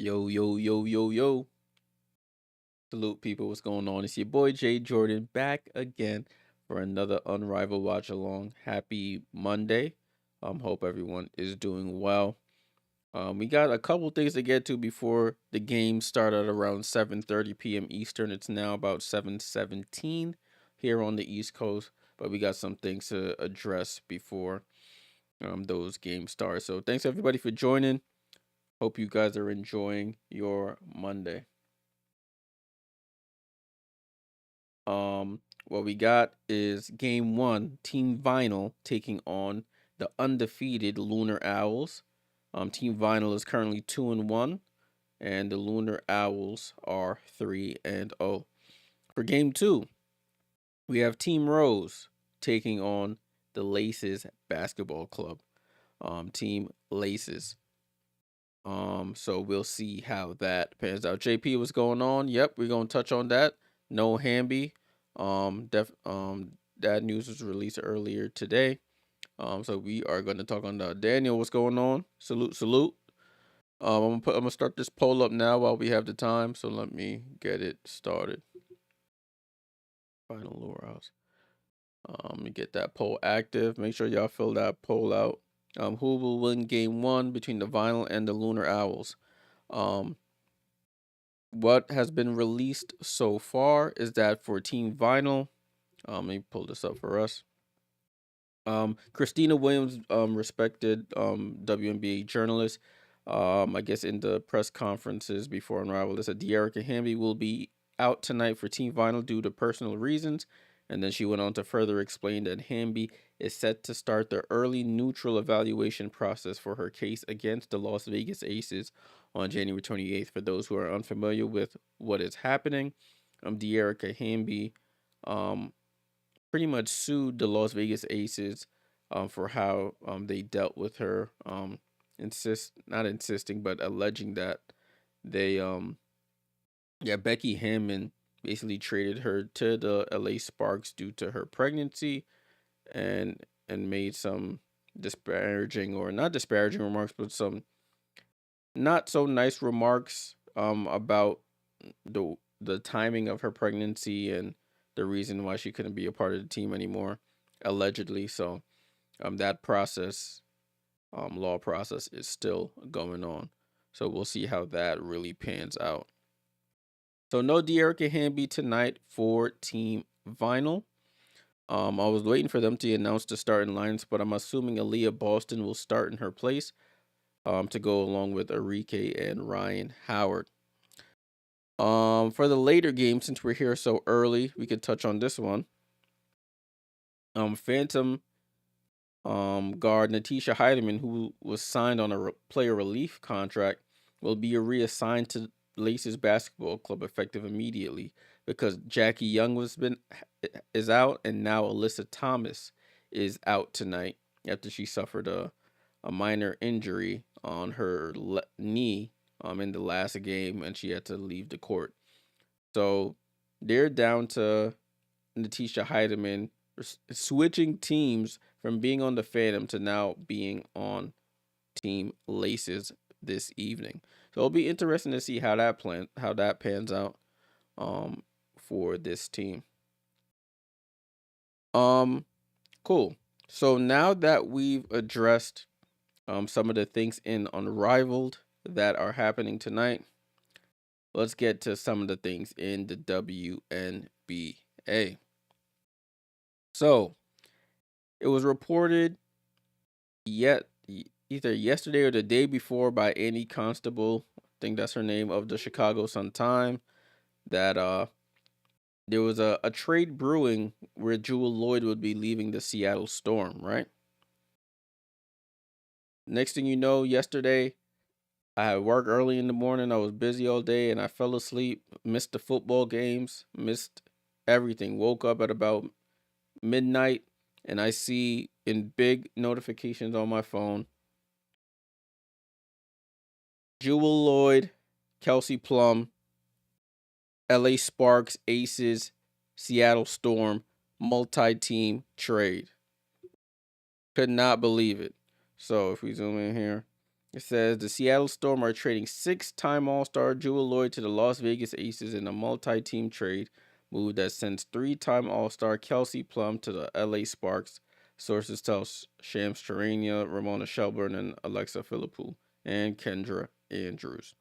Yo, yo, yo, yo, yo. Salute, people. What's going on? It's your boy Jay Jordan back again for another Unrivaled Watch Along. Happy Monday. Hope everyone is doing well. We got a couple things to get to before the game started around 7:30 p.m. Eastern. It's now about 7:17 here on the East Coast, but we got some things to address before those games start. So thanks everybody for joining. Hope you guys are enjoying your Monday. What we got is game one, Team Vinyl taking on the undefeated Lunar Owls. Team Vinyl is currently 2-1, and the Lunar Owls are 3-0. For game two, we have Team Rose taking on the Laces Basketball Club. Team Laces. So we'll see how that pans out. JP, what's going on? Yep, we're gonna touch on that. No Hamby. That news was released earlier today. So we are gonna talk on that. Daniel, what's going on? Salute, salute. I'm gonna start this poll up now while we have the time. So let me get it started. Final Lure House. Let me get that poll active. Make sure y'all fill that poll out. Who will win game one between the Vinyl and the Lunar Owls? What has been released so far is that for Team Vinyl, let me pull this up for us. Christina Williams, respected WNBA journalist, I guess in the press conferences before Unrivaled, said De'Arica Hamby will be out tonight for Team Vinyl due to personal reasons. And then she went on to further explain that Hamby is set to start the early neutral evaluation process for her case against the Las Vegas Aces on January 28th. For those who are unfamiliar with what is happening, De'Arica Hamby pretty much sued the Las Vegas Aces for how they dealt with her, not insisting, but alleging that they Becky Hammon basically traded her to the LA Sparks due to her pregnancy and made some disparaging, or not disparaging remarks, but some not so nice remarks about the timing of her pregnancy and the reason why she couldn't be a part of the team anymore, allegedly. So that process, law process, is still going on. So we'll see how that really pans out. So no De'Arica Hamby tonight for Team Vinyl. I was waiting for them to announce the starting lines, but I'm assuming Aaliyah Boston will start in her place to go along with Arike and Ryan Howard. For the later game, since we're here so early, we could touch on this one. Phantom guard Natisha Heidemann, who was signed on a player relief contract, will be reassigned to Laces Basketball Club effective immediately because Jackie Young is out, and now Alyssa Thomas is out tonight after she suffered a minor injury on her knee in the last game, and she had to leave the court. So they're down to Natisha Heidemann switching teams from being on the Phantom to now being on Team Laces this evening. So it'll be interesting to see how that pans out for this team. Cool. So now that we've addressed some of the things in Unrivaled that are happening tonight, let's get to some of the things in the WNBA. So it was reported either yesterday or the day before by Annie Constable, I think that's her name, of the Chicago Sun-Times, that there was a trade brewing where Jewel Lloyd would be leaving the Seattle Storm, right? Next thing you know, yesterday, I had work early in the morning. I was busy all day, and I fell asleep, missed the football games, missed everything. Woke up at about midnight, and I see in big notifications on my phone, Jewel Lloyd, Kelsey Plum, LA Sparks, Aces, Seattle Storm, multi-team trade. Could not believe it. So if we zoom in here, It says the Seattle Storm are trading 6-time All-Star Jewel Lloyd to the Las Vegas Aces in a multi-team trade move that sends 3-time All-Star Kelsey Plum to the LA Sparks. Sources tell Shams Charania, Ramona Shelburne, and Alexa Philippou, and Kendra Andrews.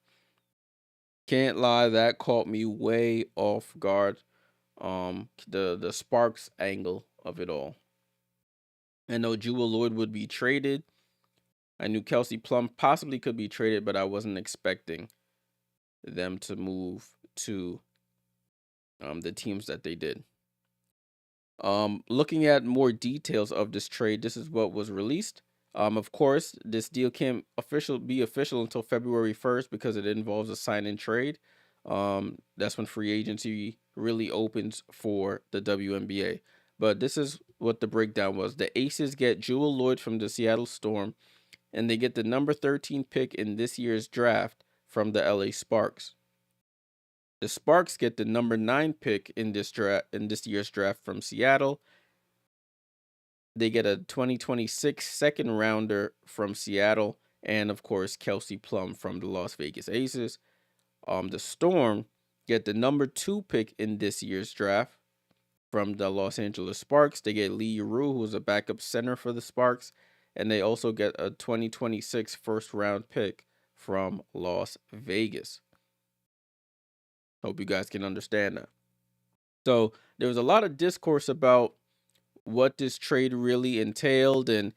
Can't lie, that caught me way off guard. The Sparks angle of it all. I know Jewel Lloyd would be traded. I knew Kelsey Plum possibly could be traded, but I wasn't expecting them to move to the teams that they did. Looking at more details of this trade, this is what was released. Of course, this deal can't be official until February 1st because it involves a sign-in trade. That's when free agency really opens for the WNBA. But this is what the breakdown was. The Aces get Jewel Lloyd from the Seattle Storm, and they get the number 13 pick in this year's draft from the LA Sparks. The Sparks get the number 9 pick in this year's draft from Seattle. They get a 2026 second rounder from Seattle, and of course Kelsey Plum from the Las Vegas Aces. The Storm get the number 2 pick in this year's draft from the Los Angeles Sparks. They get Lee Rue, who's a backup center for the Sparks, and they also get a 2026 first round pick from Las Vegas. Hope you guys can understand that. So there was a lot of discourse about what this trade really entailed and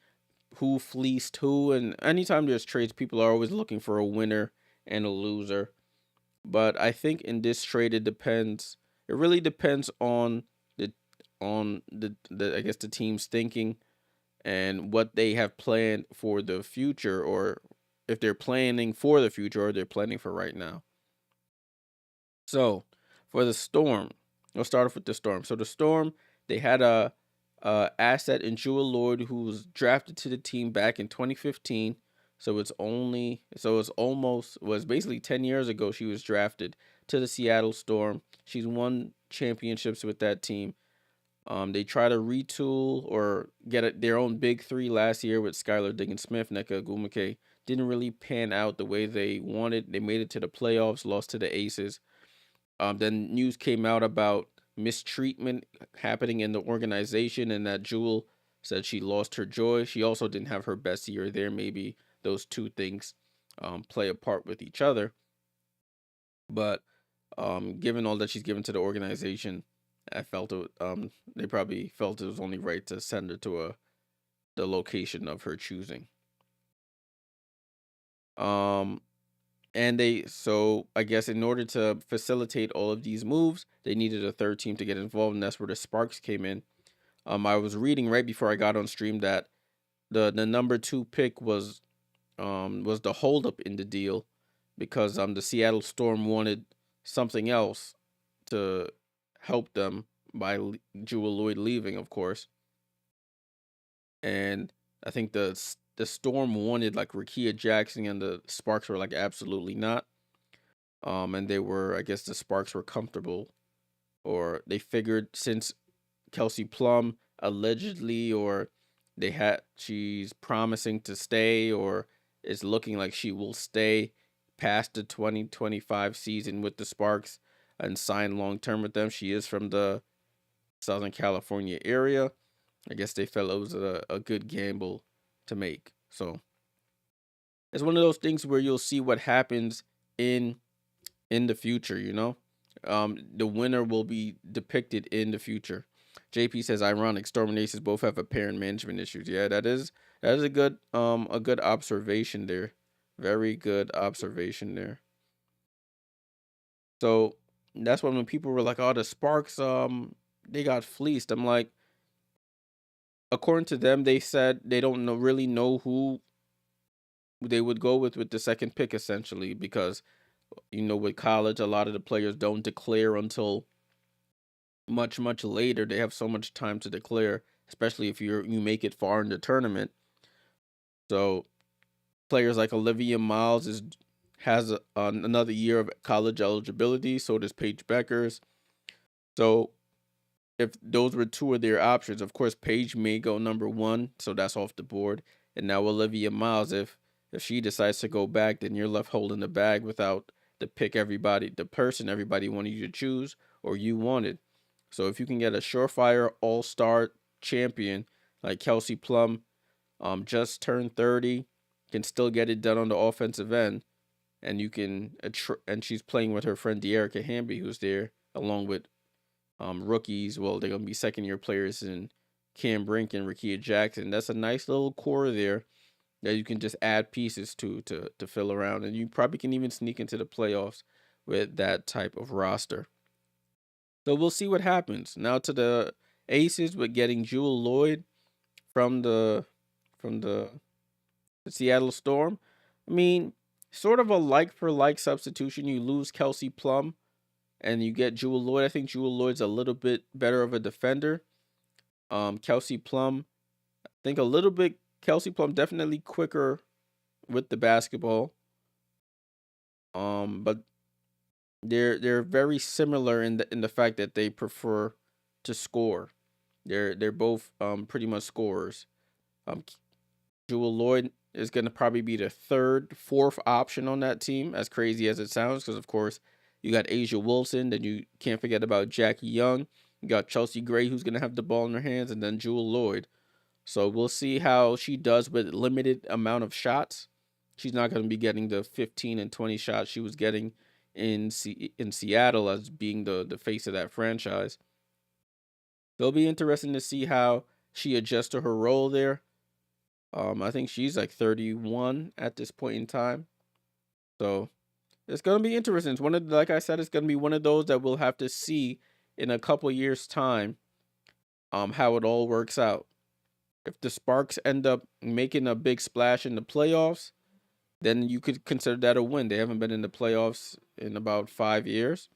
who fleeced who. And anytime there's trades, people are always looking for a winner and a loser. But I think in this trade, it depends. It really depends on the I guess the team's thinking and what they have planned for the future, or if they're planning for the future or they're planning for right now. So for the Storm, we'll start off with the Storm. So the Storm, they had a asset in Jewel Lloyd, who was drafted to the team back in 2015. So it's basically 10 years ago she was drafted to the Seattle Storm. She's won championships with that team. They try to retool or get their own big three last year with Skylar Diggins-Smith, Nneka Ogwumike. Didn't really pan out the way they wanted. They made it to the playoffs, lost to the Aces. Then news came out about mistreatment happening in the organization, and that Jewel said she lost her joy. She also didn't have her best year there. Maybe those two things play a part with each other. But given all that she's given to the organization, I felt they probably felt it was only right to send her to the location of her choosing. So I guess in order to facilitate all of these moves, they needed a third team to get involved, and that's where the Sparks came in. I was reading right before I got on stream that the number 2 pick was the holdup in the deal, because the Seattle Storm wanted something else to help them by Jewel Lloyd leaving, of course. And I think the Storm wanted like Rickea Jackson, and the Sparks were like absolutely not. And I guess the Sparks were comfortable, or they figured since Kelsey Plum allegedly, or she's promising to stay, or it's looking like she will stay past the 2025 season with the Sparks and sign long term with them. She is from the Southern California area. I guess they felt it was a good gamble to make. So it's one of those things where you'll see what happens in the future, the winner will be depicted in the future. JP says, ironic, Storm and Aces both have apparent management issues. Yeah, that is a good observation there. Very good observation there. So that's when people were like, oh, the Sparks they got fleeced. I'm like, according to them, they said they don't really know who they would go with the second pick, essentially, because with college, a lot of the players don't declare until much later. They have so much time to declare, especially if you make it far in the tournament. So players like Olivia Miles has another year of college eligibility. So does Paige Beckers. So if those were two of their options, of course Paige may go number 1, so that's off the board. And now Olivia Miles, if If she decides to go back, then you're left holding the bag without the person everybody wanted you to choose or you wanted. So if you can get a surefire all-star champion like Kelsey Plum, just turned 30, can still get it done on the offensive end, and you can and she's playing with her friend De'Erica Hamby, who's there along with rookies. Well, they're gonna be second-year players in Cam Brink and Rakia Jackson. That's a nice little core there that you can just add pieces to fill around, and you probably can even sneak into the playoffs with that type of roster. So we'll see what happens. Now to the Aces with getting Jewel Lloyd from the Seattle Storm. I mean, sort of a like for like substitution. You lose Kelsey Plum and you get Jewel Lloyd. I think Jewel Lloyd's a little bit better of a defender. Kelsey Plum, I think a little bit. Kelsey Plum definitely quicker with the basketball. But they're very similar in the fact that they prefer to score. They're both pretty much scorers. Um, Jewel Lloyd is going to probably be the third, fourth option on that team, as crazy as it sounds, because of course you got Asia Wilson, then you can't forget about Jackie Young. You got Chelsea Gray, who's going to have the ball in her hands, and then Jewel Lloyd. So we'll see how she does with limited amount of shots. She's not going to be getting the 15 and 20 shots she was getting in Seattle as being the face of that franchise. It'll be interesting to see how she adjusts to her role there. I think she's like 31 at this point in time. So it's gonna be interesting. It's like I said, it's gonna be one of those that we'll have to see in a couple years' time, how it all works out. If the Sparks end up making a big splash in the playoffs, then you could consider that a win. They haven't been in the playoffs in about 5 years.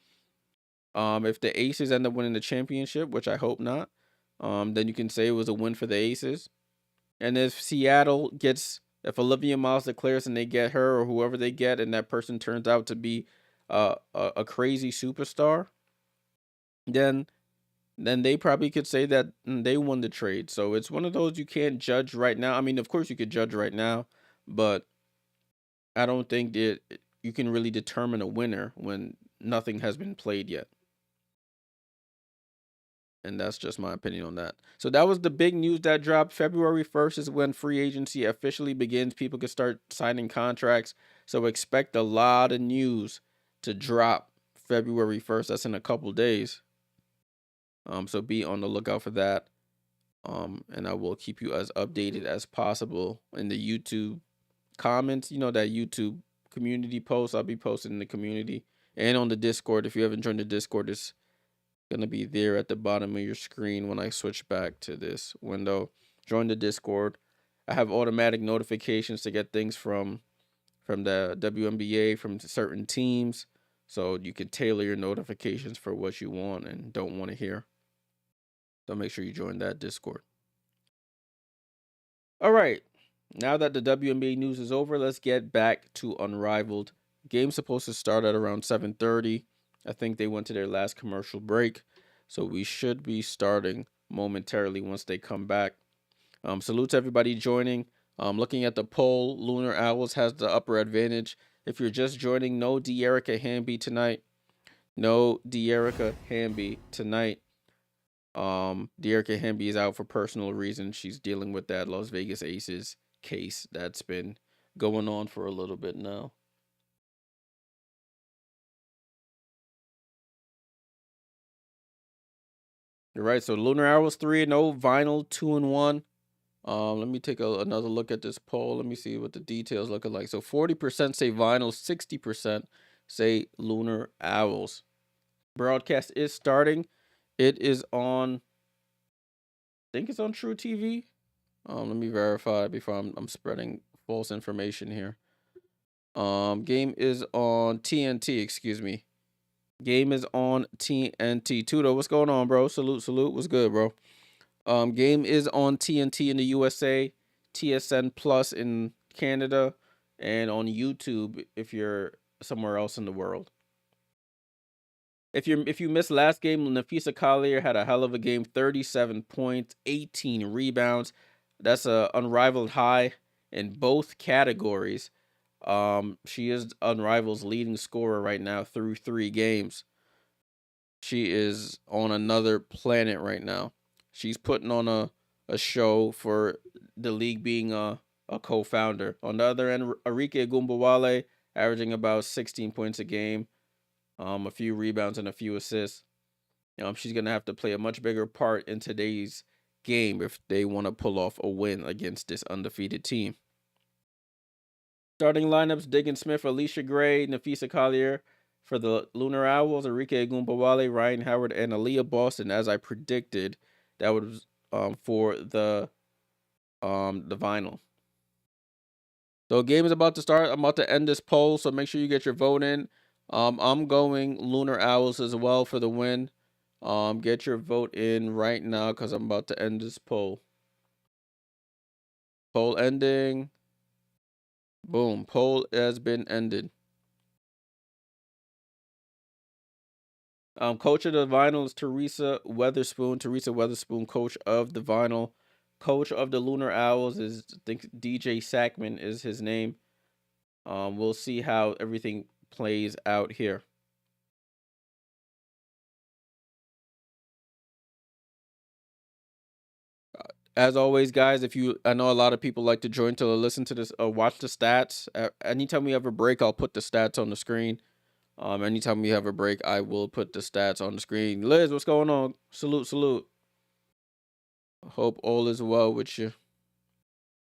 If the Aces end up winning the championship, which I hope not, then you can say it was a win for the Aces. And if Olivia Miles declares and they get her or whoever they get, and that person turns out to be a crazy superstar, then they probably could say that they won the trade. So it's one of those you can't judge right now. I mean, of course you could judge right now, but I don't think that you can really determine a winner when nothing has been played yet. And that's just my opinion on that. So that was the big news that dropped. February 1st is when free agency officially begins. People can start signing contracts. So expect a lot of news to drop February 1st. That's in a couple days. So be on the lookout for that. And I will keep you as updated as possible in the YouTube comments. You know, that YouTube community post. I'll be posting in the community and on the Discord. If you haven't joined the Discord, it's going to be there at the bottom of your screen when I switch back to this window. Join the Discord. I have automatic notifications to get things from the WNBA, from certain teams, so you can tailor your notifications for what you want and don't want to hear. So make sure you join that Discord. All right, now that the WNBA news is over, let's get back to Unrivaled. Game's supposed to start at around 7:30. I think they went to their last commercial break, so we should be starting momentarily once they come back. Salute to everybody joining. Looking at the poll, Lunar Owls has the upper advantage. If you're just joining, no De'Erica Hamby tonight. No De'Erica Hamby tonight. De'Erica Hamby is out for personal reasons. She's dealing with that Las Vegas Aces case that's been going on for a little bit now. All right, so Lunar Owls 3-0, Vinyl 2-1. Let me take another look at this poll. Let me see what the details look like. So 40% say Vinyl, 60% say Lunar Owls. Broadcast is starting. It is on, I think it's on True TV. Let me verify before I'm spreading false information here. Game is on TNT, excuse me. Game is on TNT. Tudo, what's going on, bro? Salute. What's good, bro? Game is on TNT in the USA, TSN Plus in Canada, and on YouTube if you're somewhere else in the world. If you missed last game, Nafisa Collier had a hell of a game, 37 points, 18 rebounds. That's a unrivaled high in both categories. She is Unrival's leading scorer right now through 3 games. She is on another planet right now. She's putting on a show for the league, being a co-founder. On the other end, Arike Gumbawale averaging about 16 points a game, a few rebounds and a few assists. She's gonna have to play a much bigger part in today's game if they want to pull off a win against this undefeated team. Starting lineups: Diggin Smith, Alicia Gray, Nafisa Collier. For the Lunar Owls, Arike Gumbawale, Ryan Howard, and Aaliyah Boston, as I predicted. That was for the vinyl. So game is about to start. I'm about to end this poll, so make sure you get your vote in. I'm going Lunar Owls as well for the win. Get your vote in right now because I'm about to end this poll. Poll ending. Boom. Poll has been ended. Coach of the vinyl is Teresa Weatherspoon. Teresa Weatherspoon, coach of the vinyl. Coach of the Lunar Owls is, I think, DJ Sackman is his name. We'll see how everything plays out here. As always, guys, I know a lot of people like to join to listen to this, watch the stats. Anytime we have a break, I'll put the stats on the screen. Anytime we have a break, I will put the stats on the screen. Liz, what's going on? Salute, salute. Hope all is well with you.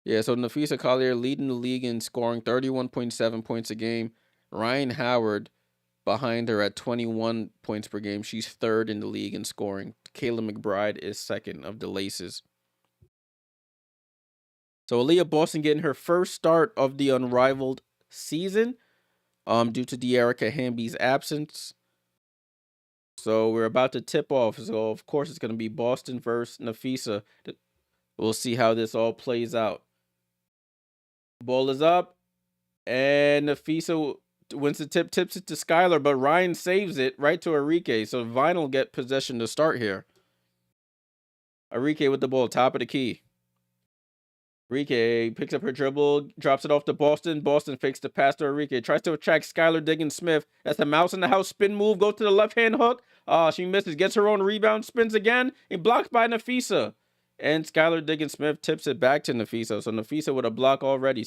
Yeah, so Nafisa Collier leading the league in scoring, 31.7 points a game. Ryan Howard behind her at 21 points per game. She's third in the league in scoring. Kayla McBride is second of the Laces. So Aaliyah Boston getting her first start of the Unrivaled season due to De'Erica Hamby's absence. So we're about to tip off. So, of course, it's going to be Boston versus Nafisa. We'll see how this all plays out. Ball is up, and Nafisa wins the tip, tips it to Skylar, but Ryan saves it right to Arike. So Vinyl get possession to start here. Arike with the ball, top of the key. Arike picks up her dribble, drops it off to Boston. Boston fakes the pass to Arike. Tries to attract Skylar Diggins Smith. That's the mouse in the house spin move. Goes to the left-hand hook. She misses. Gets her own rebound. Spins again. And blocked by Nafisa. And Skylar Diggins Smith tips it back to Nafisa. So Nafisa with a block already.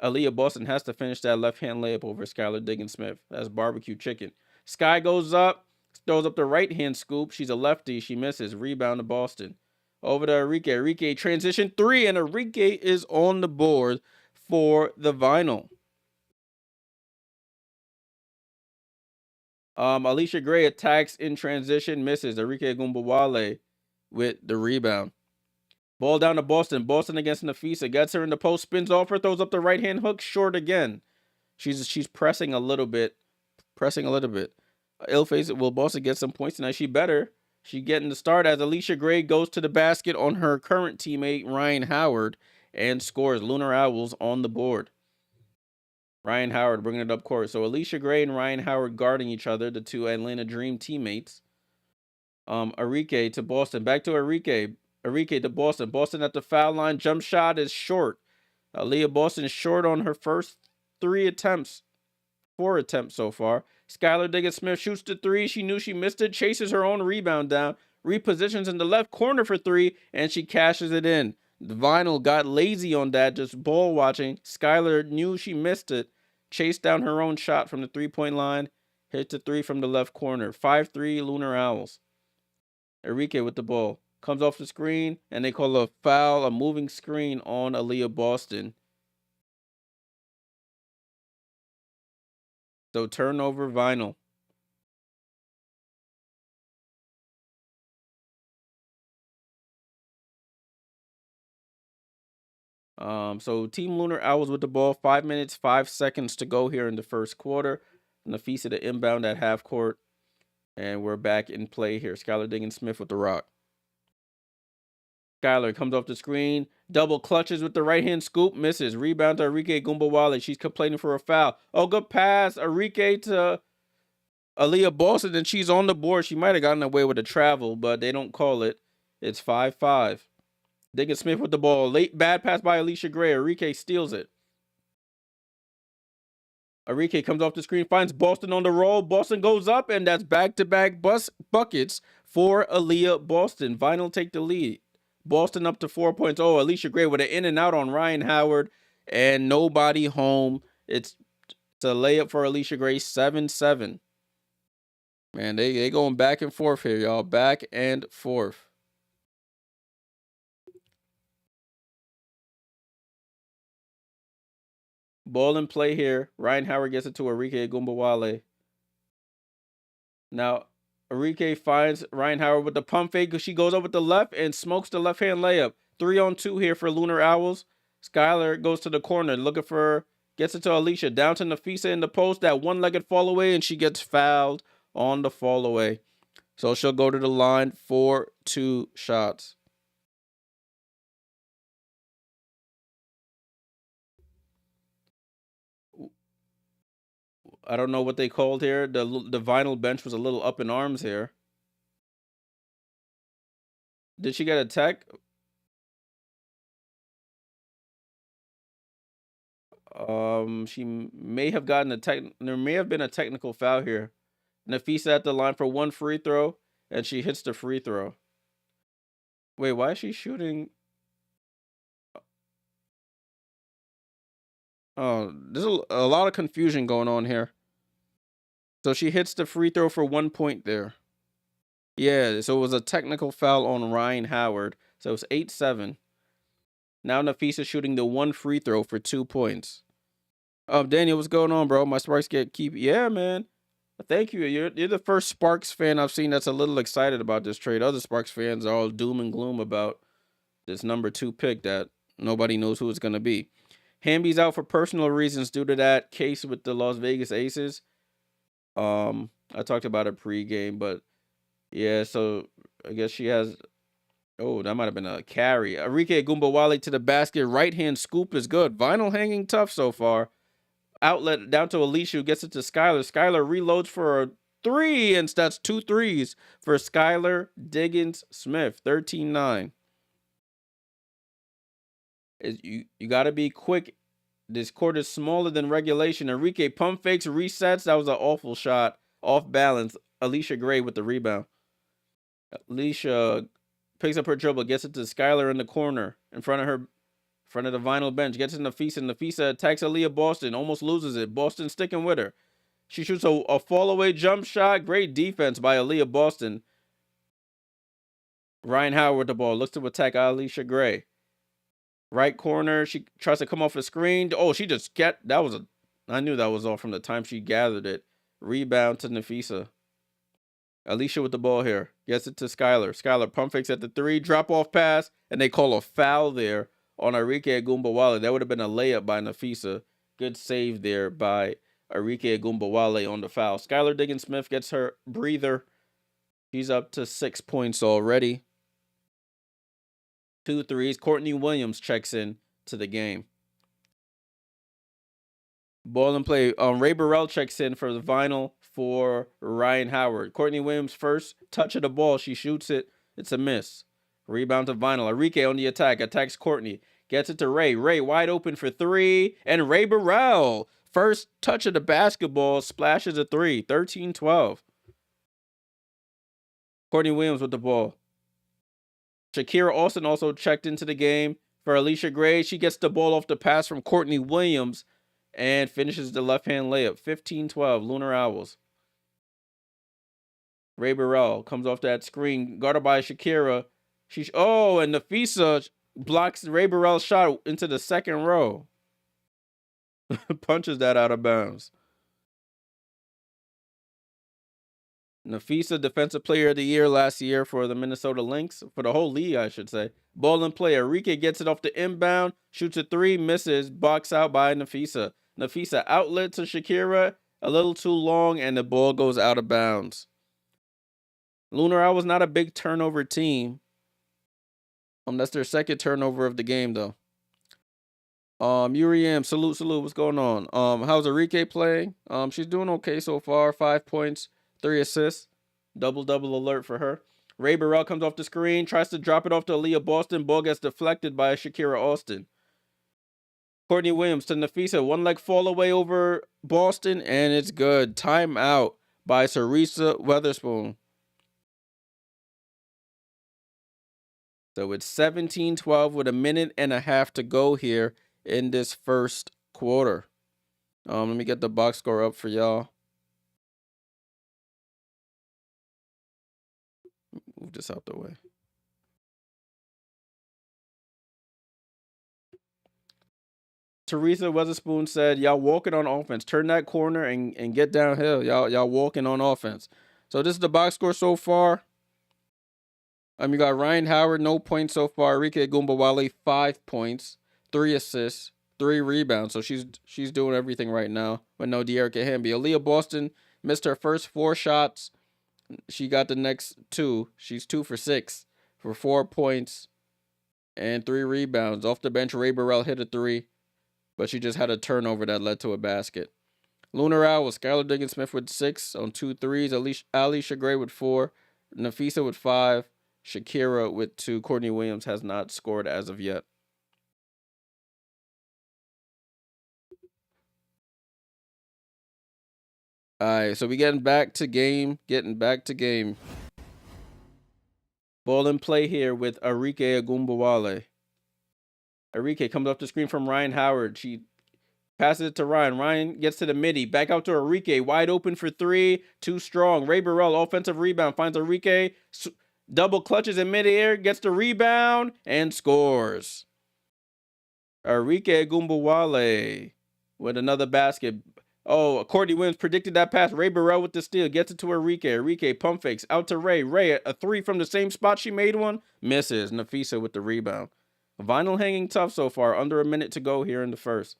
Aaliyah Boston has to finish that left-hand layup over Skylar Diggins Smith. That's barbecue chicken. Sky goes up. Throws up the right-hand scoop. She's a lefty. She misses. Rebound to Boston. Over to Arike. Arike transition 3, and Arike is on the board for the vinyl. Alicia Gray attacks in transition, misses. Arike Gumbawale with the rebound. Ball down to Boston. Boston against Nafisa. Gets her in the post, spins off her, throws up the right-hand hook, short again. She's pressing a little bit. Ill face. Will Boston get some points tonight? She better. She getting the start as Alicia Gray goes to the basket on her current teammate, Ryan Howard, and scores. Lunar Owls on the board. Ryan Howard bringing it up court. So Alicia Gray and Ryan Howard guarding each other, the two Atlanta Dream teammates. Arike to Boston. Back to Arike. Arike to Boston. Boston at the foul line. Jump shot is short. Aaliyah Boston is short on her first 4 attempts so far. Skylar Diggins Smith shoots the 3. She knew she missed it. Chases her own rebound down. Repositions in the left corner for 3. And she cashes it in. The vinyl got lazy on that, just ball watching. Skylar knew she missed it. Chased down her own shot from the 3-point line. Hit the 3 from the left corner. 5-3 Lunar Owls. Arike with the ball. Comes off the screen. And they call a foul, a moving screen on Aaliyah Boston. So turnover vinyl. So Team Lunar Owls with the ball. 5 minutes, 5 seconds to go here in the first quarter. Nafisa to inbound at half court. And we're back in play here. Skylar Diggins Smith with the rock. Skylar comes off the screen. Double clutches with the right-hand scoop. Misses. Rebound to Arike Gumbawale. She's complaining for a foul. Oh, good pass. Arike to Aaliyah Boston, and she's on the board. She might have gotten away with a travel, but they don't call it. It's 5-5. Diggins Smith with the ball. Late bad pass by Alicia Gray. Arike steals it. Arike comes off the screen, finds Boston on the roll. Boston goes up, and that's back-to-back buckets for Aaliyah Boston. Vinyl take the lead. Boston up to 4 points. Oh, Alicia Gray with an in and out on Ryan Howard, and nobody home. It's a layup for Alicia Gray, 7-7. Man, they going back and forth here, y'all. Back and forth. Ball in play here. Ryan Howard gets it to Arike Gumbawale. Now, Arike finds Ryan Howard with the pump fake because she goes up with the left and smokes the left-hand layup. 3-on-2 here for Lunar Owls. Skylar goes to the corner looking for, gets it to Alicia. Down to Nafisa in the post. That one-legged fall away, and she gets fouled on the fall away. So she'll go to the line for 2 shots. I don't know what they called here. The vinyl bench was a little up in arms here. Did she get a tech? She may have gotten a there may have been a technical foul here. Nafisa at the line for 1 free throw, and she hits the free throw. Wait, why is she shooting? Oh, there's a lot of confusion going on here. So she hits the free throw for 1 point there. Yeah, so it was a technical foul on Ryan Howard. So it's 8-7. Now Nafisa shooting the 1 free throw for 2 points. Daniel, what's going on, bro? My Sparks yeah, man. Thank you. You're the first Sparks fan I've seen that's a little excited about this trade. Other Sparks fans are all doom and gloom about this number 2 pick that nobody knows who it's gonna be. Hamby's out for personal reasons due to that case with the Las Vegas Aces. I talked about it pregame, but yeah, so I guess she has. Oh, that might have been a carry. Arike Gumbawale to the basket. Right hand scoop is good. Vinyl hanging tough so far. Outlet down to Alicia, who gets it to Skylar. Skylar reloads for a 3, and that's 2 threes for Skylar Diggins Smith. 13-9. You got to be quick. This court is smaller than regulation. Arike pump fakes, resets. That was an awful shot. Off balance. Alicia Gray with the rebound. Alicia picks up her dribble, gets it to Skylar in the corner in front of the vinyl bench. Gets in Nafisa. Nafisa attacks Aaliyah Boston. Almost loses it. Boston sticking with her. She shoots a fall away jump shot. Great defense by Aaliyah Boston. Ryan Howard with the ball. Looks to attack Alicia Gray. Right corner. She tries to come off a screen. Oh, she just I knew that was all from the time she gathered it. Rebound to Nafisa. Alicia with the ball here. Gets it to Skylar. Skylar pump fakes at the 3. Drop off pass. And they call a foul there on Arike Gumbawale. That would have been a layup by Nafisa. Good save there by Arike Gumbawale on the foul. Skylar Diggins Smith gets her breather. She's up to 6 points already. 2 threes. Courtney Williams checks in to the game. Ball and play. Ray Burrell checks in for the vinyl for Ryan Howard. Courtney Williams first touch of the ball. She shoots it. It's a miss. Rebound to vinyl. Arike on the attack. Attacks Courtney. Gets it to Ray. Ray wide open for 3. And Ray Burrell. First touch of the basketball. Splashes a 3. 13-12. Courtney Williams with the ball. Shakira Austin also checked into the game for Alicia Gray. She gets the ball off the pass from Courtney Williams and finishes the left-hand layup. 15-12, Lunar Owls. Ray Burrell comes off that screen, guarded by Shakira. And Nafisa blocks Ray Burrell's shot into the second row. Punches that out of bounds. Nafisa, Defensive Player of the Year last year for the Minnesota Lynx. For the whole league, I should say. Ball and play. Arike gets it off the inbound. Shoots a 3, misses. Box out by Nafisa. Nafisa outlet to Shakira. A little too long, and the ball goes out of bounds. Lunar Owls was not a big turnover team. That's their second turnover of the game, though. Uriam, salute. What's going on? How's Arike playing? She's doing okay so far. 5 points. 3 assists. Double alert for her. Ray Burrell comes off the screen, tries to drop it off to Aaliyah Boston. Ball gets deflected by Shakira Austin. Courtney Williams to Nafisa. One leg fall away over Boston, and it's good. Timeout by Sarisa Weatherspoon. So it's 17-12 with a minute and a half to go here in this first quarter. Let me get the box score up for y'all. Move this out the way. Teresa Weatherspoon said, y'all walking on offense. Turn that corner and get downhill. Y'all walking on offense. So this is the box score so far. You got Ryan Howard, no points so far. Arike Egumbawale, 5 points, 3 assists, 3 rebounds. So she's doing everything right now. But no De'Arica Hamby. Aaliyah Boston missed her first 4 shots. She got the next 2. She's 2 for 6 for 4 points and 3 rebounds. Off the bench, Ray Burrell hit a 3, but she just had a turnover that led to a basket. Lunar Owls, Skylar Diggins-Smith with 6 on 2 threes. Alicia Gray with 4. Nafisa with 5. Shakira with 2. Courtney Williams has not scored as of yet. All right, so we getting back to game. Ball in play here with Arike Egumbawale. Arike comes off the screen from Ryan Howard. She passes it to Ryan. Ryan gets to the midi. Back out to Arike. Wide open for 3. Too strong. Ray Burrell, offensive rebound. Finds Arike. Double clutches in midair. Gets the rebound and scores. Arike Egumbawale with another basket. Oh, Courtney Williams predicted that pass. Ray Burrell with the steal. Gets it to Arike. Arike pump fakes out to Ray. Ray, a 3 from the same spot she made one. Misses. Nafisa with the rebound. Vinyl hanging tough so far. Under a minute to go here in the first.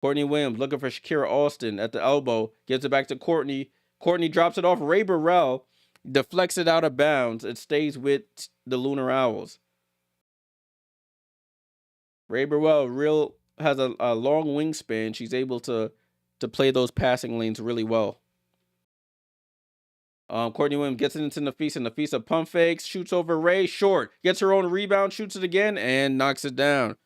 Courtney Williams looking for Shakira Austin at the elbow. Gives it back to Courtney. Courtney drops it off. Ray Burrell deflects it out of bounds. It stays with the Lunar Owls. Ray Burrell has a long wingspan. She's able to play those passing lanes really well. Courtney Williams gets it into Nafisa. Nafisa pump fakes, shoots over Ray, short. Gets her own rebound, shoots it again, and knocks it down.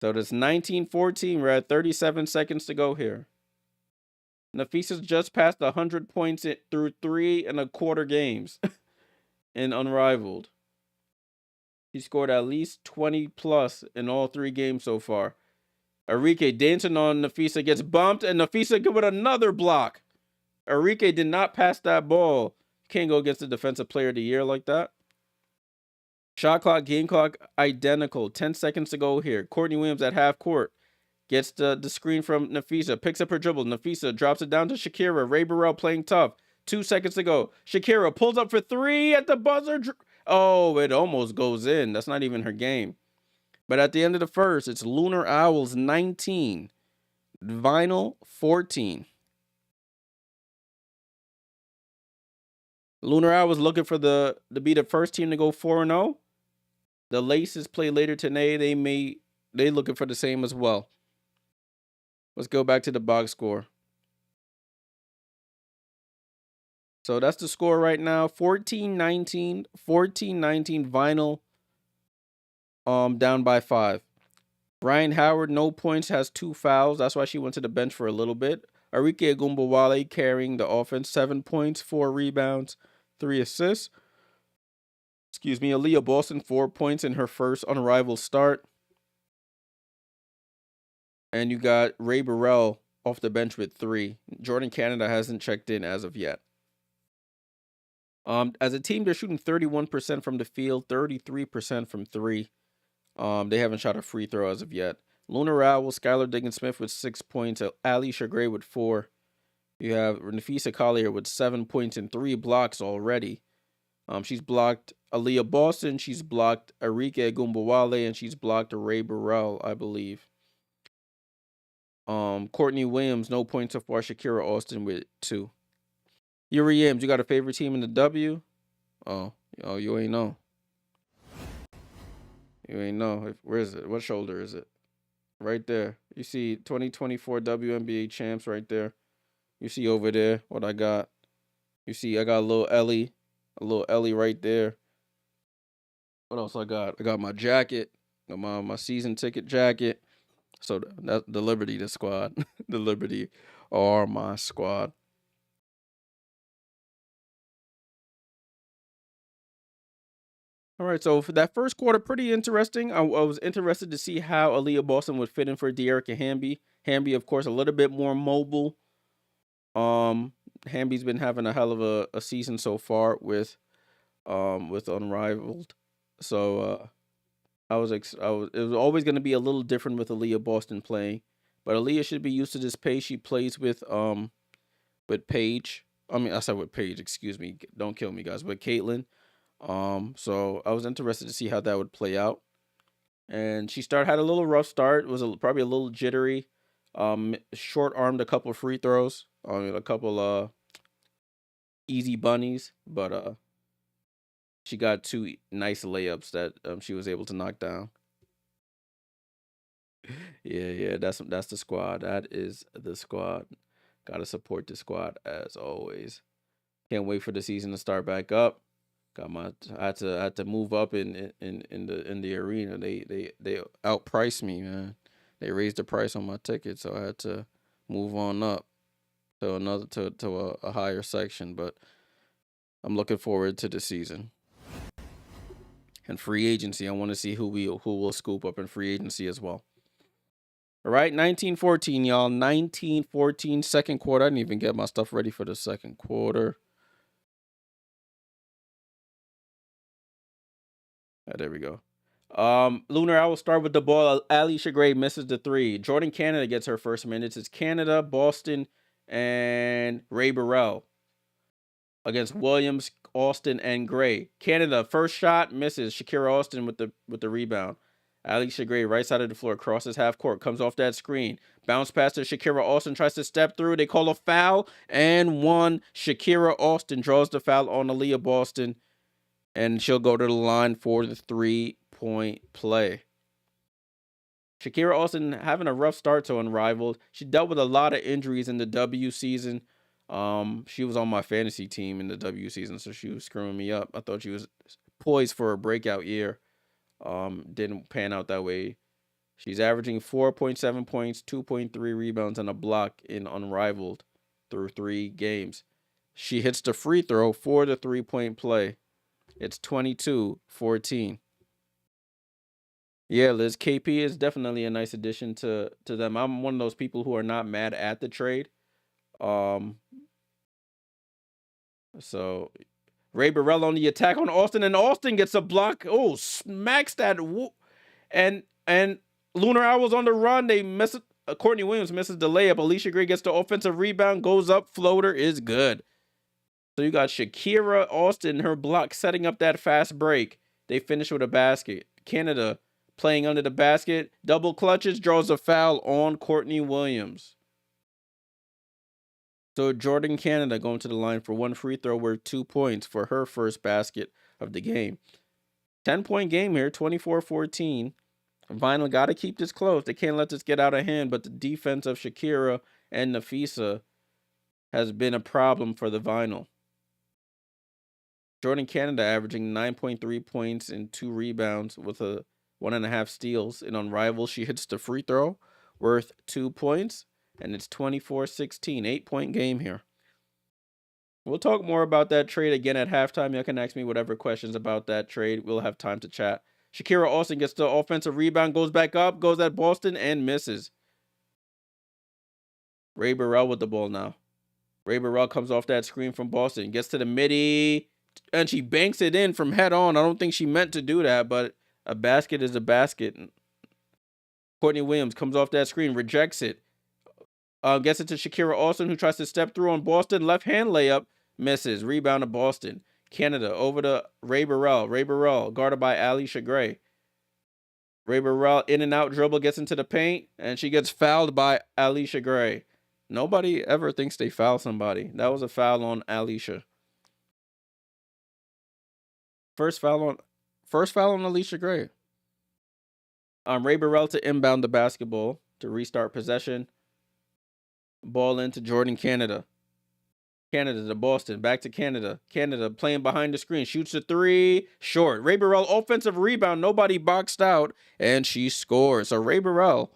So it's 19-14. We're at 37 seconds to go here. Nafisa's just passed 100 points through 3 1/4 games in Unrivaled. He scored at least 20 plus in all 3 games so far. Arike dancing on Nafisa, gets bumped, and Nafisa with another block. Arike did not pass that ball. Can't go against the Defensive Player of the Year like that. Shot clock, game clock, identical. 10 seconds to go here. Courtney Williams at half court. Gets the screen from Nafisa. Picks up her dribble. Nafisa drops it down to Shakira. Ray Burrell playing tough. 2 seconds to go. Shakira pulls up for 3 at the buzzer. Oh, it almost goes in. That's not even her game. But at the end of the first, it's Lunar Owls 19. Vinyl 14. Lunar Owls looking for to be the first team to go 4-0. The Laces play later today. They looking for the same as well. Let's go back to the box score. So that's the score right now. 14-19. 14-19 Vinyl. Down by 5. Ryan Howard, no points, has 2 fouls. That's why she went to the bench for a little bit. Arike Egumbawale carrying the offense. 7 points, 4 rebounds, 3 assists. Aaliyah Boston, 4 points in her first Unrivaled start. And you got Ray Burrell off the bench with 3. Jordan Canada hasn't checked in as of yet. As a team, they're shooting 31% from the field, 33% from 3. They haven't shot a free throw as of yet. Lunar Owls, Skylar Diggins-Smith with 6 points. Alicia Gray with 4. You have Nafisa Collier with 7 points and 3 blocks already. She's blocked Aaliyah Boston. She's blocked Arike Egumbawale, and she's blocked Ray Burrell, I believe. Courtney Williams, no points so far. Shakira Austin with 2. Yuri Yams, you got a favorite team in the W? Oh, you ain't know. You ain't know. Where is it? What shoulder is it? Right there. You see 2024 WNBA champs right there. You see over there what I got. You see I got a little Ellie A little Ellie right there. What else I got? I got my jacket. Got my season ticket jacket. So that's the Liberty, the squad. The Liberty are my squad. All right, so for that first quarter, pretty interesting. I was interested to see how Aaliyah Boston would fit in for De'Arica Hamby. Hamby, of course, a little bit more mobile. Um, Hamby's been having a hell of a season so far with Unrivaled. So I was it was always going to be a little different with Aaliyah Boston playing, but Aaliyah should be used to this pace. She plays with Paige. I mean, I said with Paige. Excuse me. Don't kill me, guys. With Caitlyn. So I was interested to see how that would play out. And she had a little rough start. Was probably a little jittery. Short armed a couple of free throws. I mean, a couple easy bunnies, but she got two nice layups that she was able to knock down. Yeah, that's the squad. That is the squad. Gotta support the squad as always. Can't wait for the season to start back up. I had to move up in the arena. They outpriced me, man. They raised the price on my ticket, so I had to move on up to a higher section. But I'm looking forward to the season and free agency. I want to see who will scoop up in free agency as well. All right, 1914, y'all. 1914, second quarter. I didn't even get my stuff ready for the second quarter. There we go. Lunar Owls start with the ball. Alicia Gray misses the three. Jordan Canada gets her first minutes. It's Canada, Boston, and Ray Burrell against Williams, Austin, and Gray. Canada first shot misses. Shakira Austin with the rebound. Alicia Gray right side of the floor crosses half court, comes off that screen, bounce pass to Shakira Austin, tries to step through. They call a foul and one. Shakira Austin draws the foul on Aaliyah Boston, and she'll go to the line for the 3-point play. Shakira Austin having a rough start to Unrivaled. She dealt with a lot of injuries in the W season. She was on my fantasy team in the W season, so she was screwing me up. I thought she was poised for a breakout year. Didn't pan out that way. She's averaging 4.7 points, 2.3 rebounds, and a block in Unrivaled through 3 games. She hits the free throw for the 3-point play. It's 22-14. Yeah, Liz, KP is definitely a nice addition to them. I'm one of those people who are not mad at the trade. Um, so Ray Burrell on the attack on Austin, and Austin gets a block. Oh, smacks that. And Lunar Owls on the run. They miss it. Courtney Williams misses the layup. Alicia Gray gets the offensive rebound, goes up, floater is good. So you got Shakira Austin, her block, setting up that fast break. They finish with a basket. Canada playing under the basket, double clutches, draws a foul on Courtney Williams. So Jordan Canada going to the line for one free throw worth 2 points for her first basket of the game. 10-point game here, 24-14. Vinyl got to keep this close. They can't let this get out of hand, but the defense of Shakira and Nafisa has been a problem for the Vinyl. Jordan Canada averaging 9.3 points and 2 rebounds with a 1.5 steals. And on Rivals, she hits the free throw worth 2 points, and it's 24-16, 8-point game here. We'll talk more about that trade again at halftime. Y'all can ask me whatever questions about that trade. We'll have time to chat. Shakira Austin gets the offensive rebound, goes back up, goes at Boston, and misses. Ray Burrell with the ball now. Ray Burrell comes off that screen from Boston, gets to the midi, and she banks it in from head on. I don't think she meant to do that, but a basket is a basket. Courtney Williams comes off that screen, rejects it. Gets it to Shakira Austin, who tries to step through on Boston. Left hand layup, misses. Rebound to Boston. Canada over to Ray Burrell. Ray Burrell guarded by Alicia Gray. Ray Burrell in and out dribble, gets into the paint, and she gets fouled by Alicia Gray. Nobody ever thinks they foul somebody. That was a foul on Alicia. First foul on Alicia Gray. Ray Burrell to inbound the basketball to restart possession. Ball into Jordan Canada. Canada to Boston. Back to Canada. Canada playing behind the screen. Shoots a three. Short. Ray Burrell offensive rebound. Nobody boxed out. And she scores. So Ray Burrell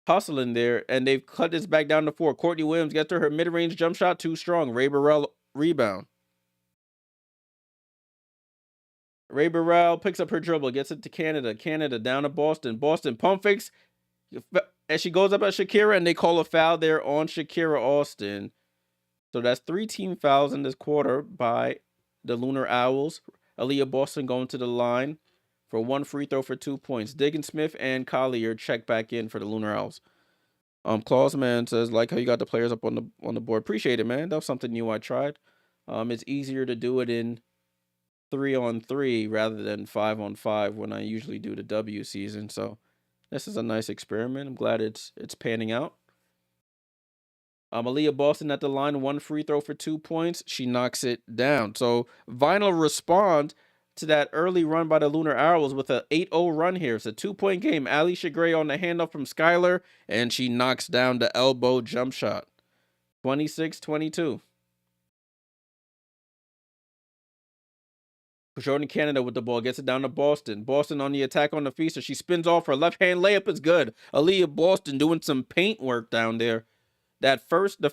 hustling there. And they've cut this back down to 4. Courtney Williams gets her mid-range jump shot. Too strong. Ray Burrell rebound. Ray Burrell picks up her dribble. Gets it to Canada. Canada down to Boston. Boston pump fakes. And she goes up at Shakira. And they call a foul there on Shakira Austin. So that's 3 team fouls in this quarter by the Lunar Owls. Aaliyah Boston going to the line for 1 free throw for 2 points. Diggin Smith and Collier check back in for the Lunar Owls. Clausman says, like how you got the players up on the board. Appreciate it, man. That was something new I tried. It's easier to do it in 3-on-3 rather than 5-on-5 when I usually do the W season. So this is a nice experiment. I'm glad it's panning out. Aaliyah Boston at the line, 1 free throw for 2 points. She knocks it down. So Vinyl respond to that early run by the Lunar Owls with an 8-0 run here. It's a 2-point game. Alicia Gray on the handoff from Skylar, and she knocks down the elbow jump shot. 26-22. Jordan Canada with the ball, gets it down to Boston. Boston on the attack on the feaster. She spins off. Her left hand layup is good. Aaliyah Boston doing some paint work down there. The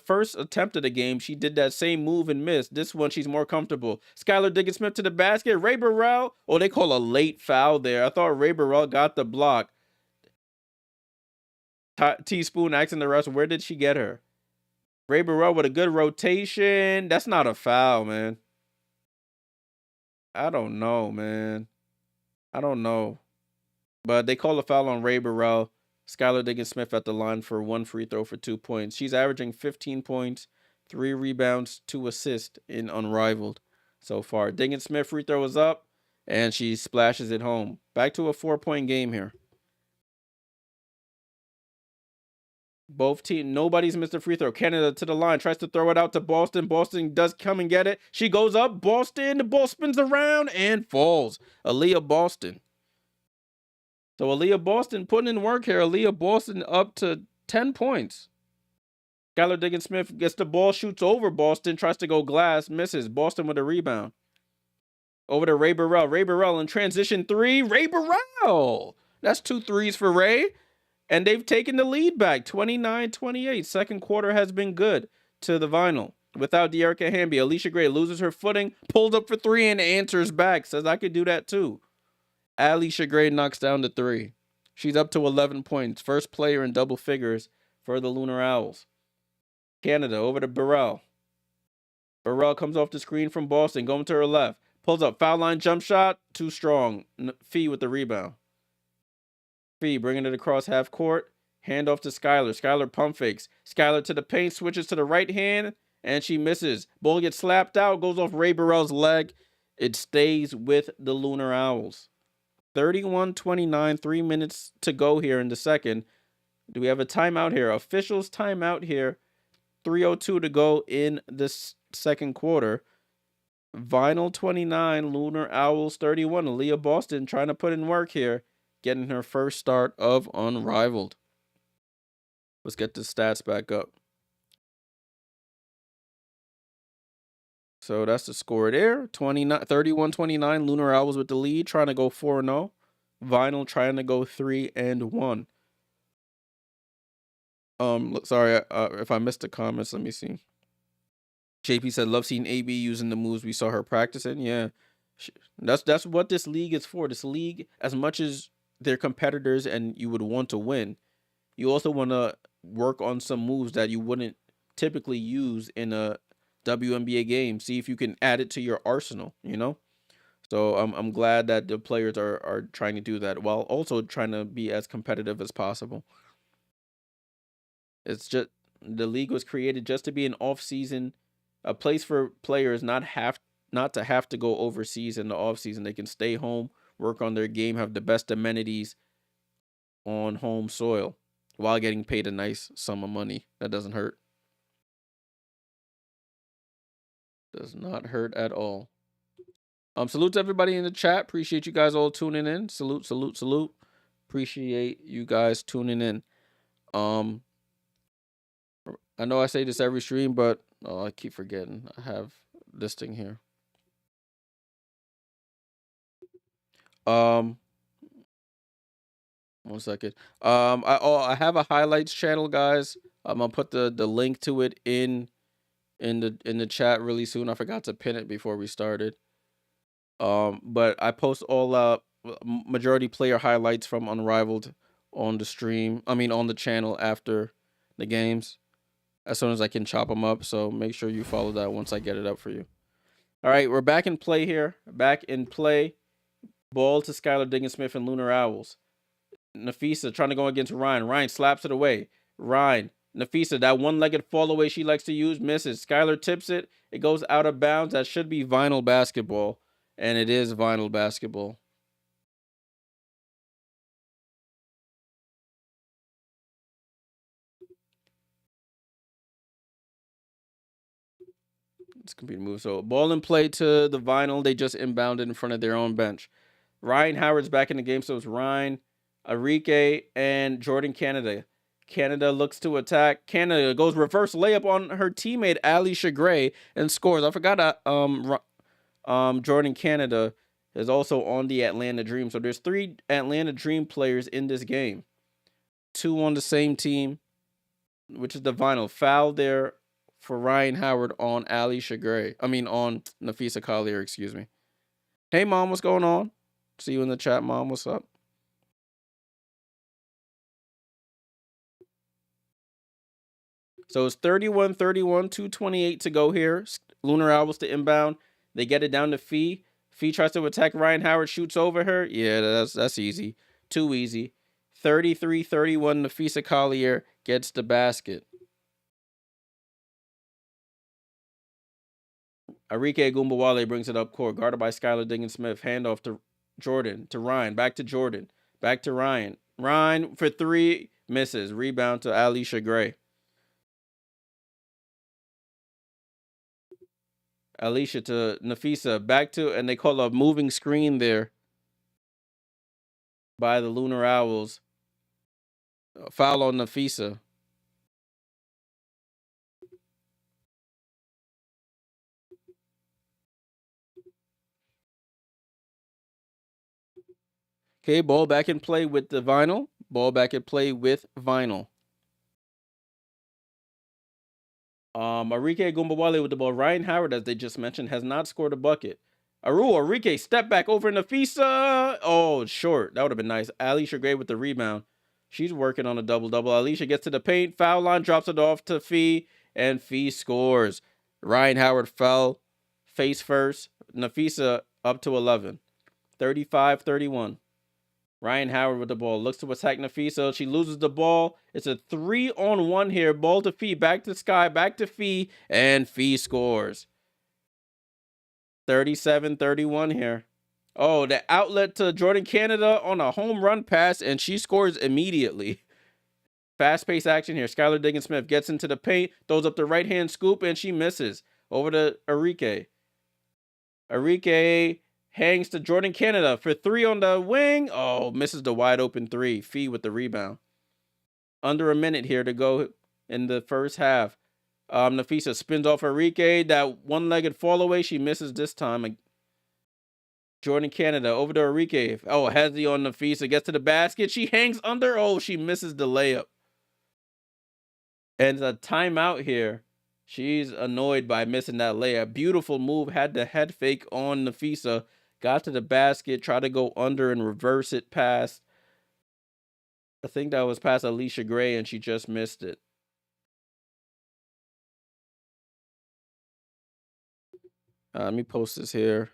first attempt of the game, she did that same move and missed. This one, she's more comfortable. Skylar Diggins-Smith to the basket. Ray Burrell. Oh, they call a late foul there. I thought Ray Burrell got the block. Teaspoon asking the rest, where did she get her? Ray Burrell with a good rotation. That's not a foul, man. I don't know, man. I don't know. But they call a foul on Ray Burrell. Skylar Diggins-Smith at the line for 1 free throw for 2 points. She's averaging 15 points, 3 rebounds, 2 assists in Unrivaled so far. Diggins-Smith free throw is up, and she splashes it home. Back to a 4-point game here. Both teams, nobody's missed a free throw. Canada to the line, tries to throw it out to Boston. Boston does come and get it. She goes up. Boston, the ball spins around and falls. Aaliyah Boston. So Aaliyah Boston putting in work here. Aaliyah Boston up to 10 points. Skylar Diggins-Smith gets the ball, shoots over Boston, tries to go glass, misses. Boston with a rebound. Over to Ray Burrell. Ray Burrell in transition 3. Ray Burrell! That's 2 threes for Ray. And they've taken the lead back, 29-28. Second quarter has been good to the Vinyl. Without De'Erica Hamby, Alicia Gray loses her footing, pulls up for 3 and answers back. Says, I could do that too. Alicia Gray knocks down the 3. She's up to 11 points. First player in double figures for the Lunar Owls. Canada over to Burrell. Burrell comes off the screen from Boston, going to her left. Pulls up, foul line jump shot, too strong. Phee with the rebound. Phee bringing it across half court. Hand off to Skylar. Skylar pump fakes. Skylar to the paint, switches to the right hand, and she misses. Ball gets slapped out, goes off Ray Burrell's leg. It stays with the Lunar Owls. 31-29, 3 minutes to go here in the second. Do we have a timeout here? Officials timeout here. 3:02 to go in this second quarter. Vinyl 29, Lunar Owls 31. Aaliyah Boston trying to put in work here, getting her first start of Unrivaled. Let's get the stats back up. So that's the score there. 31-29. Lunar Owls with the lead, trying to go 4-0. Vinyl trying to go 3-1. Sorry if I missed the comments. Let me see. JP said, "Love seeing AB using the moves we saw her practicing." Yeah, that's what this league is for. This league, as much as they're competitors and you would want to win, you also want to work on some moves that you wouldn't typically use in a WNBA game. See if you can add it to your arsenal. You know. So I'm glad that the players are trying to do that while also trying to be as competitive as possible. It's just the league was created just to be an off-season, a place for players not to have to go overseas in the off-season. They can stay home, work on their game, have the best amenities on home soil while getting paid a nice sum of money. That doesn't hurt. Does not hurt at all. Salute to everybody in the chat. Appreciate you guys all tuning in. Salute. Appreciate you guys tuning in. I know I say this every stream, but I keep forgetting. I have this thing here. Um, 1 second. I have a highlights channel, guys. I'm gonna put the link to it in the chat really soon. I forgot to pin it before we started. But I post all majority player highlights from Unrivaled on the stream. I mean on the channel after the games, as soon as I can chop them up. So make sure you follow that once I get it up for you. All right, we're back in play here. Back in play. Ball to Skylar Diggins-Smith and Lunar Owls. Nafisa trying to go against Ryan. Ryan slaps it away. Ryan. Nafisa, that one-legged fall away she likes to use, misses. Skylar tips it. It goes out of bounds. That should be vinyl basketball. And it is vinyl basketball. It's computer move. So ball in play to the vinyl. They just inbounded in front of their own bench. Ryan Howard's back in the game. So it's Ryan, Enrique, and Jordan Canada. Canada looks to attack. Canada goes reverse layup on her teammate Alicia Gray and scores. I forgot Jordan Canada is also on the Atlanta Dream. So there's 3 Atlanta Dream players in this game. 2 on the same team, which is the vinyl. Foul there for Ryan Howard on Alicia Gray. I mean on Nafisa Collier, excuse me. Hey mom, what's going on? See you in the chat, mom. What's up? So it's 31-31, 2:28 to go here. Lunar Owls to inbound. They get it down to Phee. Phee tries to attack Ryan Howard, shoots over her. Yeah, that's easy. Too easy. 33-31, Nafisa Collier gets the basket. Enrique Gumbawale brings it up court, guarded by Skylar Diggins-Smith. Handoff to Jordan, to Ryan, back to Jordan, back to Ryan. Ryan for 3, misses. Rebound to Alicia Gray. Alicia to Nafisa, back to, and they call a moving screen there by the Lunar Owls. Foul on Nafisa. Okay, ball back in play with the vinyl. Ball back in play with vinyl. Enrique Gumbawale with the ball. Ryan Howard, as they just mentioned, has not scored a bucket. Enrique, step back over Nafisa. Oh, short. That would have been nice. Alicia Gray with the rebound. She's working on a double-double. Alicia gets to the paint. Foul line, drops it off to Phee, and Phee scores. Ryan Howard fell face first. Nafisa up to 11. 35-31. Ryan Howard with the ball. Looks to attack Nafisa. She loses the ball. It's a 3-on-1 here. Ball to Phee. Back to Sky. Back to Phee. And Phee scores. 37-31 here. Oh, the outlet to Jordan Canada on a home run pass, and she scores immediately. Fast-paced action here. Skylar Diggins-Smith gets into the paint, throws up the right-hand scoop, and she misses. Over to Enrique. Enrique hangs to Jordan Canada for 3 on the wing. Oh, misses the wide-open 3. Phee with the rebound. Under a minute here to go in the first half. Nafisa spins off Enrique. That one-legged fall away, she misses this time. Jordan Canada over to Enrique. Oh, Hezzy on Nafisa. Gets to the basket. She hangs under. Oh, she misses the layup. And a timeout here. She's annoyed by missing that layup. Beautiful move. Had the head fake on Nafisa. Got to the basket. Tried to go under and reverse it past. I think that was past Alicia Gray, and she just missed it. Let me post this here.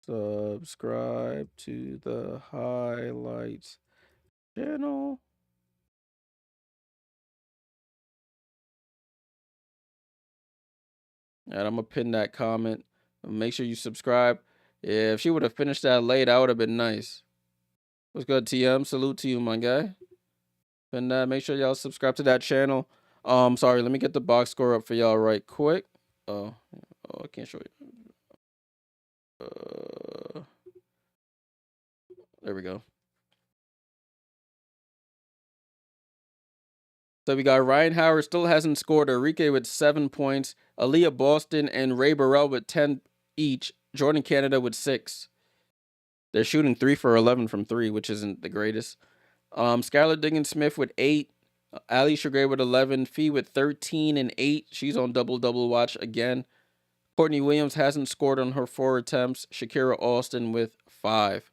Subscribe to the highlights channel. And I'm gonna pin that comment. Make sure you subscribe. Yeah, if she would have finished that late, that would have been nice. What's good, TM? Salute to you, my guy. And make sure y'all subscribe to that channel. Sorry, let me get the box score up for y'all right quick. Oh, I can't show you. There we go. So we got Ryan Howard still hasn't scored. Enrique with 7 points. Aaliyah Boston and Ray Burrell with 10 each. Jordan Canada with 6. They're shooting 3 for 11 from 3, which isn't the greatest. Skylar Diggins-Smith with 8. Ali Shagray with 11. Phee with 13 and 8. She's on double watch again. Courtney Williams hasn't scored on her 4 attempts. Shakira Austin with 5.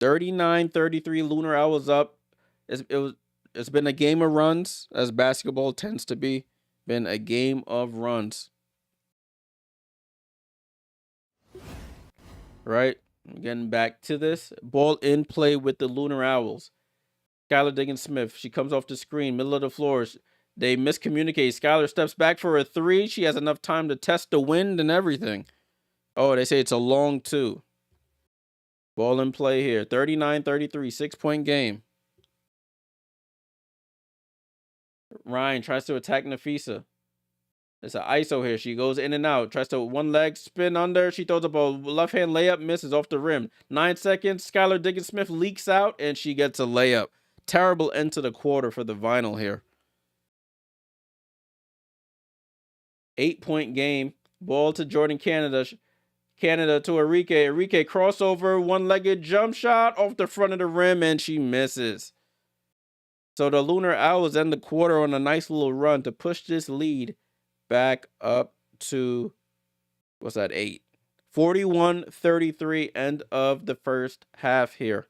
(39-33) Lunar Owls up. It's been a game of runs, as basketball tends to be. Been a game of runs. Right? Getting back to this. Ball in play with the Lunar Owls. Skylar Diggins-Smith. She comes off the screen, middle of the floor. They miscommunicate. Skylar steps back for a 3. She has enough time to test the wind and everything. Oh, they say it's a long 2. Ball in play here. 39-33, 6-point game. Ryan tries to attack Nafisa. It's an ISO here. She goes in and out. Tries to one leg spin under. She throws up a left hand layup. Misses off the rim. 9 seconds. Skylar Diggins-Smith leaks out and she gets a layup. Terrible end to the quarter for the Vinyl here. 8-point game. Ball to Jordan Canada. Canada to Enrique. Enrique crossover. One-legged jump shot off the front of the rim and she misses. So the Lunar Owls end the quarter on a nice little run to push this lead back up to, what's that, 8. 41-33, end of the first half here.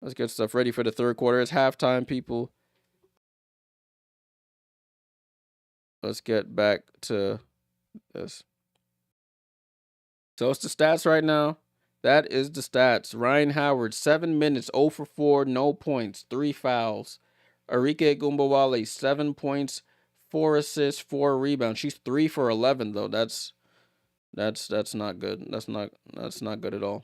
Let's get stuff ready for the third quarter. It's halftime, people. Let's get back to this. So it's the stats right now. That is the stats. Ryan Howard, 7 minutes, 0 for 4, no points, 3 fouls. Arike Gumbawale, 7 points, 4 assists, 4 rebounds. She's 3 for 11 though. That's not good. That's not good at all.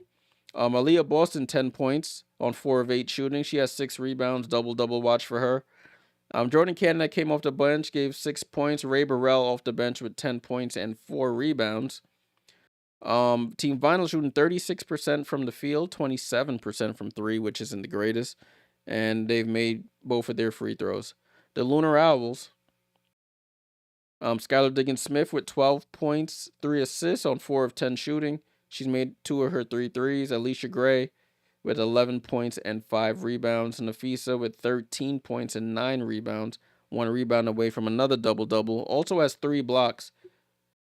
Aaliyah Boston, 10 points on 4 of 8 shooting. She has 6 rebounds. Double watch for her. Jordan Canada came off the bench, gave 6 points. Ray Burrell off the bench with 10 points and 4 rebounds. Team Vinyl shooting 36% from the field, 27% from 3, which isn't the greatest. And they've made both of their free throws. The Lunar Owls, Skylar Diggins-Smith with 12 points, 3 assists on 4 of 10 shooting. She's made 2 of her 3 threes. Alicia Gray with 11 points and 5 rebounds. Nafisa with 13 points and 9 rebounds. 1 rebound away from another double-double. Also has 3 blocks.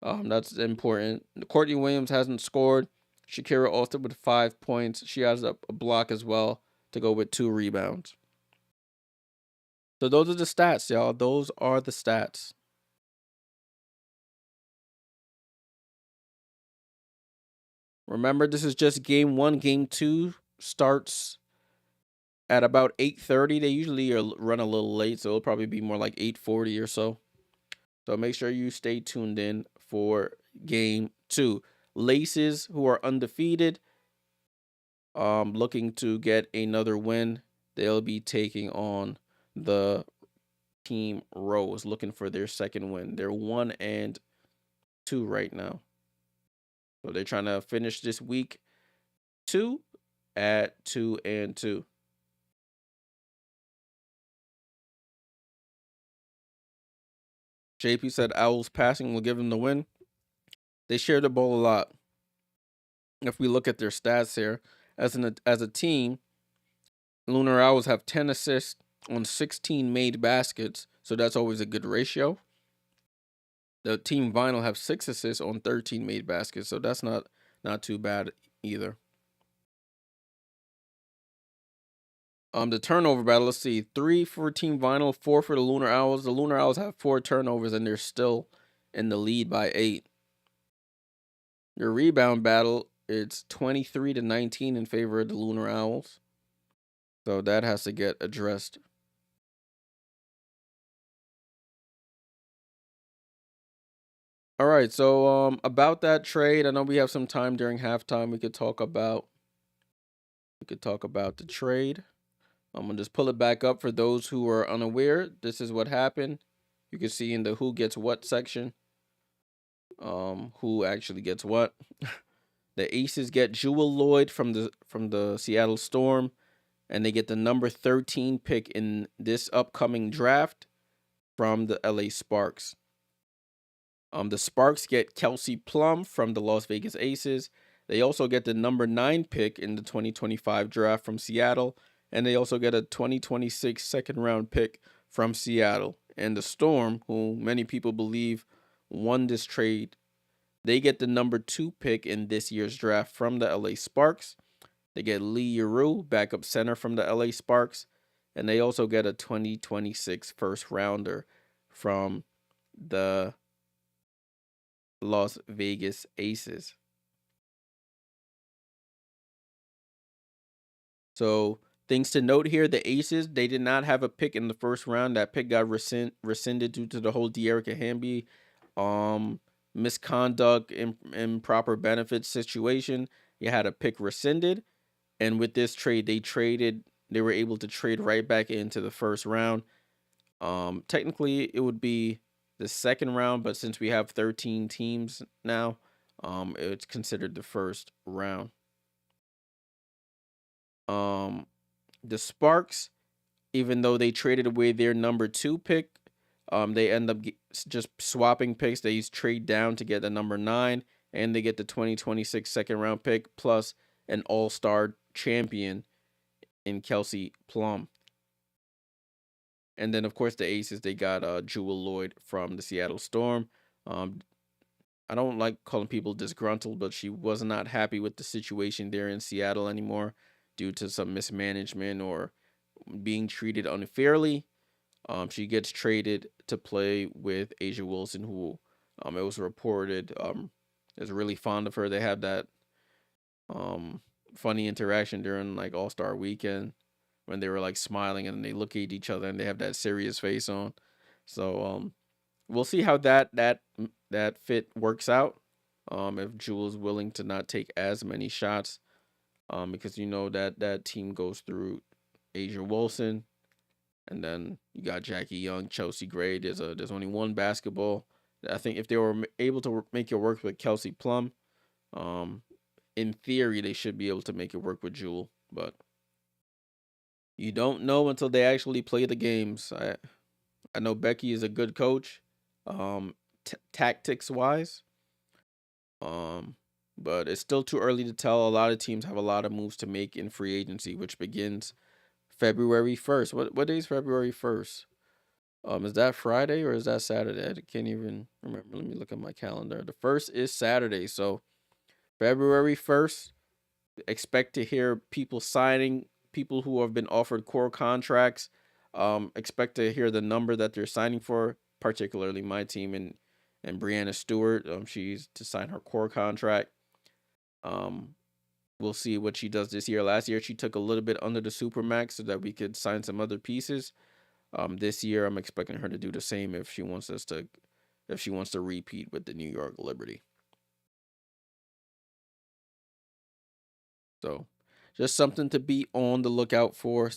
That's important. Courtney Williams hasn't scored. Shakira Austin with 5 points. She has a block as well to go with 2 rebounds. So those are the stats, y'all. Those are the stats. Remember, this is just game 1. Game 2 starts at about 8:30. They usually run a little late, so it'll probably be more like 8:40 or so. So make sure you stay tuned in for game 2. Laces, who are undefeated, looking to get another win. They'll be taking on the Team Rose, looking for their second win. They're 1-2 right now. So they're trying to finish this week 2 at 2-2. JP said Owls passing will give them the win. They share the ball a lot. If we look at their stats here, as a team, Lunar Owls have 10 assists on 16 made baskets, so that's always a good ratio. The Team Vinyl have 6 assists on 13 made baskets, so that's not too bad either. The turnover battle, let's see. 3 for Team Vinyl, 4 for the Lunar Owls. The Lunar Owls have 4 turnovers, and they're still in the lead by 8. The rebound battle, it's 23-19 in favor of the Lunar Owls. So that has to get addressed. All right, so about that trade, I know we have some time during halftime. We could talk about the trade. I'm gonna just pull it back up for those who are unaware. This is what happened. You can see in the who gets what section, who actually gets what. The Aces get Jewel Lloyd from the Seattle Storm, and they get the number 13 pick in this upcoming draft from the LA Sparks. The Sparks get Kelsey Plum from the Las Vegas Aces. They also get the number 9 pick in the 2025 draft from Seattle, and they also get a 2026 second round pick from Seattle. And the Storm, who many people believe won this trade, they get the number 2 pick in this year's draft from the LA Sparks. They get Lee Yeru, backup center from the LA Sparks, and they also get a 2026 first rounder from the Las Vegas Aces. So things to note here: the Aces, they did not have a pick in the first round. That pick got rescinded due to the whole De'Erica Hamby misconduct, improper benefits situation. You had a pick rescinded, and with this trade, they were able to trade right back into the first round. Technically, it would be the second round, but since we have 13 teams now, it's considered the first round. The Sparks, even though they traded away their number 2 pick, they end up just swapping picks. They trade down to get the number 9, and they get the 2026 second round pick plus an all-star champion in Kelsey Plum. And then, of course, the Aces, they got Jewel Lloyd from the Seattle Storm. I don't like calling people disgruntled, but she was not happy with the situation there in Seattle anymore due to some mismanagement or being treated unfairly. She gets traded to play with A'ja Wilson, who it was reported is really fond of her. They have that funny interaction during like All-Star weekend when they were like smiling and they look at each other and they have that serious face on. So we'll see how that fit works out. If Jewel's willing to not take as many shots, because you know that team goes through A'ja Wilson, and then you got Jackie Young, Chelsea Gray. There's only one basketball. I think if they were able to make it work with Kelsey Plum, in theory they should be able to make it work with Jewel, but you don't know until they actually play the games. I know Becky is a good coach, tactics wise, but it's still too early to tell. A lot of teams have a lot of moves to make in free agency, which begins February 1st. What day is February 1st? Is that Friday or is that Saturday? I can't even remember. Let me look at my calendar. The 1st is Saturday, so February 1st, expect to hear people signing, people who have been offered core contracts. Expect to hear the number that they're signing for, particularly my team and Breanna Stewart. She's to sign her core contract. We'll see what she does this year. Last year, she took a little bit under the supermax so that we could sign some other pieces. This year, I'm expecting her to do the same if she wants to repeat with the New York Liberty. So, just something to be on the lookout for.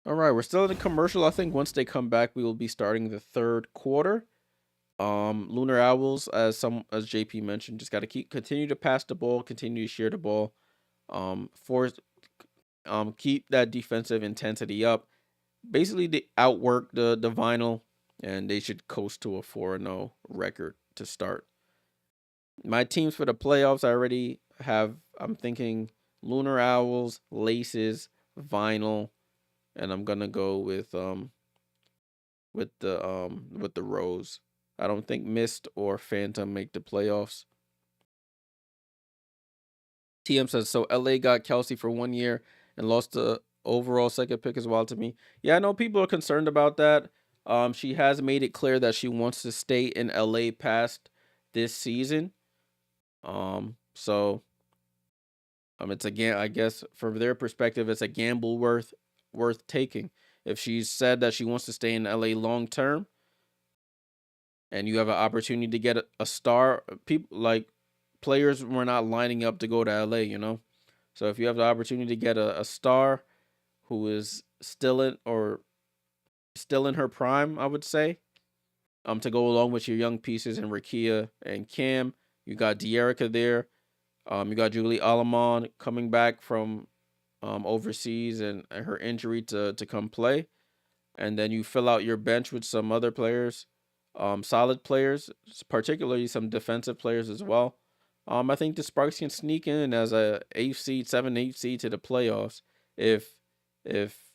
All right, we're still in a commercial. I think once they come back, we will be starting the third quarter. Lunar Owls, as JP mentioned, just got to continue to pass the ball, continue to share the ball. Keep that defensive intensity up. Basically, they outwork the Vinyl, and they should coast to a 4-0 record to start. My teams for the playoffs, I already have. I'm thinking Lunar Owls, Laces, Vinyl, and I'm gonna go with the Rose. I don't think Mist or Phantom make the playoffs. TM says, so LA got Kelsey for 1 year and lost the overall second pick as well to me. Yeah, I know people are concerned about that. She has made it clear that she wants to stay in LA past this season. So it's again, I guess from their perspective, it's a gamble worth taking. If she's said that she wants to stay in LA long term, and you have an opportunity to get a star, people like players were not lining up to go to LA, you know. So if you have the opportunity to get a star who is still in her prime, I would say, to go along with your young pieces in Rakia and Cam. You got De'Erica there. You got Julie Alamon coming back from overseas and her injury to come play. And then you fill out your bench with some other players, solid players, particularly some defensive players as well. I think the Sparks can sneak in as a 8th seed, 7th, 8th seed to the playoffs if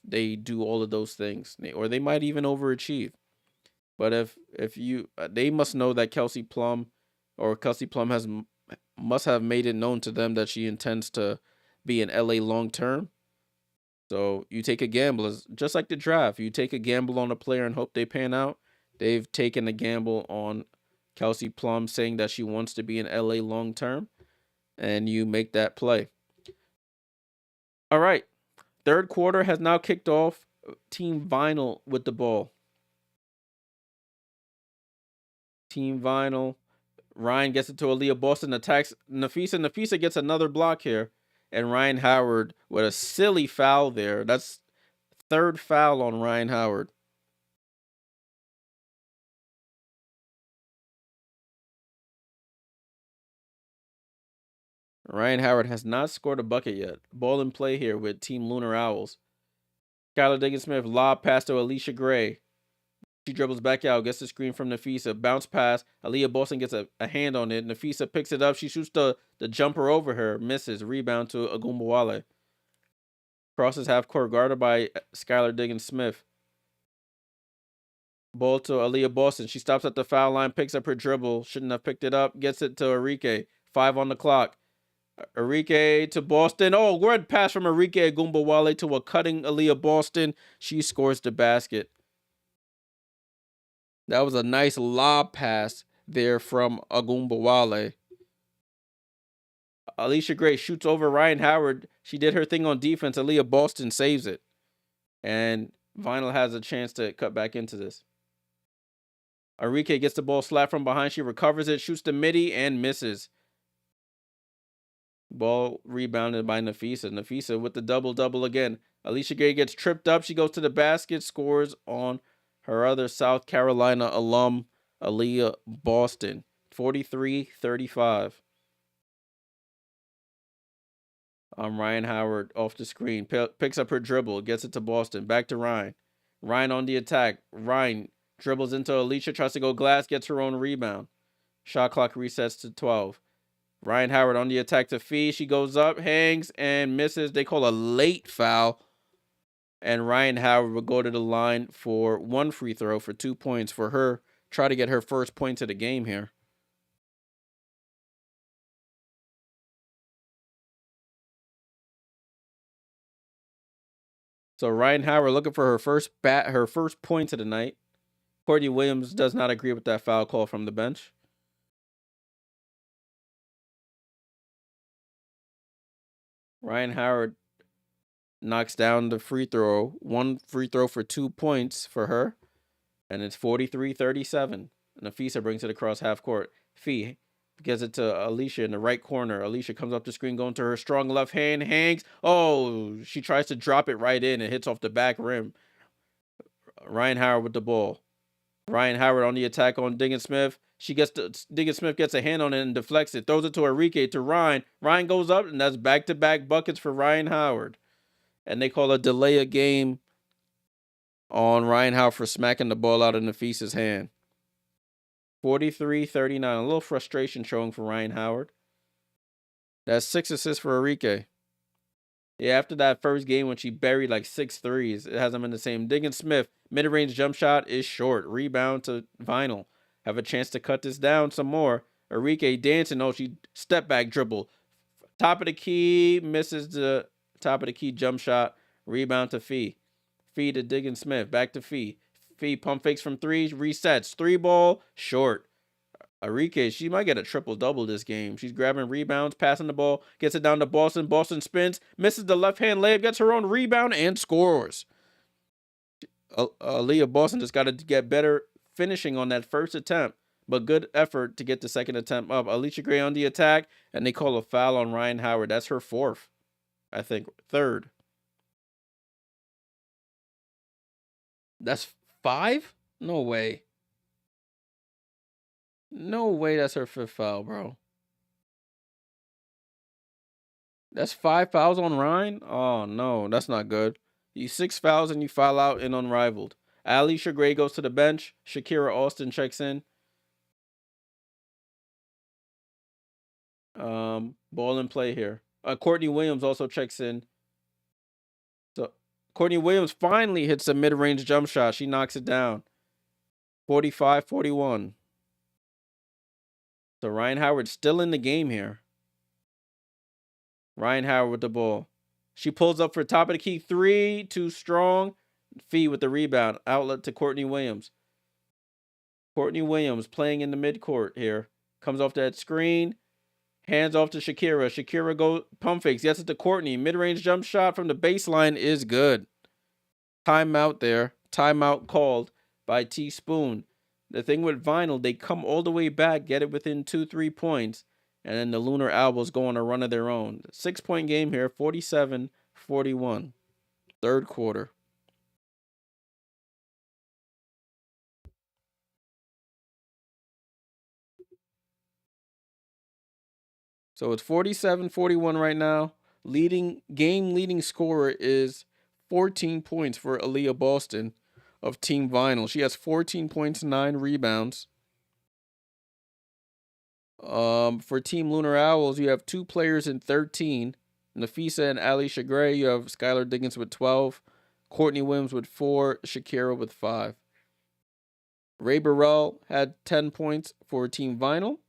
they do all of those things, or they might even overachieve. But if you, they must know that Kelsey Plum has must have made it known to them that she intends to be in LA long term. So you take a gamble, just like the draft. You take a gamble on a player and hope they pan out. They've taken a gamble on Kelsey Plum saying that she wants to be in LA long term, and you make that play. All right. Third quarter has now kicked off. Team Vinyl with the ball. Team Vinyl. Ryan gets it to Aaliyah Boston, attacks Nafisa. Nafisa gets another block here. And Ryan Howard with a silly foul there. That's third foul on Ryan Howard. Ryan Howard has not scored a bucket yet. Ball in play here with Team Lunar Owls. Skylar Diggins-Smith, lob pass to Alicia Gray. She dribbles back out, gets the screen from Nafisa. Bounce pass. Aaliyah Boston gets a hand on it. Nafisa picks it up. She shoots the jumper over her. Misses. Rebound to Agumbawale. Crosses half court, guarded by Skylar Diggins-Smith. Ball to Aaliyah Boston. She stops at the foul line, picks up her dribble. Shouldn't have picked it up. Gets it to Enrique. 5 on the clock. Enrique to Boston. Oh, good pass from Enrique Agumbawale to a cutting Aaliyah Boston. She scores the basket. That was a nice lob pass there from Agumbawale. Alicia Gray shoots over Ryan Howard. She did her thing on defense. Aaliyah Boston saves it. And Vinyl has a chance to cut back into this. Enrique gets the ball slapped from behind. She recovers it, shoots the midi, and misses. Ball rebounded by Nafisa. Nafisa with the double-double again. Alicia Gray gets tripped up. She goes to the basket, scores on her other South Carolina alum, Aaliyah Boston. 43-35. Ryan Howard off the screen. Picks up her dribble. Gets it to Boston. Back to Ryan. Ryan on the attack. Ryan dribbles into Alicia. Tries to go glass. Gets her own rebound. Shot clock resets to 12. Ryan Howard on the attack to Phee. She goes up, hangs, and misses. They call a late foul. And Ryan Howard will go to the line for one free throw for 2 points for her. Try to get her first points of the game here. So Ryan Howard looking for her first points of the night. Courtney Williams does not agree with that foul call from the bench. Ryan Howard knocks down the free throw. One free throw for 2 points for her. And it's 43-37. Nafisa brings it across half court. Phee gives it to Alicia in the right corner. Alicia comes up the screen, going to her strong left hand, hangs. Oh, she tries to drop it right in and hits off the back rim. Ryan Howard with the ball. Ryan Howard on the attack on Diggins-Smith. Diggins-Smith gets a hand on it and deflects it. Throws it to Enrique to Ryan. Ryan goes up, and that's back-to-back buckets for Ryan Howard. And they call a delay of game on Ryan Howard for smacking the ball out of Nafisa's hand. 43-39. A little frustration showing for Ryan Howard. That's 6 assists for Enrique. Yeah, after that first game when she buried like 6 threes, it hasn't been the same. Diggins-Smith, mid-range jump shot is short. Rebound to Vinyl. Have a chance to cut this down some more. Enrique dancing. Oh, she step back dribble. Top of the key, misses the top of the key jump shot. Rebound to Phee. Phee to Diggins-Smith. Back to Phee. Phee pump fakes from 3, resets. 3 ball, short. Enrique, she might get a triple-double this game. She's grabbing rebounds, passing the ball, gets it down to Boston. Boston spins, misses the left-hand layup, gets her own rebound, and scores. Aaliyah Boston just got to get better finishing on that first attempt, but good effort to get the second attempt up. Alicia Gray on the attack, and they call a foul on Ryan Howard. That's her 4th, I think, 3rd. That's 5? No way. No way that's her 5th foul, bro. That's 5 fouls on Ryan? Oh, no, that's not good. You 6 fouls and you foul out in Unrivaled. Alicia Gray goes to the bench. Shakira Austin checks in. Ball in play here. Courtney Williams also checks in. So Courtney Williams finally hits a mid-range jump shot. She knocks it down. 45-41. So Ryan Howard's still in the game here. Ryan Howard with the ball. She pulls up for top of the key 3. Too strong. Phee with the rebound. Outlet to Courtney Williams. Courtney Williams playing in the midcourt here. Comes off that screen. Hands off to Shakira. Shakira go pump fakes. Yes, it's to Courtney. Mid-range jump shot from the baseline is good. Timeout there. Timeout called by Teaspoon. The thing with Vinyl, they come all the way back, get it within 2-3 points, and then the Lunar Owls go on a run of their own. 6-point game here, 47-41. Third quarter. So it's 47-41 right now. Game leading scorer is 14 points for Aaliyah Boston of Team Vinyl. She has 14 points, 9 rebounds. For Team Lunar Owls, you have 2 players in 13. Nafisa and Alicia Gray. You have Skylar Diggins with 12. Courtney Williams with 4. Shakira with 5. Ray Burrell had 10 points for Team Vinyl.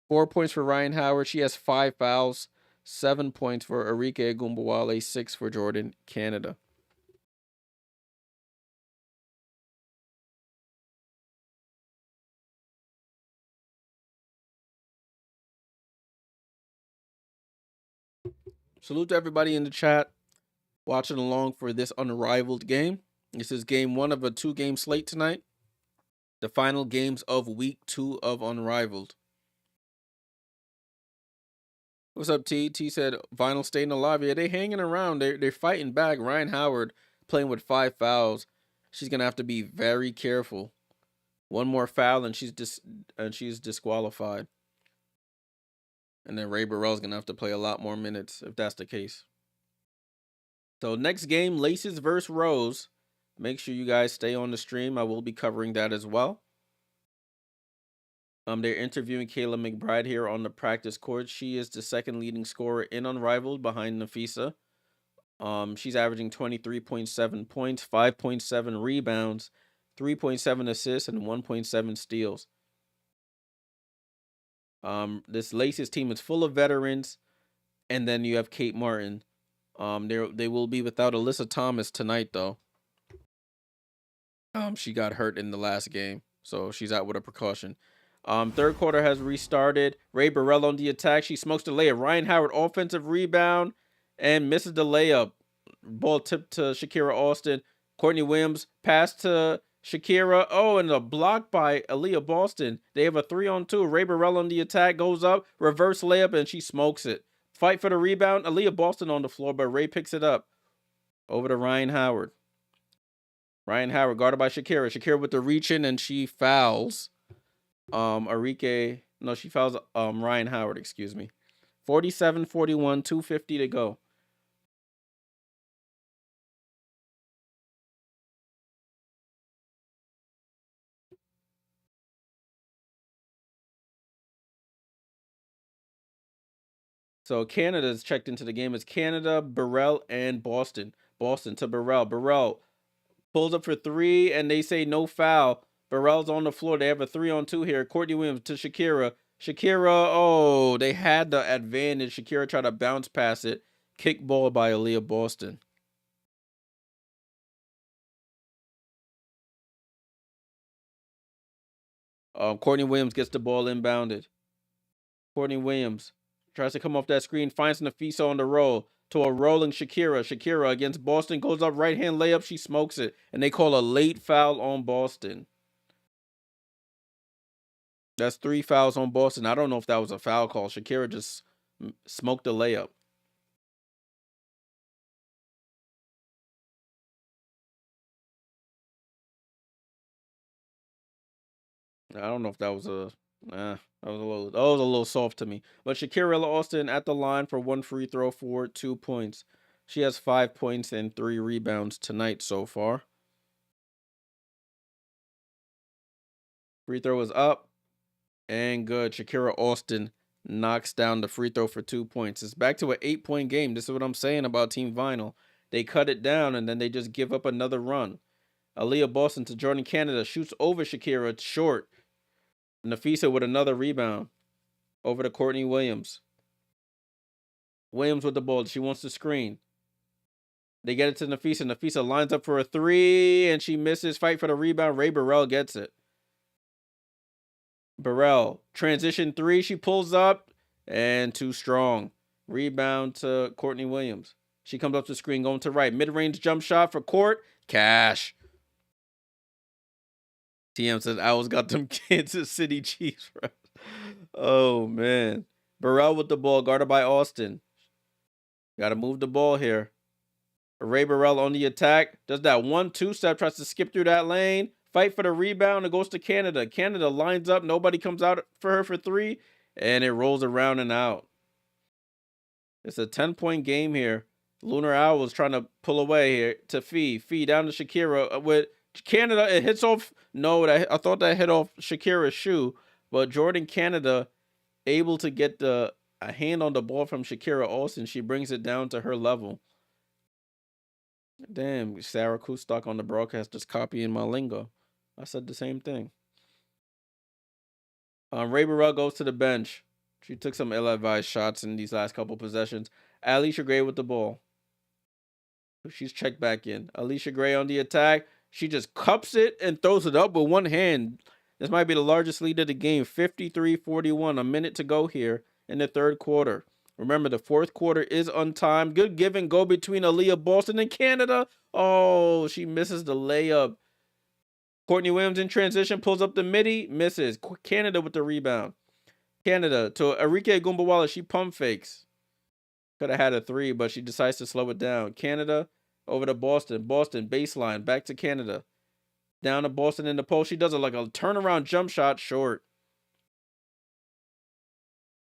4 points for Ryan Howard. She has 5 fouls. 7 points for Arike Agumbawale. 6 for Jordan, Canada. Salute to everybody in the chat watching along for this unrivaled game. This is game 1 of a 2-game slate tonight. The final games of week 2 of Unrivaled. What's up, T? T said Vinyl staying alive. Yeah, they hanging around. They're fighting back. Ryan Howard playing with 5 fouls. She's gonna have to be very careful. One more foul and she's disqualified. And then Ray Burrell's gonna have to play a lot more minutes if that's the case. So next game, Laces versus Rose. Make sure you guys stay on the stream. I will be covering that as well. They're interviewing Kayla McBride here on the practice court. She is the second leading scorer in Unrivaled behind Nafisa. She's averaging 23.7 points, 5.7 rebounds, 3.7 assists, and 1.7 steals. This Laces team is full of veterans, and then you have Kate Martin. They will be without Alyssa Thomas tonight, though. She got hurt in the last game, so she's out with a precaution. Third quarter has restarted. Ray Burrell on the attack. She smokes the layup. Ryan Howard offensive rebound and misses the layup. Ball tipped to Shakira Austin. Courtney Williams pass to Shakira. Oh, and a block by Aaliyah Boston. They have a 3-on-2. Ray Burrell on the attack goes up. Reverse layup, and she smokes it. Fight for the rebound. Aaliyah Boston on the floor, but Ray picks it up. Over to Ryan Howard. Ryan Howard guarded by Shakira. Shakira with the reach in, and she fouls. She fouls Ryan Howard, excuse me. 47-41, 2:50 to go. So Canada's checked into the game. It's Canada, Burrell, and Boston. Boston to Burrell. Burrell pulls up for 3, and they say no foul. Burrell's on the floor. They have a 3-on-2 here. Courtney Williams to Shakira. Shakira, they had the advantage. Shakira tried to bounce pass it. Kick ball by Aaliyah Boston. Courtney Williams gets the ball inbounded. Courtney Williams tries to come off that screen, finds Nafisa on the roll to a rolling Shakira. Shakira against Boston goes up, right hand layup. She smokes it, and they call a late foul on Boston. That's 3 fouls on Boston. I don't know if that was a foul call. Shakira just smoked the layup. I don't know if that was a Nah, that was a little soft to me. But Shakira Austin at the line for one free throw for 2 points. She has 5 points and 3 rebounds tonight so far. Free throw is up and good. Shakira Austin knocks down the free throw for 2 points. It's back to an 8 point game. This is what I'm saying about Team Vinyl. They cut it down and then they just give up another run. Aaliyah Boston to Jordan Canada shoots over Shakira short. Nafisa with another rebound over to Courtney Williams. Williams with the ball. She wants to screen. They get it to Nafisa. Nafisa lines up for a three and she misses. Fight for the rebound. Ray Burrell gets it. Burrell, transition three. She pulls up and too strong. Rebound to Courtney Williams. She comes up the screen going to right. Mid-range jump shot for Court. Cash. TM says Owls got them Kansas City Chiefs. Oh, man. Burrell with the ball, guarded by Austin. Got to move the ball here. Ray Burrell on the attack. Does that 1-2 step, tries to skip through that lane. Fight for the rebound. It goes to Canada. Canada lines up. Nobody comes out for her for three. And it rolls around and out. It's a 10-point game here. Lunar Owls trying to pull away here to Phee. Phee down to Shakira with Canada. It hits off. No, I thought that hit off Shakira's shoe. But Jordan Canada able to get a hand on the ball from Shakira Austin. She brings it down to her level. Damn, Sarah Kustok on the broadcast just copying my lingo. I said the same thing. Ray Burrell goes to the bench. She took some ill-advised shots in these last couple possessions. Alicia Gray with the ball. She's checked back in. Alicia Gray on the attack. She just cups it and throws it up with one hand. This might be the largest lead of the game. 53-41. A minute to go here in the third quarter. Remember, the fourth quarter is untimed. Good give and go between Aaliyah Boston and Canada. Oh, she misses the layup. Courtney Williams in transition, pulls up the midi, misses. Canada with the rebound. Canada to Arike Gumbawala. She pump fakes. Could have had a three, but she decides to slow it down. Canada over to Boston. Boston baseline, back to Canada. Down to Boston in the post. She does like a turnaround jump shot, short.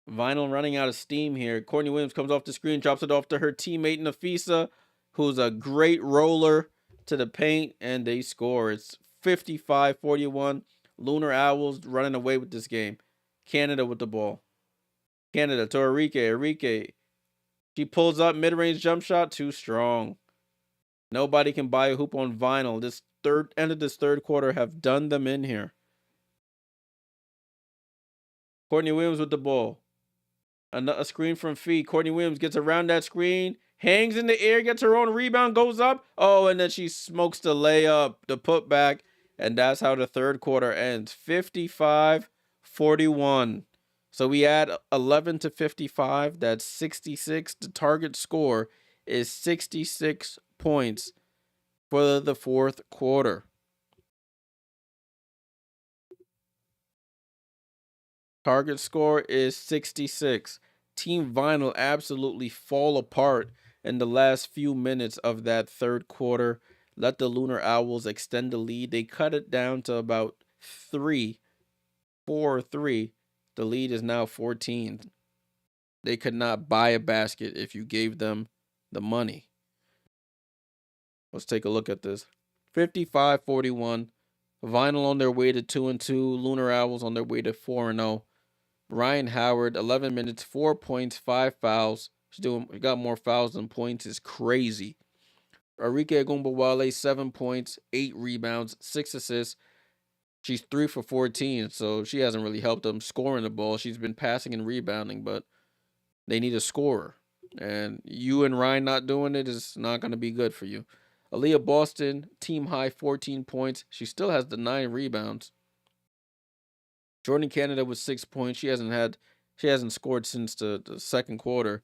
Vinyl running out of steam here. Courtney Williams comes off the screen, drops it off to her teammate Nafisa, who's a great roller to the paint, and they score. It's 55-41. Lunar Owls running away with this game. Canada with the ball. Canada to Arike. Arike. She pulls up, mid-range jump shot, too strong. Nobody can buy a hoop on Vinyl. This end of this third quarter have done them in here. Courtney Williams with the ball. A screen from Phee. Courtney Williams gets around that screen, hangs in the air, gets her own rebound, goes up. Oh, and then she smokes the layup, the putback, and that's how the third quarter ends. 55-41. So we add 11 to 55. That's 66. The target score is 66 points for the fourth quarter. Target score is 66. Team Vinyl absolutely fall apart in the last few minutes of that third quarter. Let the Lunar Owls extend the lead. They cut it down to about 4-3. The lead is now 14. They could not buy a basket if you gave them the money. Let's take a look at this. 55-41. Vinyl on their way to 2-2. Lunar Owls on their way to 4-0. Ryan Howard, 11 minutes, 4 points, 5 fouls. She got more fouls than points. Is crazy. Arike Gumbawale, 7 points, 8 rebounds, 6 assists. She's 3 for 14, so she hasn't really helped them scoring the ball. She's been passing and rebounding, but they need a scorer. And you and Ryan not doing it is not going to be good for you. Aaliyah Boston, team high, 14 points. She still has the 9 rebounds. Jordan Canada with 6 points. She hasn't scored since the second quarter.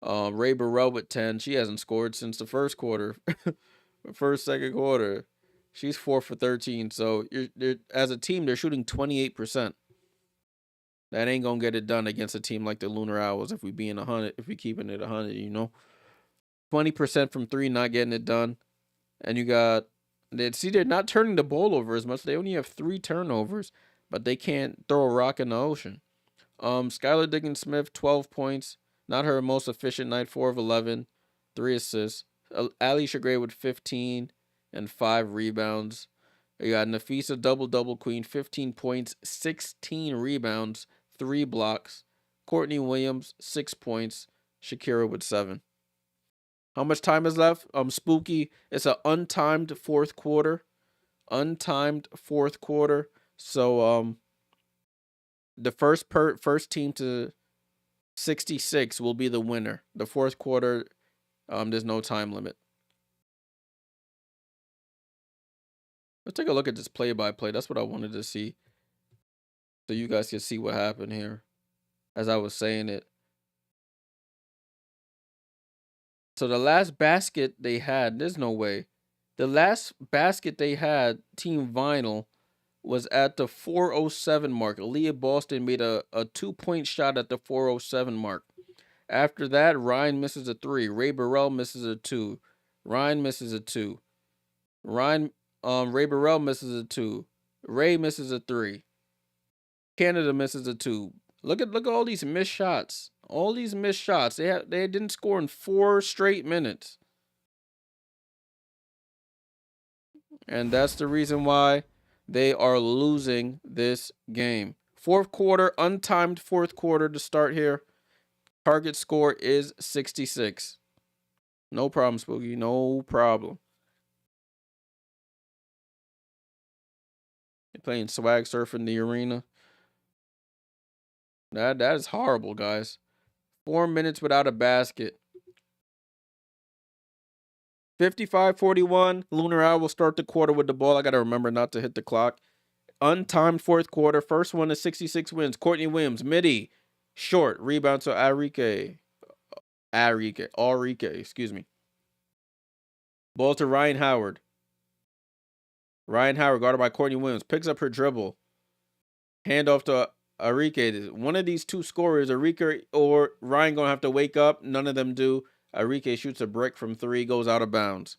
Ray Burrell with 10. She hasn't scored since the first quarter. Second quarter. She's 4 for 13. So as a team, they're shooting 28%. That ain't gonna get it done against a team like the Lunar Owls if we keeping it 100, 20% from 3, not getting it done. And they're not turning the ball over as much. They only have 3 turnovers. but they can't throw a rock in the ocean. Skylar Diggins-Smith, 12 points. Not her most efficient night, 4 of 11, 3 assists. Alicia Gray with 15 and 5 rebounds. You got Nafisa double queen, 15 points, 16 rebounds, 3 blocks. Courtney Williams, 6 points. Shakira with 7. How much time is left? Spooky. It's an untimed fourth quarter. So the first team to 66 will be the winner. The fourth quarter, there's no time limit. Let's take a look at this play-by-play. That's what I wanted to see, so you guys can see what happened here as I was saying it. So the last basket they had, there's no way. The last basket they had, Team Vinyl, was at the 4:07 mark. Aaliyah Boston made a 2-point shot at the 4:07 mark. After that, Ryan misses a 3. Ray Burrell misses a 2. Ryan misses a 2. Ray Burrell misses a 2. Ray misses a 3. Canada misses a 2. Look at all these missed shots. All these missed shots. They didn't score in 4 straight minutes. And that's the reason why they are losing this game. Fourth quarter, untimed fourth quarter to start here. Target score is 66. No problem, Spooky. No problem. They're playing swag surf in the arena. That is horrible, guys. 4 minutes without a basket. 55-41. Lunar Owls will start the quarter with the ball. I got to remember not to hit the clock. Untimed fourth quarter. First one is 66 wins. Courtney Williams, midi, short. Rebound to Arike, excuse me. Ball to Ryan Howard. Ryan Howard, guarded by Courtney Williams, picks up her dribble. Hand off to Arike. One of these two scorers, Arike or Ryan, gonna have to wake up. None of them do. Arike shoots a brick from 3, goes out of bounds.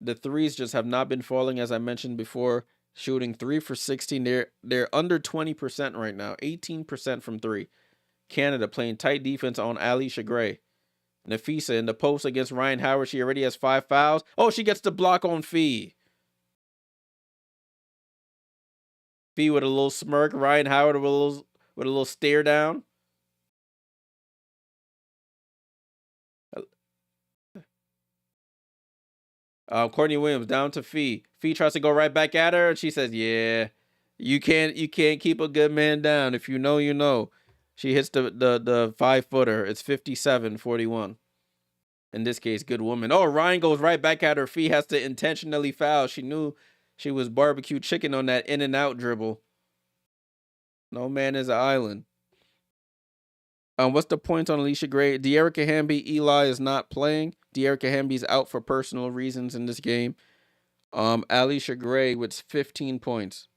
The threes just have not been falling, as I mentioned before. Shooting 3 for 16. They're under 20% right now. 18% from 3. Canada playing tight defense on Alicia Gray. Nafisa in the post against Ryan Howard. She already has 5 fouls. Oh, she gets the block on Phee. Phee with a little smirk. Ryan Howard with a little stare down. Courtney Williams down to Phee. Phee tries to go right back at her, and she says, "Yeah, you can't keep a good man down. If you know, you know." She hits the 5-footer. It's 57-41. In this case, good woman. Oh, Ryan goes right back at her. Phee has to intentionally foul. She knew she was barbecue chicken on that in and out dribble. No man is an island. What's the point on Alicia Gray? De'Arica Hamby, Eli is not playing. De'Arica Hamby's out for personal reasons in this game. Alicia Gray with 15 points.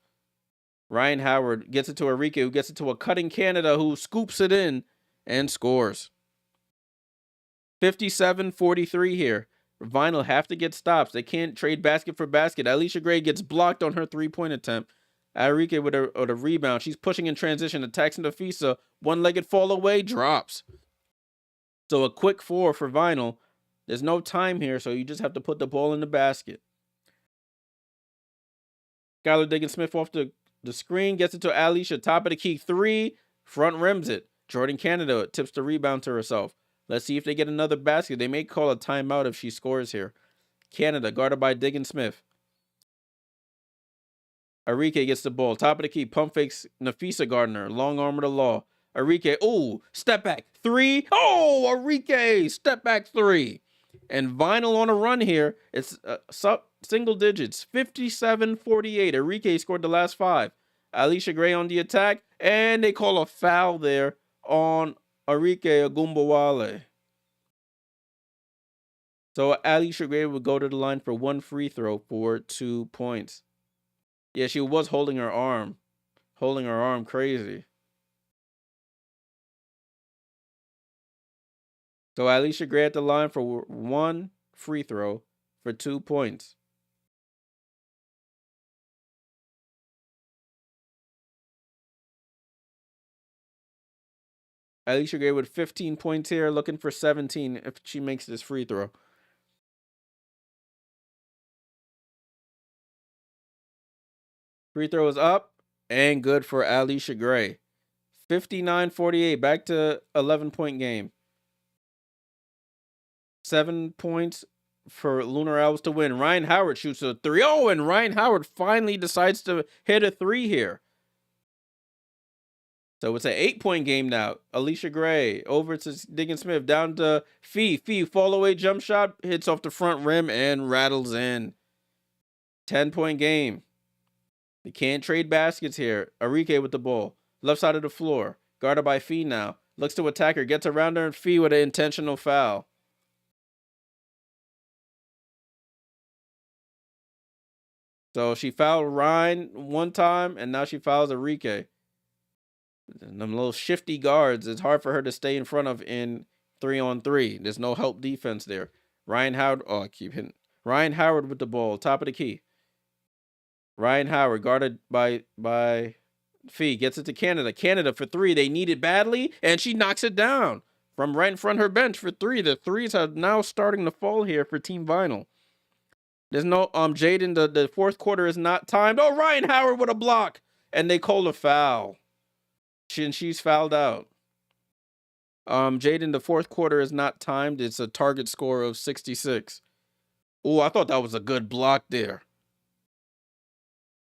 Ryan Howard gets it to Arike, who gets it to a cutting Canada, who scoops it in and scores. 57-43 here. Vinyl have to get stops. They can't trade basket for basket. Alicia Gray gets blocked on her 3-point attempt. Arike with a rebound. She's pushing in transition, attacks Nafisa. One-legged fall away, drops. So a quick 4 for Vinyl. There's no time here, so you just have to put the ball in the basket. Skylar Diggins-Smith off the screen, gets it to Alicia, top of the key, 3, front rims it. Jordan Canada tips the rebound to herself. Let's see if they get another basket. They may call a timeout if she scores here. Canada, guarded by Diggins-Smith. Arike gets the ball. Top of the key. Pump fakes Nafisa Gardner. Long arm of the law. Arike. Ooh. Step back. 3. Oh, Arike. Step back 3. And Vinyl on a run here. It's single digits. 57-48. Arike scored the last 5. Alicia Gray on the attack. And they call a foul there on Arike Agumbawale. So Alicia Gray would go to the line for 1 free throw for 2 points. Yeah, she was holding her arm. Holding her arm crazy. So Alicia Gray at the line for 1 free throw for 2 points. Alicia Gray with 15 points here, looking for 17 if she makes this free throw. Free throw is up and good for Alicia Gray. 59-48, back to 11-point game. 7 points for Lunar Owls to win. Ryan Howard shoots a 3. Oh, and Ryan Howard finally decides to hit a 3 here. So it's an 8-point game now. Alicia Gray over to Diggin Smith, down to Phee. Phee, fall away jump shot, hits off the front rim and rattles in. 10-point game. They can't trade baskets here. Arike with the ball. Left side of the floor. Guarded by Phee now. Looks to attack her. Gets around her and Phee with an intentional foul. So she fouled Ryan one time, and now she fouls Arike. Them little shifty guards, it's hard for her to stay in front of in 3-on-3. There's no help defense there. Ryan Howard, oh, I keep hitting. Ryan Howard with the ball, top of the key. Ryan Howard guarded by Phee, gets it to Canada. Canada for 3, they need it badly, and she knocks it down from right in front of her bench for 3. The threes are now starting to fall here for Team Vinyl. There's no Jaden. The fourth quarter is not timed. Oh, Ryan Howard with a block, and they call a foul. She's fouled out. Jaden, the fourth quarter is not timed. It's a target score of 66. Oh, I thought that was a good block there.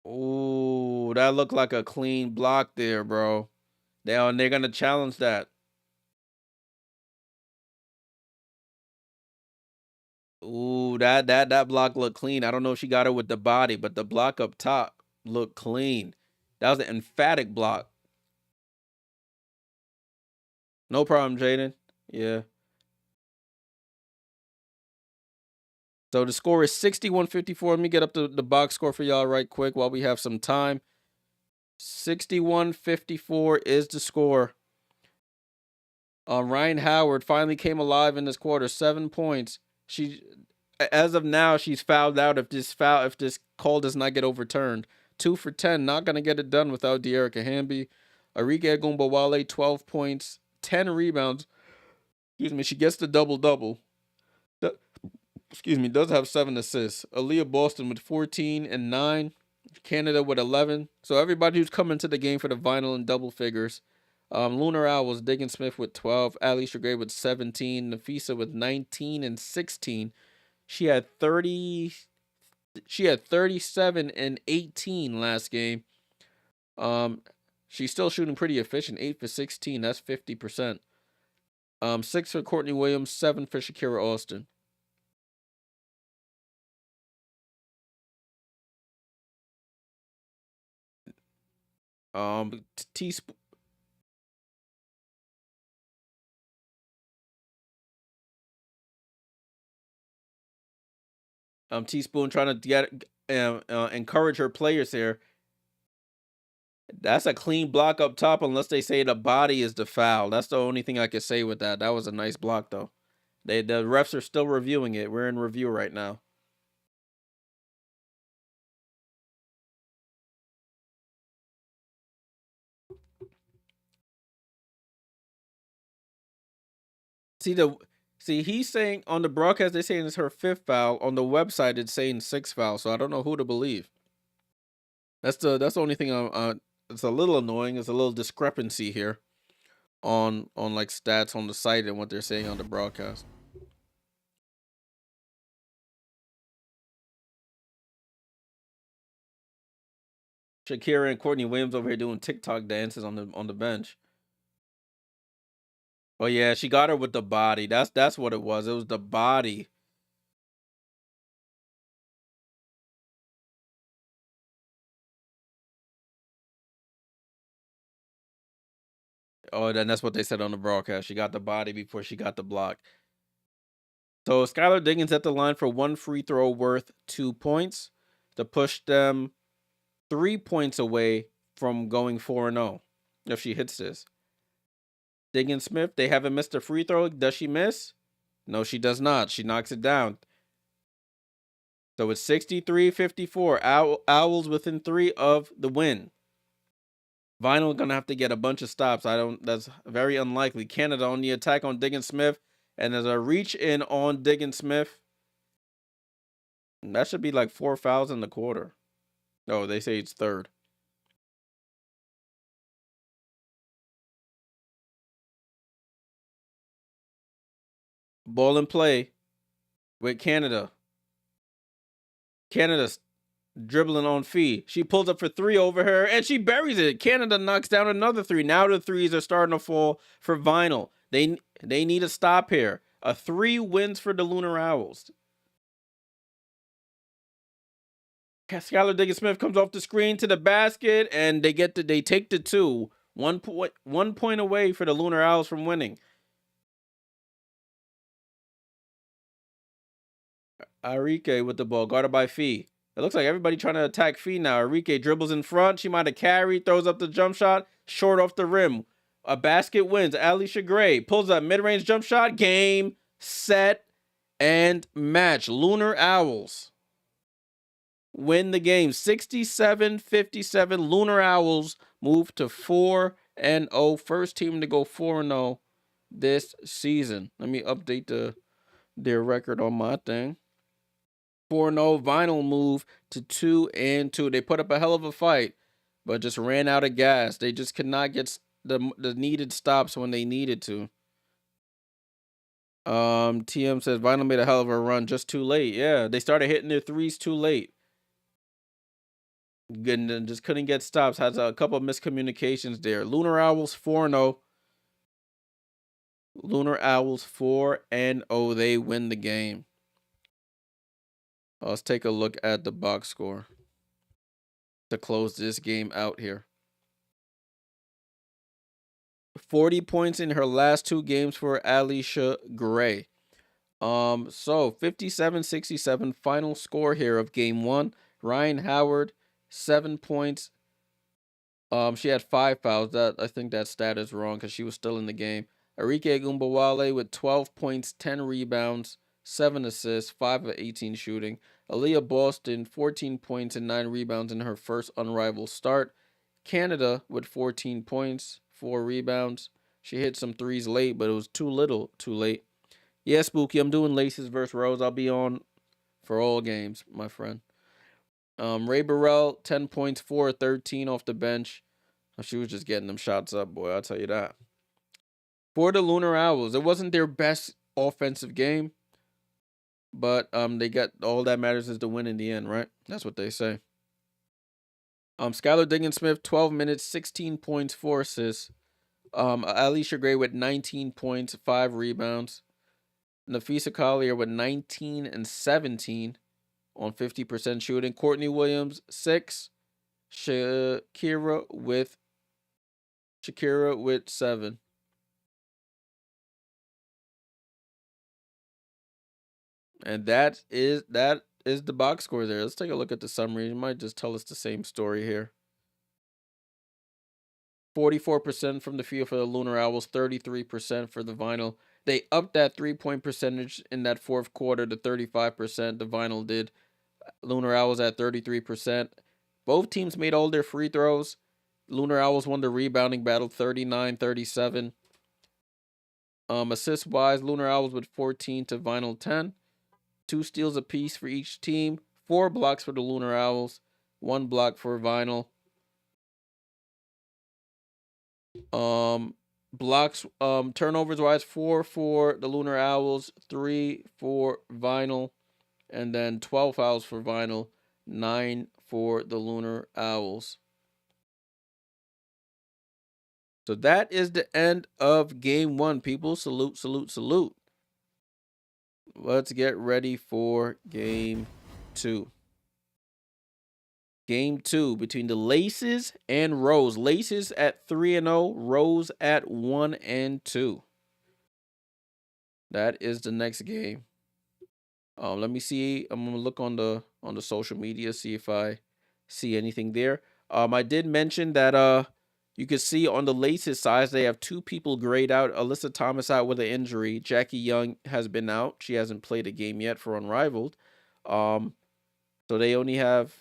Oh, that looked like a clean block there, bro. They're gonna challenge that. Ooh, that block looked clean. I don't know if she got it with the body, but the block up top looked clean. That was an emphatic block. No problem, Jaden. Yeah. So the score is 61-54. Let me get up the box score for y'all right quick while we have some time. 61-54 is the score. Ryan Howard finally came alive in this quarter. 7 points. As of now, she's fouled out if this call does not get overturned. 2 for 10, not gonna get it done without De'Erica Hamby. Arike Agumbawale, 12 points, 10 rebounds. Excuse me, she gets the double-double. Does have 7 assists. Aaliyah Boston with 14 and 9. Canada with 11. So everybody who's coming to the game for the Vinyl in double figures. Lunar Owls, Diggin Smith with 12. Alicia Gray with 17. Nafisa with 19 and 16. She had 37 and 18 last game. She's still shooting pretty efficient. 8 for 16. That's 50%. 6 for Courtney Williams. 7 for Shakira Austin. Teaspoon trying to encourage her players here. That's a clean block up top, unless they say the body is the foul. That's the only thing I can say with that. That was a nice block, though. The refs are still reviewing it. We're in review right now. See, he's saying on the broadcast they're saying it's her 5th foul. On the website it's saying 6th foul. So I don't know who to believe. That's the only thing. It's a little annoying. There's a little discrepancy here on like stats on the site and what they're saying on the broadcast. Shakira and Courtney Williams over here doing TikTok dances on the bench. Oh yeah, she got her with the body. That's what it was. It was the body. Oh, then that's what they said on the broadcast. She got the body before she got the block. So Skylar Diggins at the line for 1 free throw worth 2 points to push them 3 points away from going 4-0 if she hits this. Diggins Smith, they haven't missed a free throw. Does she miss? No, she does not. She knocks it down. So it's 63-54. Owls within 3 of the win. Vinyl gonna have to get a bunch of stops. That's very unlikely. Canada on the attack on Diggin Smith, and there's a reach in on Diggin Smith. That should be like 4 fouls in the quarter. Oh, they say it's third. Ball in play with Canada. Canada's dribbling on Phee. She pulls up for three over her, and she buries it. Canada knocks down another three. Now the threes are starting to fall for Vinyl. They need a stop here. A 3 wins for the Lunar Owls. Skylar Diggins-Smith comes off the screen to the basket, and they take the 2. 1 point away for the Lunar Owls from winning. Arike with the ball, guarded by Phee. It looks like everybody trying to attack Phee now. Arike dribbles in front. She might have carried, throws up the jump shot, short off the rim. A basket wins. Alicia Gray pulls up mid-range jump shot. Game, set, and match. Lunar Owls win the game 67-57. Lunar Owls move to 4-0. First team to go 4-0 this season. Let me update their record on my thing. 4-0. Vinyl move to 2-2. They put up a hell of a fight, but just ran out of gas. They just could not get the needed stops when they needed to. TM says Vinyl made a hell of a run, just too late. Yeah, they started hitting their threes too late. And just couldn't get stops. Has a couple of miscommunications there. Lunar Owls 4-0. Lunar Owls 4-0. They win the game. Let's take a look at the box score to close this game out here. 40 points in her last 2 games for Alicia Gray. So 57-67 final score here of game 1. Ryan Howard, 7 points. She had 5 fouls. I think that stat is wrong because she was still in the game. Arike Gumbawale with 12 points, 10 rebounds, 7 assists, 5 of 18 shooting. Aaliyah Boston, 14 points and 9 rebounds in her first unrivaled start. Canada with 14 points, 4 rebounds. She hit some threes late, but it was too little, too late. Yeah, Spooky, I'm doing Laces versus Rose. I'll be on for all games, my friend. Ray Burrell, 10 points, 4 of 13 off the bench. She was just getting them shots up, boy, I'll tell you that. For the Lunar Owls, it wasn't their best offensive game, but they got all that matters is the win in the end, right? That's what they say. Skylar Diggins-Smith, 12 minutes, 16 points, 4 assists. Alicia Gray with 19 points, 5 rebounds. Nafisa Collier with 19 and 17 on 50% shooting. Courtney Williams, 6. Shakira with 7. And that is the box score there. Let's take a look at the summary. It might just tell us the same story here. 44% from the field for the Lunar Owls, 33% for the Vinyl. They upped that 3-point percentage in that fourth quarter to 35%. The Vinyl did. Lunar Owls at 33%. Both teams made all their free throws. Lunar Owls won the rebounding battle 39-37. Assist-wise, Lunar Owls with 14 to Vinyl 10. 2 steals apiece for each team. 4 blocks for the Lunar Owls. 1 block for Vinyl. Blocks, turnovers wise, 4 for the Lunar Owls, 3 for Vinyl, and then 12 fouls for Vinyl, 9 for the Lunar Owls. So that is the end of game 1, people. Salute, salute, salute. Let's get ready for game 2. Game 2 between the Laces and Rose. Laces at 3-0, Rose at 1-2. That is the next game. Let me see. I'm gonna look on the social media, see if I see anything there. I did mention that you can see on the Laces side they have 2 people grayed out. Alyssa Thomas out with an injury. Jackie Young has been out. She hasn't played a game yet for Unrivaled. So they only have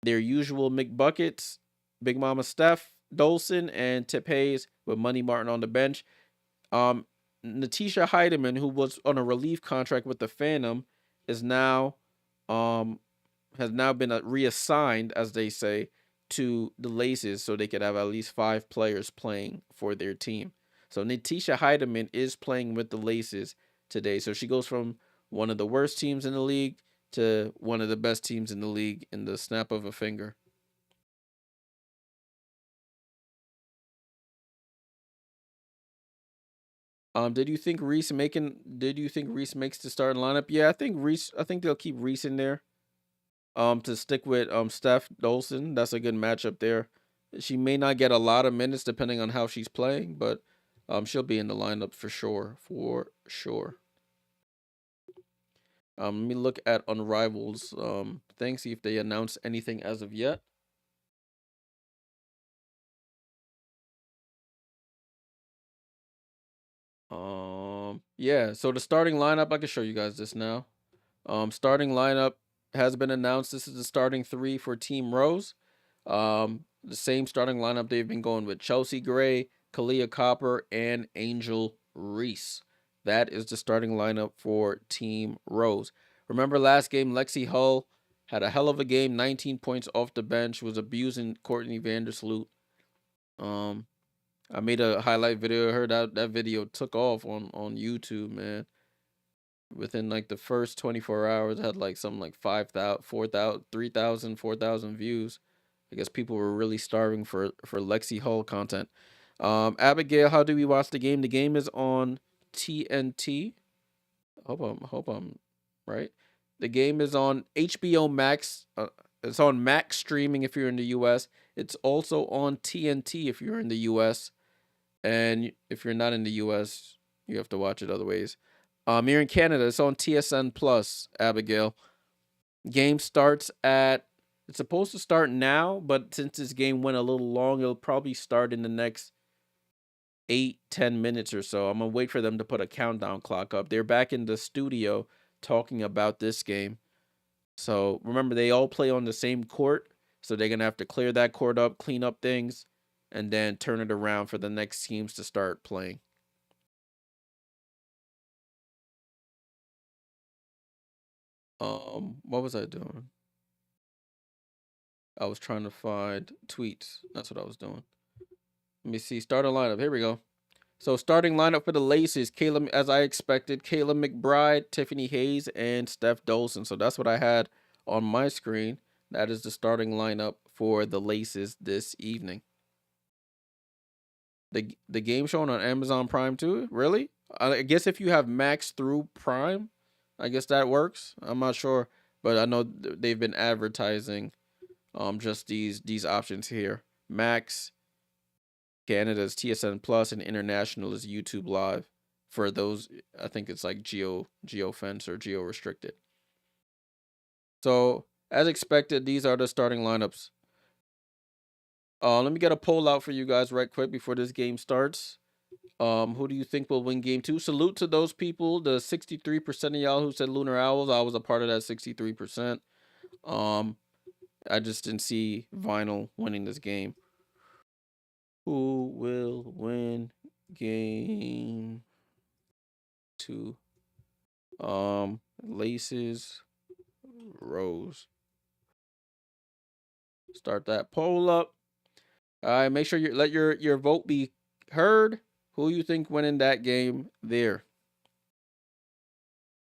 their usual McBuckets, Big Mama Steph, Dolson and Tip Hayes with Money Martin on the bench. Um, Natisha Heidemann, who was on a relief contract with the Phantom, is now um has now been reassigned, as they say, to the Laces, so they could have at least 5 players playing for their team. So Natisha Heidemann is playing with the Laces today. So she goes from one of the worst teams in the league to one of the best teams in the league in the snap of a finger. Did you think Reese making? Did you think Reese makes the starting lineup? Yeah, I think Reese. I think they'll keep Reese in there. To stick with Steph Dolson, that's a good matchup there. She may not get a lot of minutes depending on how she's playing, but she'll be in the lineup for sure. For sure. Let me look at Unrivals thing, see if they announced anything as of yet. Yeah, so the starting lineup, I can show you guys this now. Starting lineup has been announced. This is the starting 3 for Team Rose. The same starting lineup they've been going with: Chelsea Gray, Kalia Copper, and Angel Reese. That is the starting lineup for Team Rose. Remember last game, Lexi Hull had a hell of a game, 19 points off the bench, was abusing Courtney Vandersloot. Um, I made a highlight video of her. That video took off on YouTube, man. Within like the first 24 hours, had like something like 5,000, 4,000, 3,000, 4,000 views. I guess people were really starving for Lexi Hull content. Abigail, how do we watch the game? The game is on TNT. Hope I'm right. The game is on HBO Max. It's on Max streaming if you're in the US. It's also on TNT if you're in the US. And if you're not in the US, you have to watch it other ways. You're in Canada. It's on TSN Plus, Abigail. Game starts at. It's supposed to start now, but since this game went a little long, it'll probably start in the next 8-10 minutes or so. I'm gonna wait for them to put a countdown clock up. They're back in the studio talking about this game. So remember, they all play on the same court, so they're gonna have to clear that court up, clean up things, and then turn it around for the next teams to start playing. What was I doing? I was trying to find tweets. That's what I was doing. Let me see. Starting lineup. Here we go. So starting lineup for the Laces, Kayla, as I expected, Kayla McBride, Tiffany Hayes, and Steph Dolson. So that's what I had on my screen. That is the starting lineup for the Laces this evening. The game shown on Amazon Prime too? Really? I guess if you have Max through Prime, I guess that works. I'm not sure, but I know they've been advertising just these options here. Max, Canada's TSN Plus, and international is YouTube Live. For those, I think it's like geo fence or geo restricted. So as expected, these are the starting lineups. Let me get a poll out for you guys right quick before this game starts. Who do you think will win game 2? Salute to those people, the 63% of y'all who said Lunar Owls. I was a part of that 63%. I just didn't see Vinyl winning this game. Who will win game 2? Laces, Rose. Start that poll up. All right, make sure you let your vote be heard. Who you think winning that game there?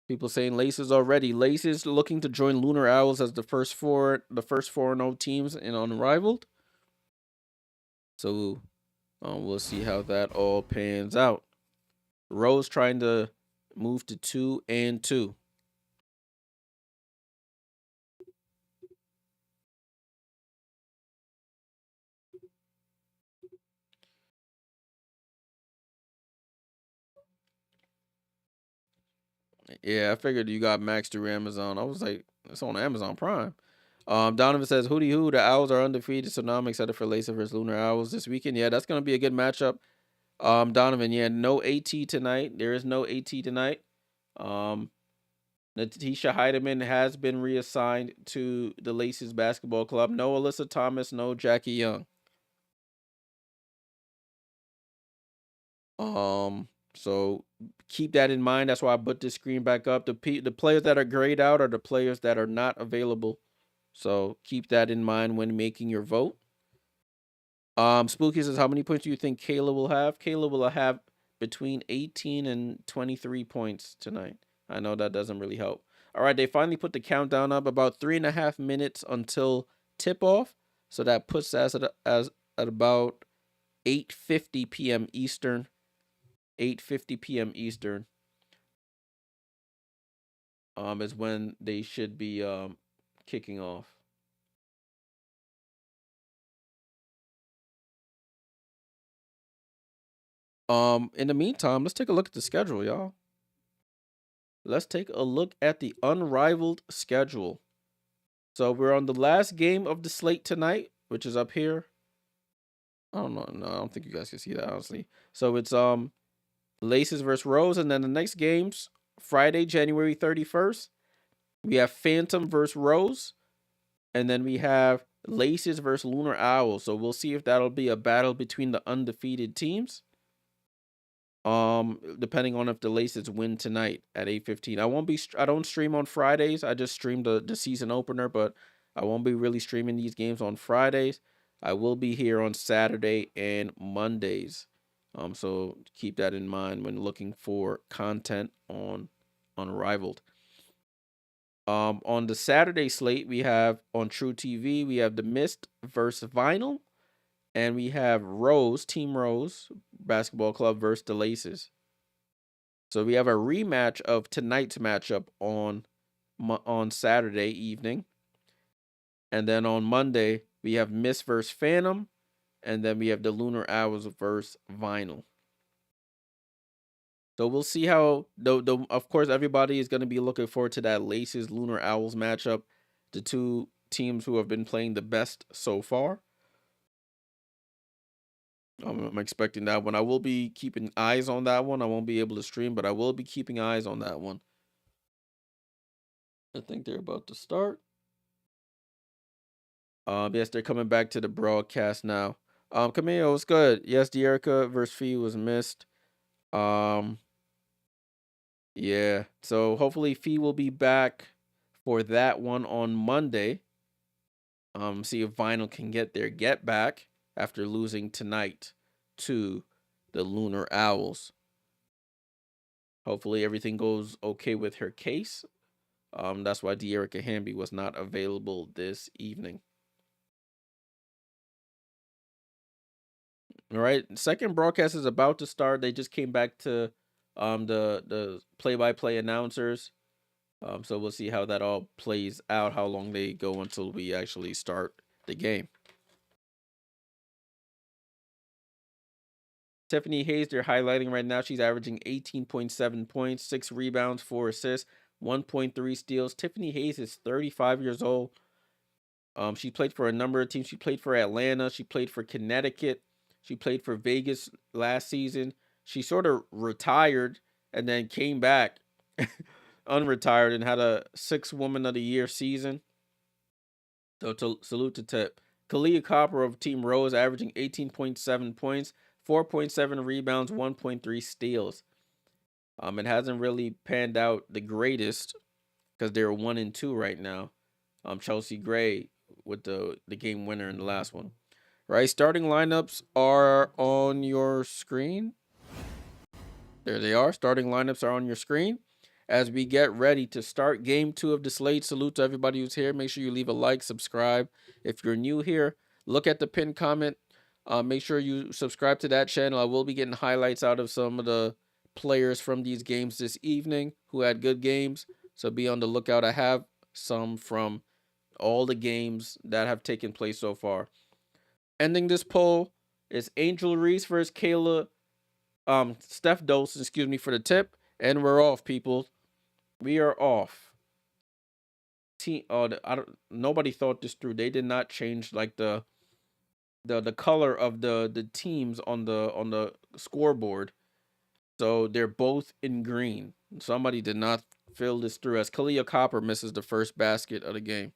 People saying Laces already. Laces looking to join Lunar Owls as the first 4-0 teams in Unrivaled. So we'll see how that all pans out. Rose trying to move to 2-2. Yeah, I figured you got Max through Amazon. I was like, it's on Amazon Prime. Donovan says, "Hootie hoo, the Owls are undefeated, so now I'm excited for Lacer versus Lunar Owls this weekend." Yeah, that's gonna be a good matchup. Donovan, yeah, no AT tonight. There is no AT tonight. Um, Natisha Heidemann has been reassigned to the Laces basketball club. No Alyssa Thomas, no Jackie Young. So keep that in mind. That's why I put this screen back up. The players that are grayed out are the players that are not available. So keep that in mind when making your vote. Spooky says, how many points do you think Kayla will have? Kayla will have between 18 and 23 points tonight. I know that doesn't really help. All right, they finally put the countdown up, about 3.5 minutes until tip off. So that puts us at about 8:50 p.m. Eastern. 8:50 p.m. Eastern is when they should be kicking off. In the meantime, let's take a look at the schedule, y'all. Let's take a look at the unrivaled schedule. So we're on the last game of the slate tonight, which is up here. I don't know. No, I don't think you guys can see that, honestly. So it's Laces versus Rose, and then the next games, Friday, January 31st, we have Phantom versus Rose, and then we have Laces versus Lunar Owls. So we'll see if that'll be a battle between the undefeated teams. Depending on if the Laces win tonight at 8:15. I don't stream on Fridays. I just stream the season opener, but I won't be really streaming these games on Fridays. I will be here on Saturday and Mondays. So keep that in mind when looking for content on Unrivaled. On the Saturday slate, we have on True TV, we have the Mist versus Vinyl, and we have Team Rose Basketball Club versus the Laces. So we have a rematch of tonight's matchup on Saturday evening, and then on Monday we have Mist versus Phantom, and then we have the Lunar Owls versus Vinyl. So we'll see how the of course everybody is going to be looking forward to that Laces Lunar Owls matchup, the two teams who have been playing the best so far. I'm expecting that one. I will be keeping eyes on that one. I won't be able to stream, but I will be keeping eyes on that one. I think they're about to start. Yes, they're coming back to the broadcast now. Camille, what's good? Yes, Deerica versus Phee was missed. Um, yeah. So hopefully Phee will be back for that one on Monday. See if Vinyl can get their get back after losing tonight to the Lunar Owls. Hopefully everything goes okay with her case. That's why Deerica Hamby was not available this evening. All right, second broadcast is about to start. They just came back to the play-by-play announcers. So we'll see how that all plays out, how long they go until we actually start the game. Tiffany Hayes, they're highlighting right now. She's averaging 18.7 points, 6 rebounds, 4 assists, 1.3 steals. Tiffany Hayes is 35 years old. She played for a number of teams. She played for Atlanta. She played for Connecticut. She played for Vegas last season. She sort of retired and then came back unretired and had a 6 Woman of the Year season. So salute to Tip. Kalia Copper of Team Rose averaging 18.7 points, 4.7 rebounds, 1.3 steals. It hasn't really panned out the greatest because they're 1-2 right now. Chelsea Gray with the game winner in the last one. Right, starting lineups are on your screen. There they are. Starting lineups are on your screen. As we get ready to start game 2 of the slate, salute to everybody who's here. Make sure you leave a like, subscribe. If you're new here, look at the pinned comment. Make sure you subscribe to that channel. I will be getting highlights out of some of the players from these games this evening who had good games. So be on the lookout. I have some from all the games that have taken place so far. Ending this poll is Angel Reese versus Kayla Steph Dose, excuse me, for the tip. And we're off, people. We are off. Nobody thought this through. They did not change like the color of the teams on the scoreboard. So they're both in green. Somebody did not fill this through as Kalia Copper misses the first basket of the game.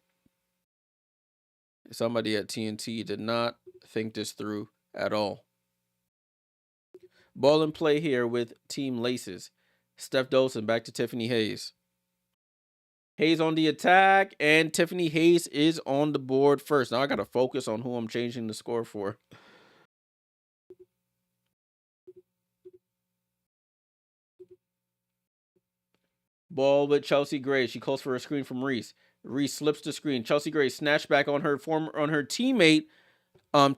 Somebody at TNT did not think this through at all. Ball and play here with Team Laces. Steph Dolson back to Tiffany Hayes. Hayes on the attack, and Tiffany Hayes is on the board first. Now I got to focus on who I'm changing the score for. Ball with Chelsea Gray. She calls for a screen from Reese. Reese slips the screen. Chelsea Gray snatch back on her teammate,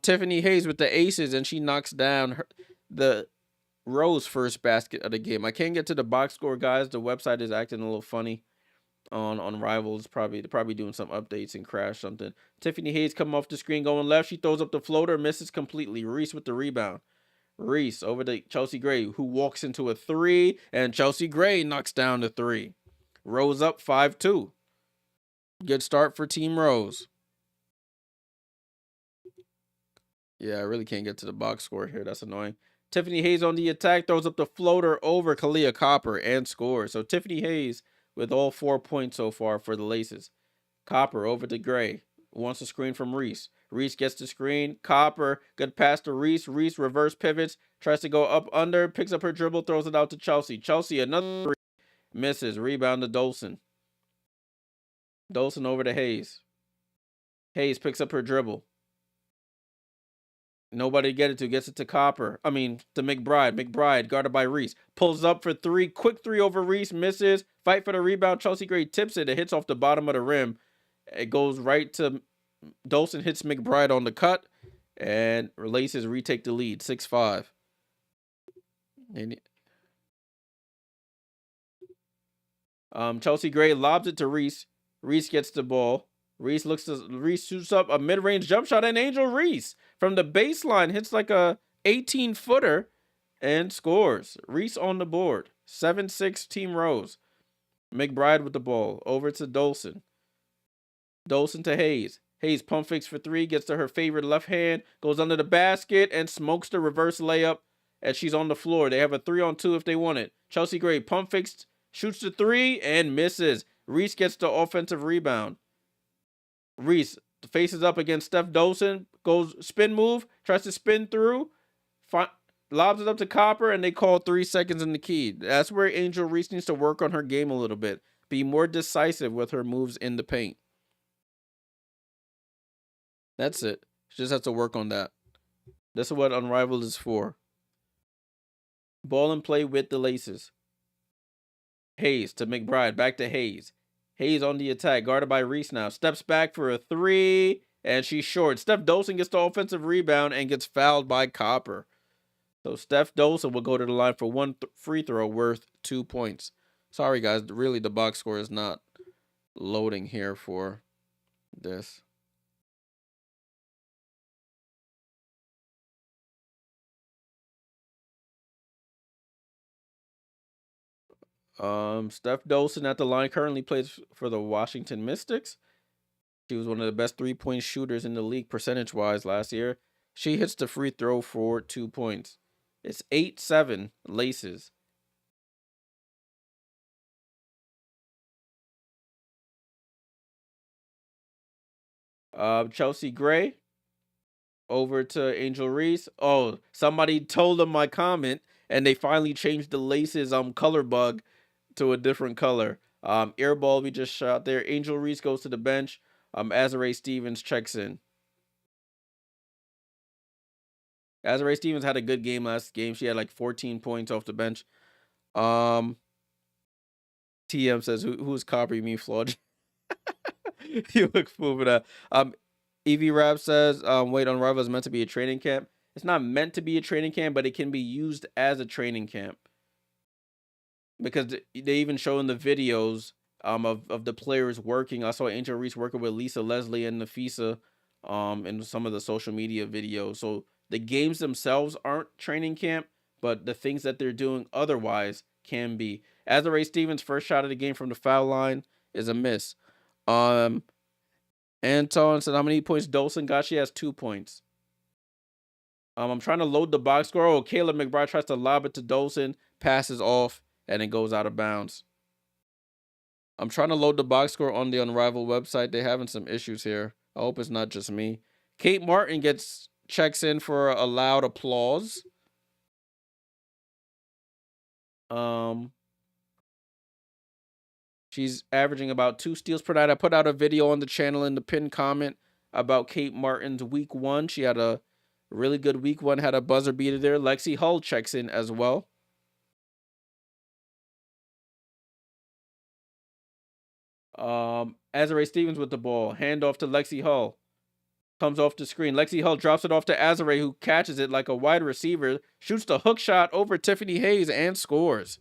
Tiffany Hayes with the aces, and she knocks down the Rose first basket of the game. I can't get to the box score, guys. The website is acting a little funny on Rivals. They're probably doing some updates and crash something. Tiffany Hayes coming off the screen, going left. She throws up the floater, misses completely. Reese with the rebound. Reese over to Chelsea Gray, who walks into a three, and Chelsea Gray knocks down the three. Rose up 5-2. Good start for Team Rose. Yeah, I really can't get to the box score here. That's annoying. Tiffany Hayes on the attack, throws up the floater over Kalia Copper and scores. So Tiffany Hayes with all 4 points so far for the Laces. Copper over to Gray. Wants a screen from Reese. Reese gets the screen. Copper, good pass to Reese. Reese reverse pivots, tries to go up under, picks up her dribble, throws it out to Chelsea. Chelsea, another three. Misses. Rebound to Dolson. Dolson over to Hayes. Hayes picks up her dribble. Nobody to get it to. Gets it to Copper. To McBride. McBride guarded by Reese. Pulls up for three. Quick three over Reese. Misses. Fight for the rebound. Chelsea Gray tips it. It hits off the bottom of the rim. It goes right to Dolson. Hits McBride on the cut. And Laces retake the lead. 6-5. Chelsea Gray lobs it to Reese. Reese gets the ball. Reese shoots up a mid-range jump shot, and Angel Reese from the baseline hits like a 18-footer and scores. Reese on the board. 7-6 Team Rose. McBride with the ball. Over to Dolson. Dolson to Hayes. Hayes pump fakes for three, gets to her favorite left hand, goes under the basket, and smokes the reverse layup as she's on the floor. They have a 3-on-2 if they want it. Chelsea Gray pump fakes, shoots the three, and misses. Reese gets the offensive rebound. Reese faces up against Steph Dolson, goes spin move, tries to spin through, lobs it up to Copper, and they call 3 seconds in the key. That's where Angel Reese needs to work on her game a little bit. Be more decisive with her moves in the paint. That's it. She just has to work on that. This is what Unrivaled is for. Ball and play with the Laces. Hayes to McBride. Back to Hayes. Hayes on the attack. Guarded by Reese now. Steps back for a three. And she's short. Steph Dolson gets the offensive rebound and gets fouled by Copper. So Steph Dolson will go to the line for one free throw worth 2 points. Sorry, guys. Really, the box score is not loading here for this. Steph Dolson at the line currently plays for the Washington Mystics. She was one of the best 3-point shooters in the league percentage-wise last year. She hits the free throw for 2 points. It's 8-7 Laces. Chelsea Gray over to Angel Reese. Oh, somebody told them my comment, and they finally changed the Laces color bug to a different color. Airball we just shot there. Angel Reese goes to the bench. Azare Stevens checks in. Azare Stevens had a good game last game. She had like 14 points off the bench. TM says, who's Copper? You mean Flawed? You look fool for that. Evie Rap says, wait, Unrivaled is meant to be a training camp. It's not meant to be a training camp, but it can be used as a training camp. Because they even show in the videos of the players working. I saw Angel Reese working with Lisa Leslie and Nafisa in some of the social media videos. So the games themselves aren't training camp, but the things that they're doing otherwise can be. Azare Stevens' first shot of the game from the foul line is a miss. Anton said, how many points Dolson got? She has 2 points. I'm trying to load the box score. Oh, Caleb McBride tries to lob it to Dolson, passes off, and it goes out of bounds. I'm trying to load the box score on the Unrivaled website. They're having some issues here. I hope it's not just me. Kate Martin checks in for a loud applause. Um, she's averaging about 2 steals per night. I put out a video on the channel in the pinned comment about Kate Martin's week 1. She had a really good week 1, had a buzzer beater there. Lexi Hull checks in as well. Azare Stevens with the ball. Handoff to Lexi Hull. Comes off the screen. Lexi Hull drops it off to Azare, who catches it like a wide receiver. Shoots the hook shot over Tiffany Hayes and scores.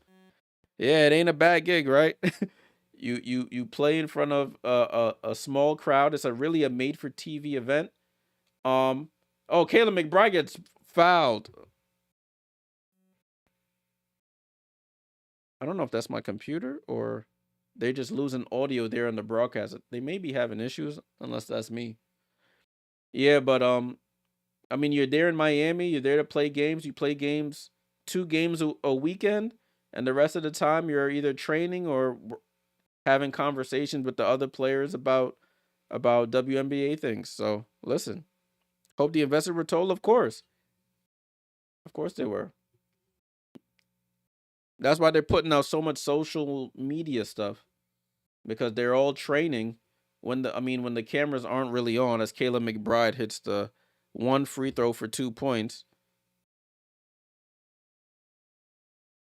Yeah, it ain't a bad gig, right? You play in front of a small crowd. It's really a made for TV event. Oh, Kayla McBride gets fouled. I don't know if that's my computer or they're just losing audio there on the broadcast. They may be having issues, unless that's me. Yeah, but I mean, you're there in Miami. You're there to play games. You play games, 2 games a weekend, and the rest of the time you're either training or having conversations with the other players about WNBA things. So listen, hope the investors were told. Of course they were. That's why they're putting out so much social media stuff, because they're all training when the cameras aren't really on. As Kayla McBride hits the 1 free throw for 2 points.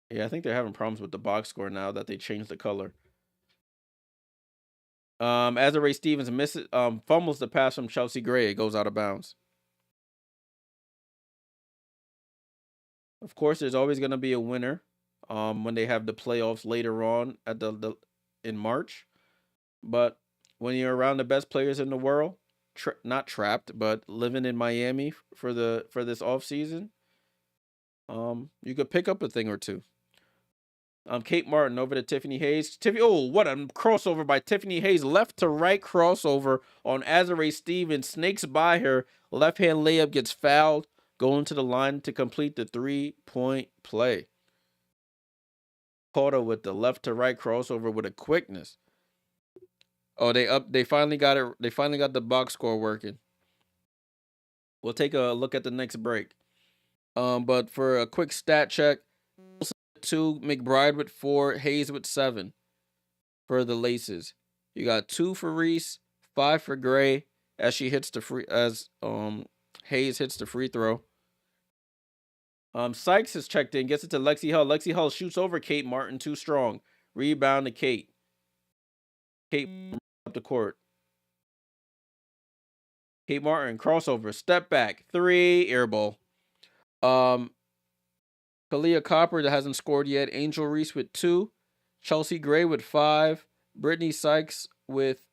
Yeah, I think they're having problems with the box score now that they changed the color. Azare Stevens misses, fumbles the pass from Chelsea Gray. It goes out of bounds. Of course, there's always going to be a winner. When they have the playoffs later on at in March, but when you're around the best players in the world, not trapped, but living in Miami for this off season, you could pick up a thing or two. Kate Martin over to Tiffany Hayes. Oh, what a crossover by Tiffany Hayes. Left to right crossover on Azare Stevens. Snakes by her. Left hand layup, gets fouled. Going to the line to complete the 3-point play. Caught her with the left to right crossover with a quickness. Oh, they finally got it. They finally got the box score working. We'll take a look at the next break. But for a quick stat check, 2, McBride with 4, Hayes with 7 for the Laces. You got 2 for Reese, 5 for Gray as Hayes hits the free throw. Sykes is checked in, gets it to Lexi Hull. Lexi Hull shoots over Kate Martin, too strong. Rebound to Kate. Kate up the court. Kate Martin crossover, step back, 3, air ball. Kalia Copper that hasn't scored yet. Angel Reese with 2. Chelsea Gray with 5. Brittany Sykes with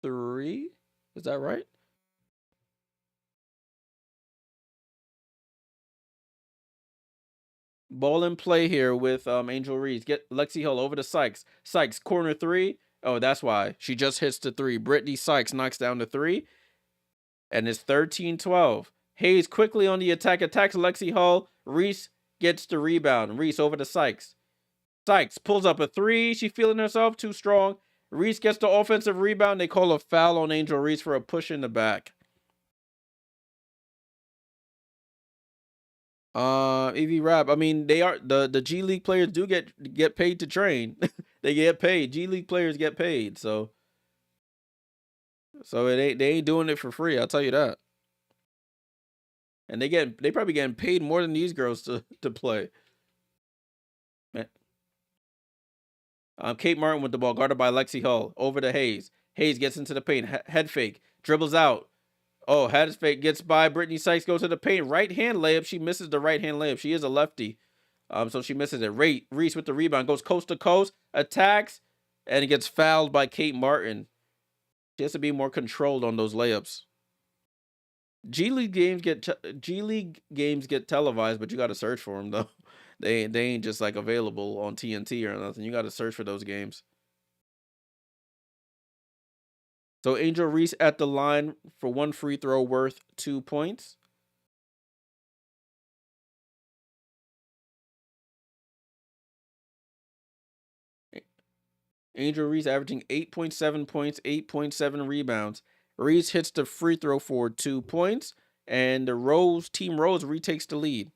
3. Is that right? Ball in play here with Angel Reese. Get Lexi Hill over to Sykes. Sykes, corner 3. Oh, that's why. She just hits the 3. Brittany Sykes knocks down the 3. And it's 13-12. Hayes quickly on the attack. Attacks Lexi Hull. Reese gets the rebound. Reese over to Sykes. Sykes pulls up a 3. She feeling herself too strong. Reese gets the offensive rebound. They call a foul on Angel Reese for a push in the back. EV Rap. I mean, they are the G League players do get paid to train. They get paid. G League players get paid. So they ain't doing it for free. I'll tell you that. And they probably getting paid more than these girls to play. Man. Kate Martin with the ball, guarded by Lexi Hull. Over to Hayes. Hayes gets into the paint. Head fake. Dribbles out. Oh, head fake. Gets by Brittany Sykes. Goes to the paint. Right hand layup. She misses the right hand layup. She is a lefty. So she misses it. Reese with the rebound. Goes coast to coast. Attacks. And it gets fouled by Kate Martin. She has to be more controlled on those layups. G League games get televised, but you got to search for them though. They ain't just like available on TNT or nothing. You got to search for those games. So Angel Reese at the line for 1 free throw worth 2 points. Angel Reese averaging 8.7 points, 8.7 rebounds. Reese hits the free throw for 2 points, and the Team Rose retakes the lead.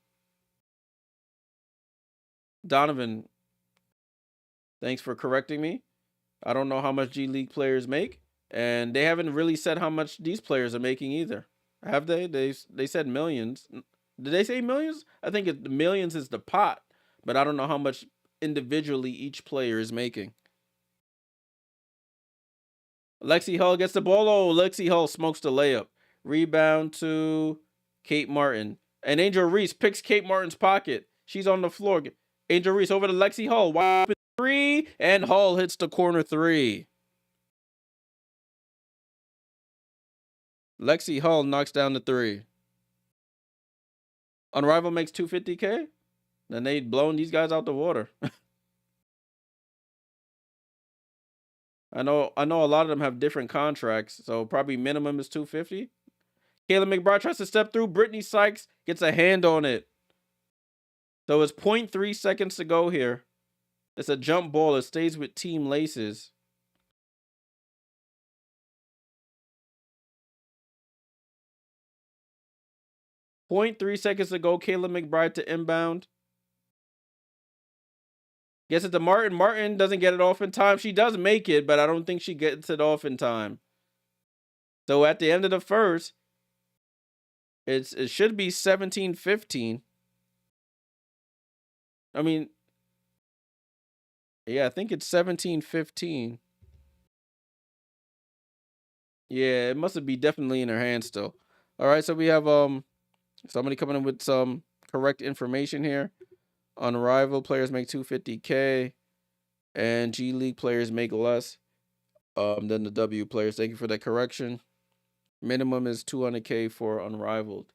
Donovan Thanks for correcting me. I don't know how much G League players make, and they haven't really said how much these players are making either. Have they? They said millions. Did they say millions? I think millions is the pot, but I don't know how much individually each player is making. Lexi Hull gets the ball. Oh, Lexi Hull smokes the layup. Rebound to Kate Martin. And Angel Reese picks Kate Martin's pocket. She's on the floor. Angel Reese over to Lexi Hull. Wide open three. And Hull hits the corner three. Lexi Hull knocks down the three. Unrivaled makes $250K. Then they blown these guys out the water. I know a lot of them have different contracts, so probably minimum is $250. Kayla McBride tries to step through. Brittany Sykes gets a hand on it. So it's 0.3 seconds to go here. It's a jump ball. It stays with Team Laces. .3 seconds to go. Kayla McBride to inbound. Gets it to Martin. Martin doesn't get it off in time. She does make it, but I don't think she gets it off in time. So at the end of the first, it should be 17-15. I mean, yeah, I think it's 17-15. Yeah, it must be definitely in her hands still. All right, so we have somebody coming in with some correct information here. Unrivaled players make $250K, and G League players make less than the W players. Thank you for that correction. Minimum is $200K for Unrivaled.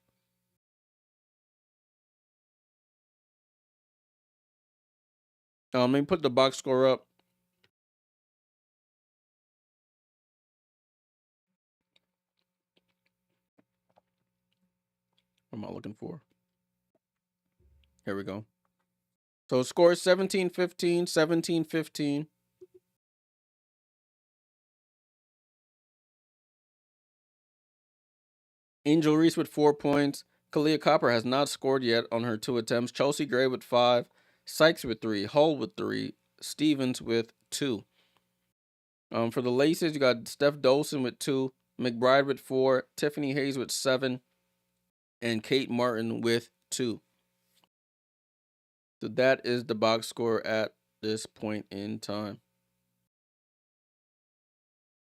Let me put the box score up. What am I looking for? Here we go. So score is 17-15, 17-15. Angel Reese with 4 points. Kalia Copper has not scored yet on her 2 attempts. Chelsea Gray with 5. Sykes with 3. Hull with 3. Stevens with 2. For the Laces, you got Steph Dolson with 2. McBride with 4. Tiffany Hayes with 7. And Kate Martin with 2. So that is the box score at this point in time.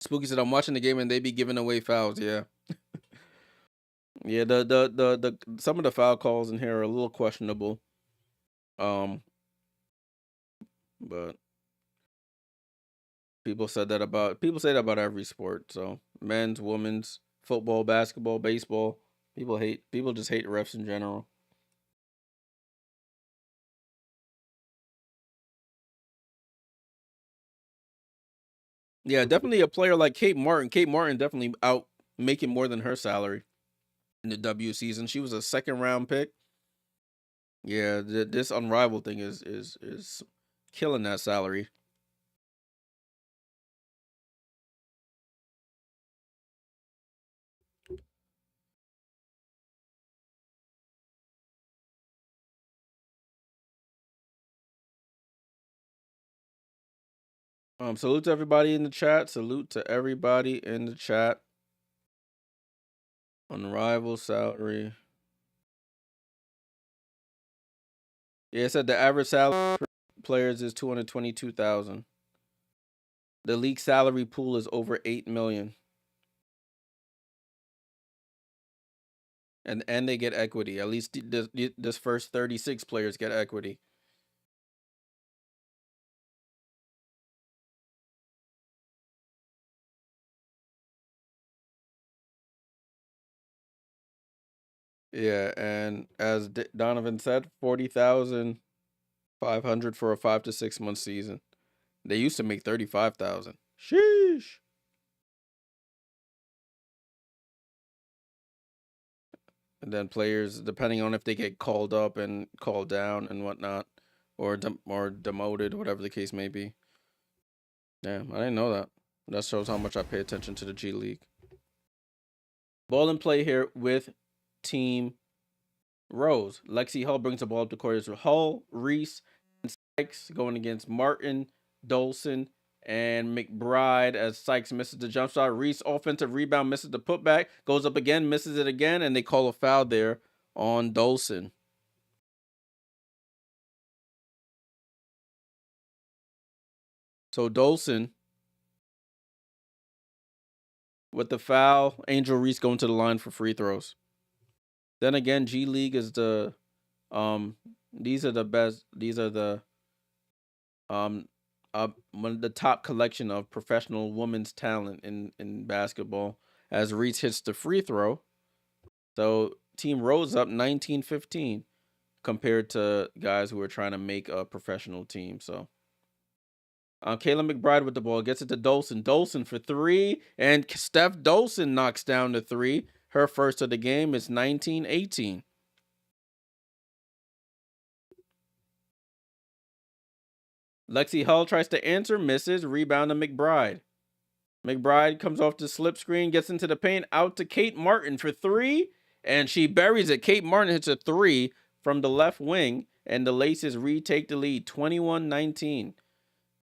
Spooky said, I'm watching the game and they be giving away fouls. Yeah. Yeah, the some of the foul calls in here are a little questionable. But people say that about every sport. So men's, women's, football, basketball, baseball. People just hate refs in general. Yeah, definitely a player like Kate Martin. Kate Martin definitely out making more than her salary in the W season. She was a 2nd-round pick. Yeah, this Unrivaled thing is killing that salary. Salute to everybody in the chat. Salute to everybody in the chat. Unrivaled salary. Yeah, it said the average salary for players is $222,000. The league salary pool is over $8 million. And they get equity. At least this first 36 players get equity. Yeah, and as Donovan said, 40,500 for a 5 to 6 month season. They used to make 35,000. Sheesh. And then players, depending on if they get called up and called down and whatnot, or demoted, whatever the case may be. Yeah, I didn't know that. That shows how much I pay attention to the G League. Ball and play here with Team Rose. Lexi Hull brings the ball up the court. Hull, Reese, and Sykes going against Martin, Dolson, and McBride as Sykes misses the jump shot. Reese offensive rebound, misses the putback, goes up again, misses it again, and they call a foul there on Dolson. So Dolson with the foul, Angel Reese going to the line for free throws. Then again, G League is the these are the best. These are the um one of the top collection of professional women's talent in basketball. As Reese hits the free throw, so team rose up 19-15 compared to guys who are trying to make a professional team. So Kayla McBride with the ball gets it to Dolson. Dolson for three, and Steph Dolson knocks down the three. Her first of the game is 19-18. Lexi Hull tries to answer, misses. Rebound to McBride. McBride comes off the slip screen, gets into the paint, out to Kate Martin for three, and she buries it. Kate Martin hits a three from the left wing, and the Laces retake the lead 21-19.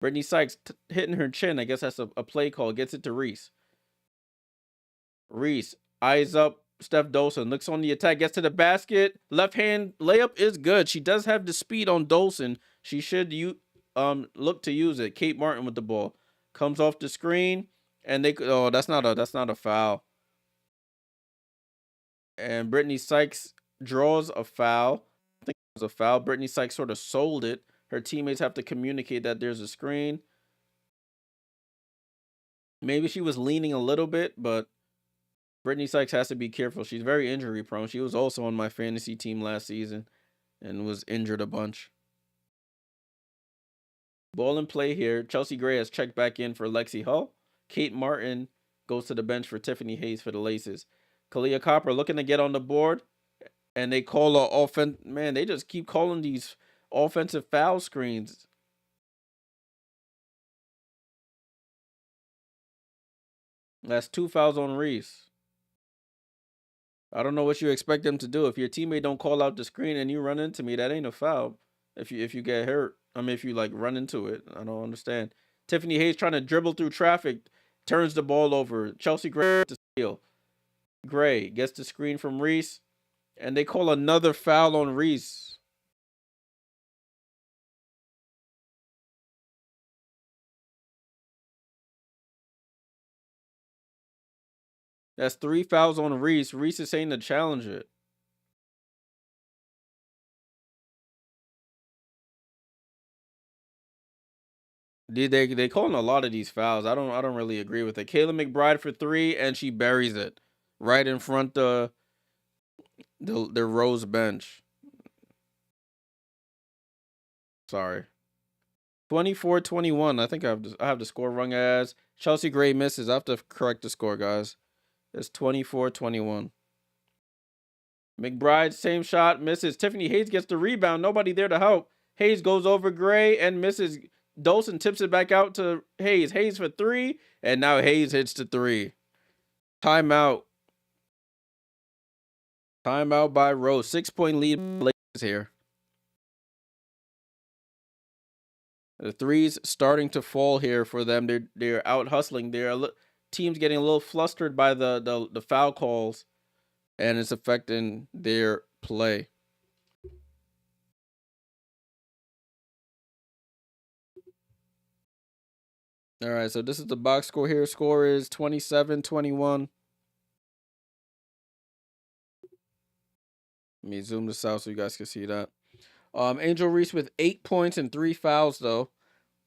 Brittany Sykes hitting her chin. I guess that's a play call. Gets it to Reese. Reese eyes up Steph Dolson. Looks on the attack. Gets to the basket. Left hand layup is good. She does have the speed on Dolson. She should look to use it. Kate Martin with the ball. Comes off the screen. And that's not a foul. And Brittany Sykes draws a foul. I think it was a foul. Brittany Sykes sort of sold it. Her teammates have to communicate that there's a screen. Maybe she was leaning a little bit, but Brittany Sykes has to be careful. She's very injury prone. She was also on my fantasy team last season and was injured a bunch. Ball in play here. Chelsea Gray has checked back in for Lexi Hull. Kate Martin goes to the bench for Tiffany Hayes for the Laces. Kalia Copper looking to get on the board, and they call a offense. Man, they just keep calling these offensive foul screens. That's 2 fouls on Reese. I don't know what you expect them to do. If your teammate don't call out the screen and you run into me, that ain't a foul. If you get hurt, I mean, if you like run into it, I don't understand. Tiffany Hayes trying to dribble through traffic, turns the ball over. Chelsea Gray to steal. Gray gets the screen from Reese, and they call another foul on Reese. That's 3 fouls on Reese. Reese is saying to challenge it. They calling a lot of these fouls. I don't really agree with it. Kayla McBride for three, and she buries it right in front of the Rose bench. Sorry. 24-21. I think I have the score wrong as Chelsea Gray misses. I have to correct the score, guys. It's 24-21. McBride, same shot, misses. Tiffany Hayes gets the rebound. Nobody there to help. Hayes goes over Gray and misses. Dolson tips it back out to Hayes. Hayes for three, and now Hayes hits the three. Timeout. Timeout by Rose. 6-point lead here. The threes starting to fall here for them. They're out hustling. Teams getting a little flustered by the foul calls, and it's affecting their play. All right, so this is the box score here. Score is 27-21. Let me zoom this out so you guys can see that. Angel Reese with 8 points and 3 fouls, though.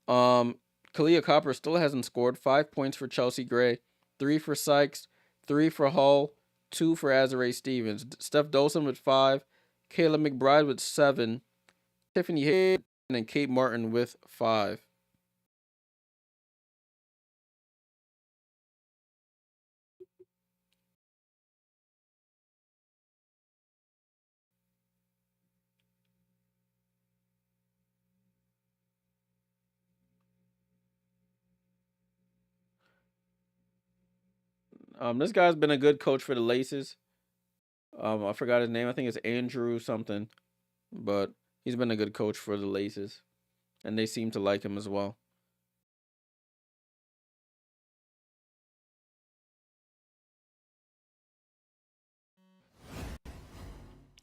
Kalia Copper still hasn't scored. 5 points for Chelsea Gray, 3 for Sykes, 3 for Hull, 2 for Azare Stevens. Steph Dolson with 5, Kayla McBride with 7, Tiffany Hayes, and Kate Martin with 5. This guy's been a good coach for the Laces. I forgot his name. I think it's Andrew something, but he's been a good coach for the Laces, and they seem to like him as well.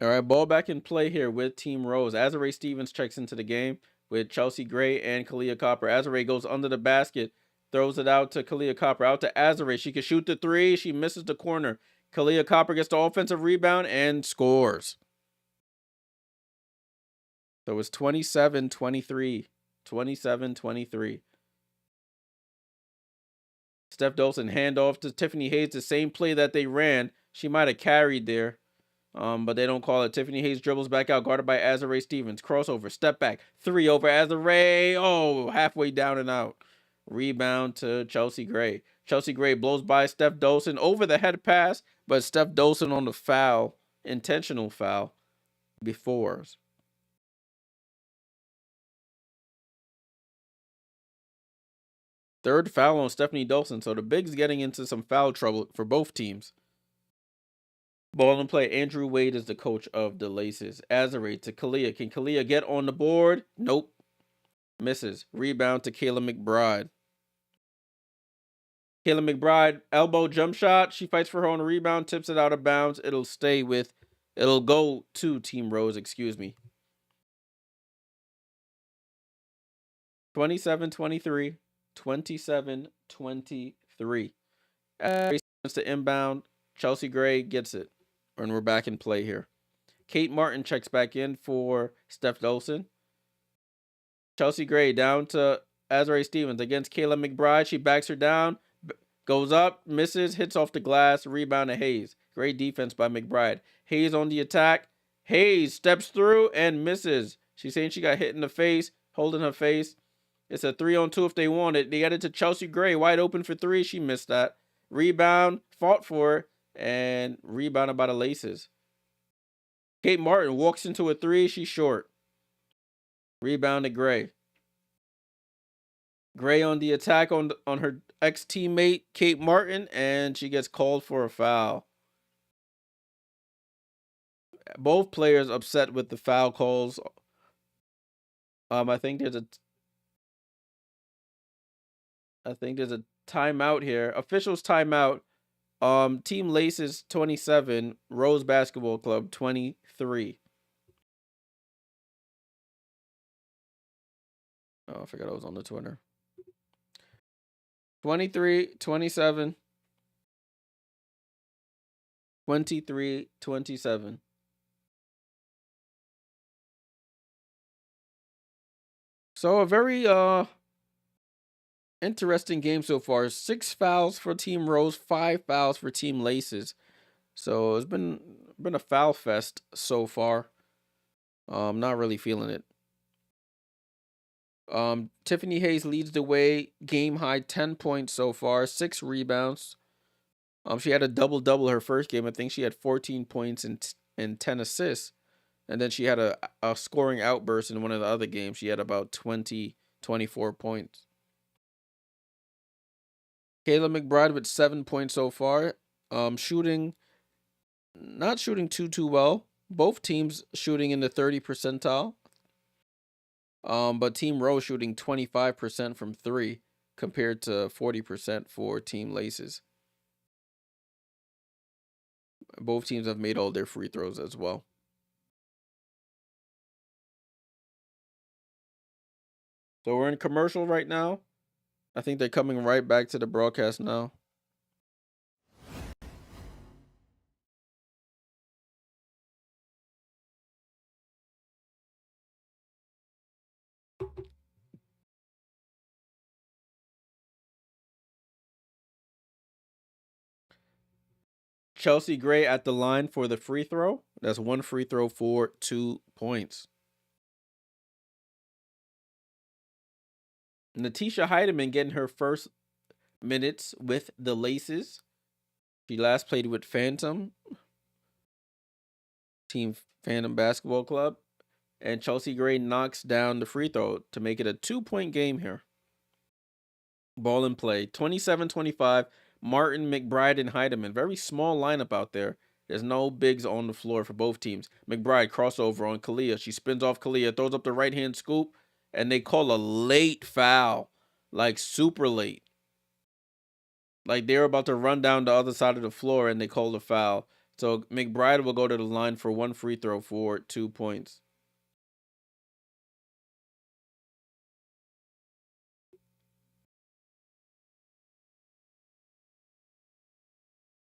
All right, ball back in play here with Team Rose. Azare Stevens checks into the game with Chelsea Gray and Kalia Copper. Azare goes under the basket, throws it out to Kalia Copper, out to Azare. She can shoot the three. She misses the corner. Kalia Copper gets the offensive rebound and scores. So it's 27-23. 27-23. Steph Dolson handoff to Tiffany Hayes, the same play that they ran. She might have carried there. But they don't call it. Tiffany Hayes dribbles back out, guarded by Azare Stevens. Crossover, step back, three over Azare. Oh, halfway down and out. Rebound to Chelsea Gray. Chelsea Gray blows by Steph Dolson over the head pass, but Steph Dolson on the foul, intentional foul, before. Third foul on Stephanie Dolson, so the Bigs getting into some foul trouble for both teams. Ball in play. Andrew Wade is the coach of the Laces. Azare to Kalia. Can Kalia get on the board? Nope. Misses. Rebound to Kayla McBride. Kayla McBride, elbow jump shot. She fights for her own rebound, tips it out of bounds. It'll go to Team Rose, excuse me. 27-23. 27-23. To inbound. Chelsea Gray gets it. And we're back in play here. Kate Martin checks back in for Steph Dolson. Chelsea Gray down to Azare Stevens against Kayla McBride. She backs her down, goes up, misses, hits off the glass, rebound to Hayes. Great defense by McBride. Hayes on the attack. Hayes steps through and misses. She's saying she got hit in the face, holding her face. It's a 3-on-2 if they want it. They got it to Chelsea Gray, wide open for three. She missed that. Rebound, fought for it, and rebounded by the Laces. Kate Martin walks into a three. She's short. Rebound to Gray. Gray on the attack on her ex-teammate, Kate Martin, and she gets called for a foul. Both players upset with the foul calls. I think there's a timeout here. Officials timeout. Team Laces 27, Rose Basketball Club 23. Oh, I forgot I was on the Twitter. 23-27. 23-27. So a very interesting game so far. 6 fouls for Team Rose, 5 fouls for Team Laces. So it's been a foul fest so far. Not really feeling it. Tiffany Hayes leads the way, game high 10 points so far, 6 rebounds. She had a double-double her first game. I think she had 14 points and 10 assists. And then she had a scoring outburst in one of the other games. She had about 24 points. Kayla McBride with 7 points so far. Not shooting too well. Both teams shooting in the 30 percentile. But Team Rose shooting 25% from 3 compared to 40% for Team Laces. Both teams have made all their free throws as well. So we're in commercial right now. I think they're coming right back to the broadcast now. Chelsea Gray at the line for the free throw. That's 1 free throw for 2 points. Natisha Heidemann getting her first minutes with the Laces. She last played with Team Phantom Basketball Club. And Chelsea Gray knocks down the free throw to make it a 2-point game here. Ball in play. 27-25. Martin, McBride, and Heidemann. Very small lineup out there. There's no bigs on the floor for both teams. McBride crossover on Kalia. She spins off Kalia, throws up the right-hand scoop, and they call a late foul. Like super late. Like they're about to run down the other side of the floor, and they call the foul. So McBride will go to the line for 1 free throw for 2 points.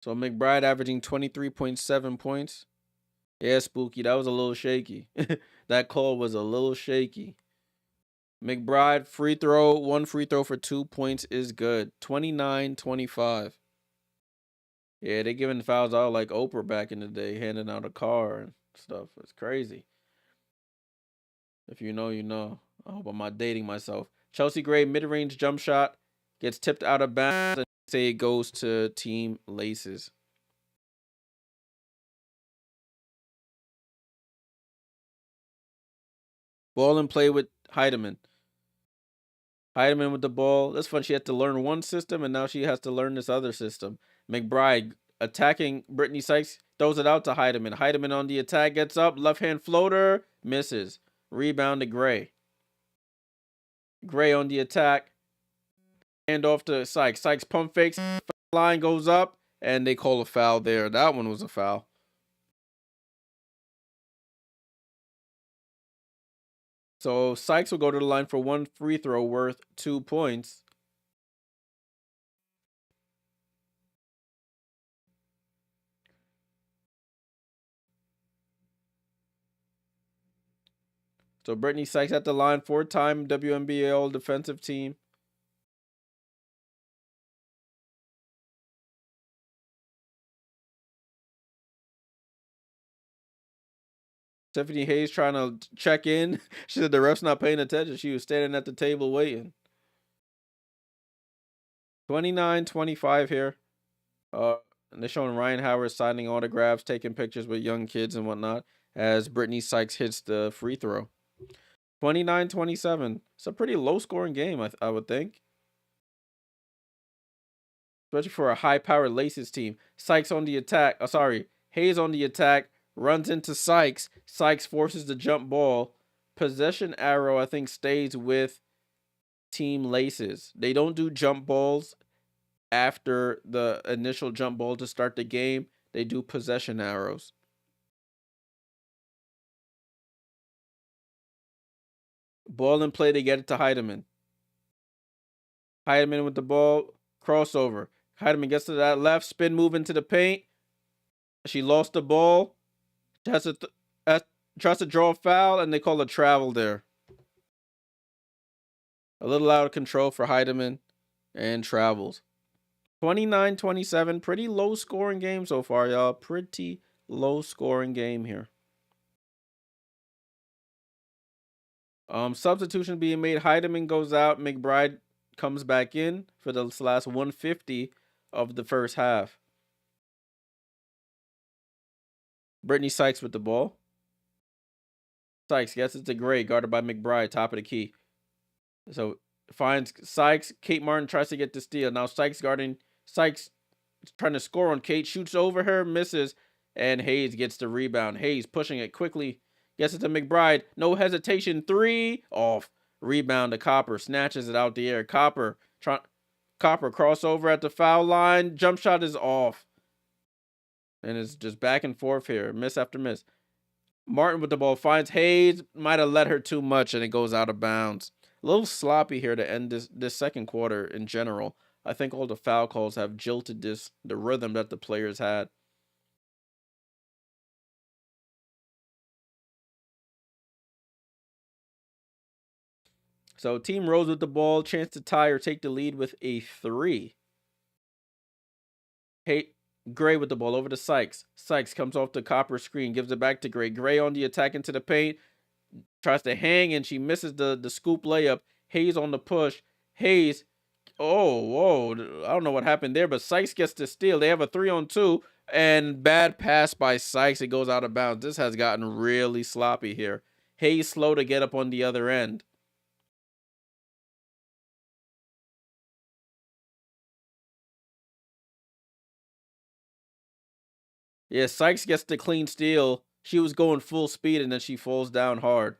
So McBride averaging 23.7 points. Yeah, Spooky, that was a little shaky. That call was a little shaky. McBride, free throw, 1 free throw for 2 points is good. 29-25. Yeah, they giving fouls out like Oprah back in the day, handing out a car and stuff. It's crazy. If you know, you know. I hope I'm not dating myself. Chelsea Gray, mid-range jump shot, gets tipped out of bounds, and say it goes to Team Laces. Ball and play with Heidemann. Heidemann with the ball. That's fun. She had to learn one system, and now she has to learn this other system. McBride attacking Brittany Sykes, throws it out to Heidemann. Heidemann on the attack, gets up, left-hand floater, misses. Rebound to Gray. Gray on the attack, hand off to Sykes. Sykes pump fakes, line goes up, and they call a foul there. That one was a foul. So Sykes will go to the line for 1 free throw worth 2 points. So Brittany Sykes at the line, 4-time WNBA All Defensive Team. Tiffany Hayes trying to check in. She said the ref's not paying attention. She was standing at the table waiting. 29-25 here. And they're showing Ryan Howard signing autographs, taking pictures with young kids and whatnot as Brittany Sykes hits the free throw. 29-27. It's a pretty low-scoring game, I would think. Especially for a high-powered Laces team. Sykes on the attack. Hayes on the attack. Runs into Sykes. Sykes forces the jump ball. Possession arrow, I think, stays with Team Laces. They don't do jump balls after the initial jump ball to start the game. They do possession arrows. Ball and play, they get it to Heidemann. Heidemann with the ball. Crossover. Heidemann gets to that left. Spin move into the paint. She lost the ball. Tries to draw a foul, and they call a travel there. A little out of control for Heidemann, and travels. 29-27. Pretty low scoring game so far, y'all. Pretty low scoring game here. Substitution being made. Heidemann goes out. McBride comes back in for the last 150 of the first half. Brittany Sykes with the ball. Sykes gets it to Gray, guarded by McBride, top of the key. So finds Sykes. Kate Martin tries to get the steal. Now Sykes guarding. Sykes trying to score on Kate. Shoots over her, misses, and Hayes gets the rebound. Hayes pushing it quickly. Gets it to McBride. No hesitation. 3 off. Rebound to Copper. Snatches it out the air. Copper crossover at the foul line. Jump shot is off. And it's just back and forth here. Miss after miss. Martin with the ball finds Hayes. Might have let her too much, and it goes out of bounds. A little sloppy here to end this second quarter in general. I think all the foul calls have jilted the rhythm that the players had. So Team Rose with the ball, chance to tie or take the lead with a 3. Gray with the ball over to Sykes. Sykes comes off the Copper screen, gives it back to Gray. Gray on the attack into the paint, tries to hang, and she misses the scoop layup. Hayes on the push. Hayes, oh, whoa, I don't know what happened there, but Sykes gets the steal. They have a 3-on-2, and bad pass by Sykes. It goes out of bounds. This has gotten really sloppy here. Hayes slow to get up on the other end. Yeah, Sykes gets the clean steal. She was going full speed, and then she falls down hard.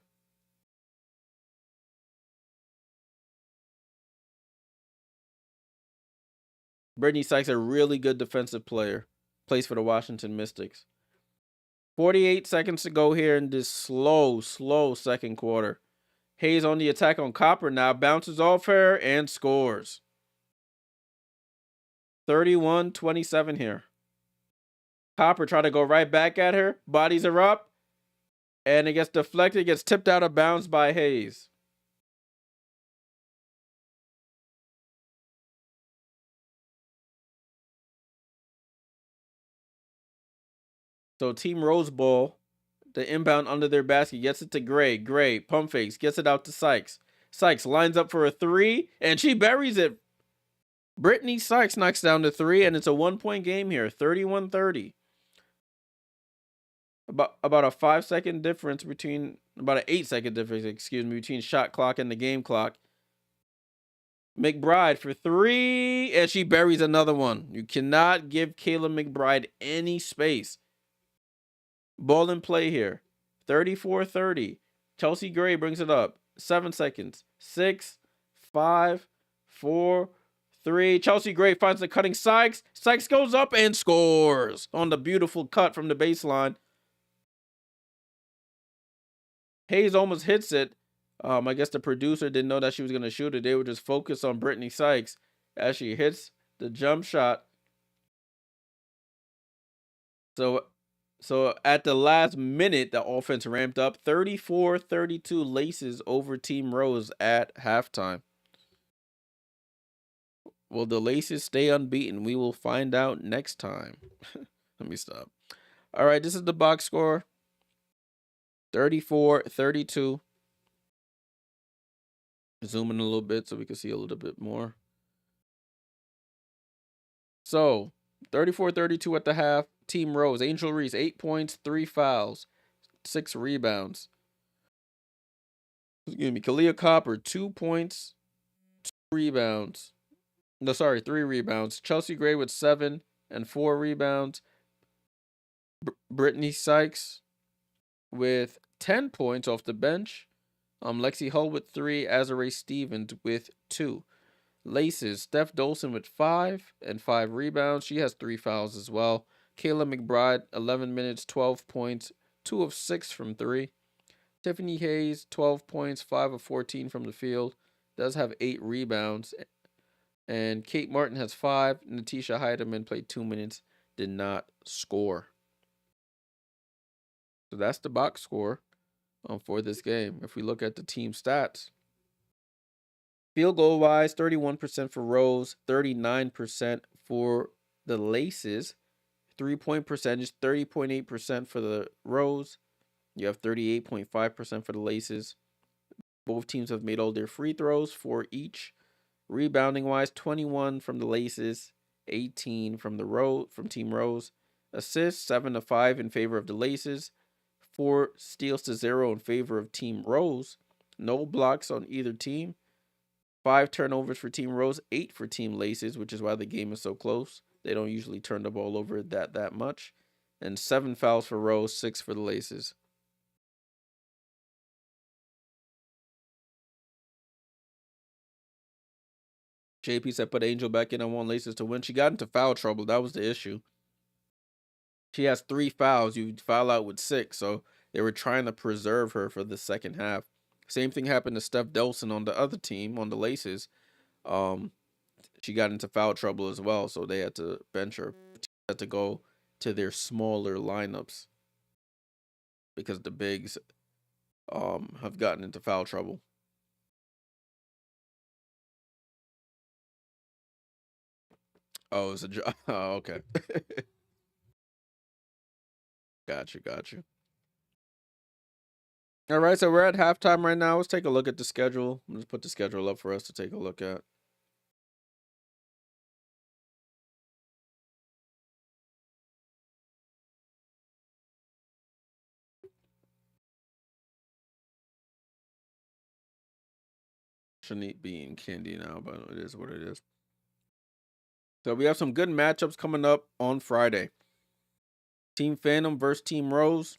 Brittany Sykes, a really good defensive player. Plays for the Washington Mystics. 48 seconds to go here in this slow second quarter. Hayes on the attack on Copper now. Bounces off her and scores. 31-27 here. Copper try to go right back at her. Bodies her up. And it gets deflected. Gets tipped out of bounds by Hayes. So Team Rose Bowl, the inbound under their basket, gets it to Gray. Gray, pump fakes, gets it out to Sykes. Sykes lines up for a three, and she buries it. Brittany Sykes knocks down the three, and it's a 1-point game here, 31-30. About a 5-second difference between, about an 8-second difference, between shot clock and the game clock. McBride for three, and she buries another one. You cannot give Kayla McBride any space. Ball in play here. 34-30. Chelsea Gray brings it up. 7 seconds. 6, 5, 4, 3. Chelsea Gray finds the cutting Sykes. Sykes goes up and scores on the beautiful cut from the baseline. Hayes almost hits it. I guess the producer didn't know that she was going to shoot it. They were just focused on Brittany Sykes as she hits the jump shot. So at the last minute, the offense ramped up. 34-32 Laces over Team Rose at halftime. Will the Laces stay unbeaten? We will find out next time. Let me stop. All right, this is the box score. 34-32. Zoom in a little bit so we can see a little bit more. So 34-32 at the half. Team Rose. Angel Reese, 8 points, 3 fouls, 6 rebounds. Excuse me. Kalia Copper, 2 points, 2 rebounds. No, sorry, 3 rebounds. Chelsea Gray with 7 and 4 rebounds. Brittany Sykes with 10 points off the bench. Lexi Hull with 3. Azare Stevens with 2. Laces, Steph Dolson with 5 and 5 rebounds. She has 3 fouls as well. Kayla McBride, 11 minutes, 12 points, 2 of 6 from 3. Tiffany Hayes, 12 points, 5 of 14 from the field. Does have 8 rebounds. And Kate Martin has 5. Natisha Heidemann played 2 minutes, did not score. So that's the box score for this game. If we look at the team stats, field goal wise, 31% for Rose, 39% for the Laces. 3-point percentage, 30.8% for the Rose. You have 38.5% for the Laces. Both teams have made all their free throws, 4 each. Rebounding wise, 21 from the Laces, 18 from Team Rose. Assists, 7 to 5 in favor of the Laces. 4 steals to 0 in favor of Team Rose. No blocks on either team. 5 turnovers for Team Rose, 8 for Team Laces, which is why the game is so close. They don't usually turn the ball over that much. And 7 fouls for Rose, 6 for the Laces. JP said put Angel back in. I want Laces to win. She got into foul trouble. That was the issue. She has 3 fouls. You foul out with 6. So they were trying to preserve her for the second half. Same thing happened to Steph Delson on the other team, on the Laces. She got into foul trouble as well, so they had to bench her. Had to go to their smaller lineups because the bigs have gotten into foul trouble. Oh, it's a job. Oh, okay. Got you. All right, so we're at halftime right now. Let's take a look at the schedule. Let's put the schedule up for us to take a look at. Shouldn't be in candy now, but it is what it is. So we have some good matchups coming up on Friday. Team Phantom versus Team Rose.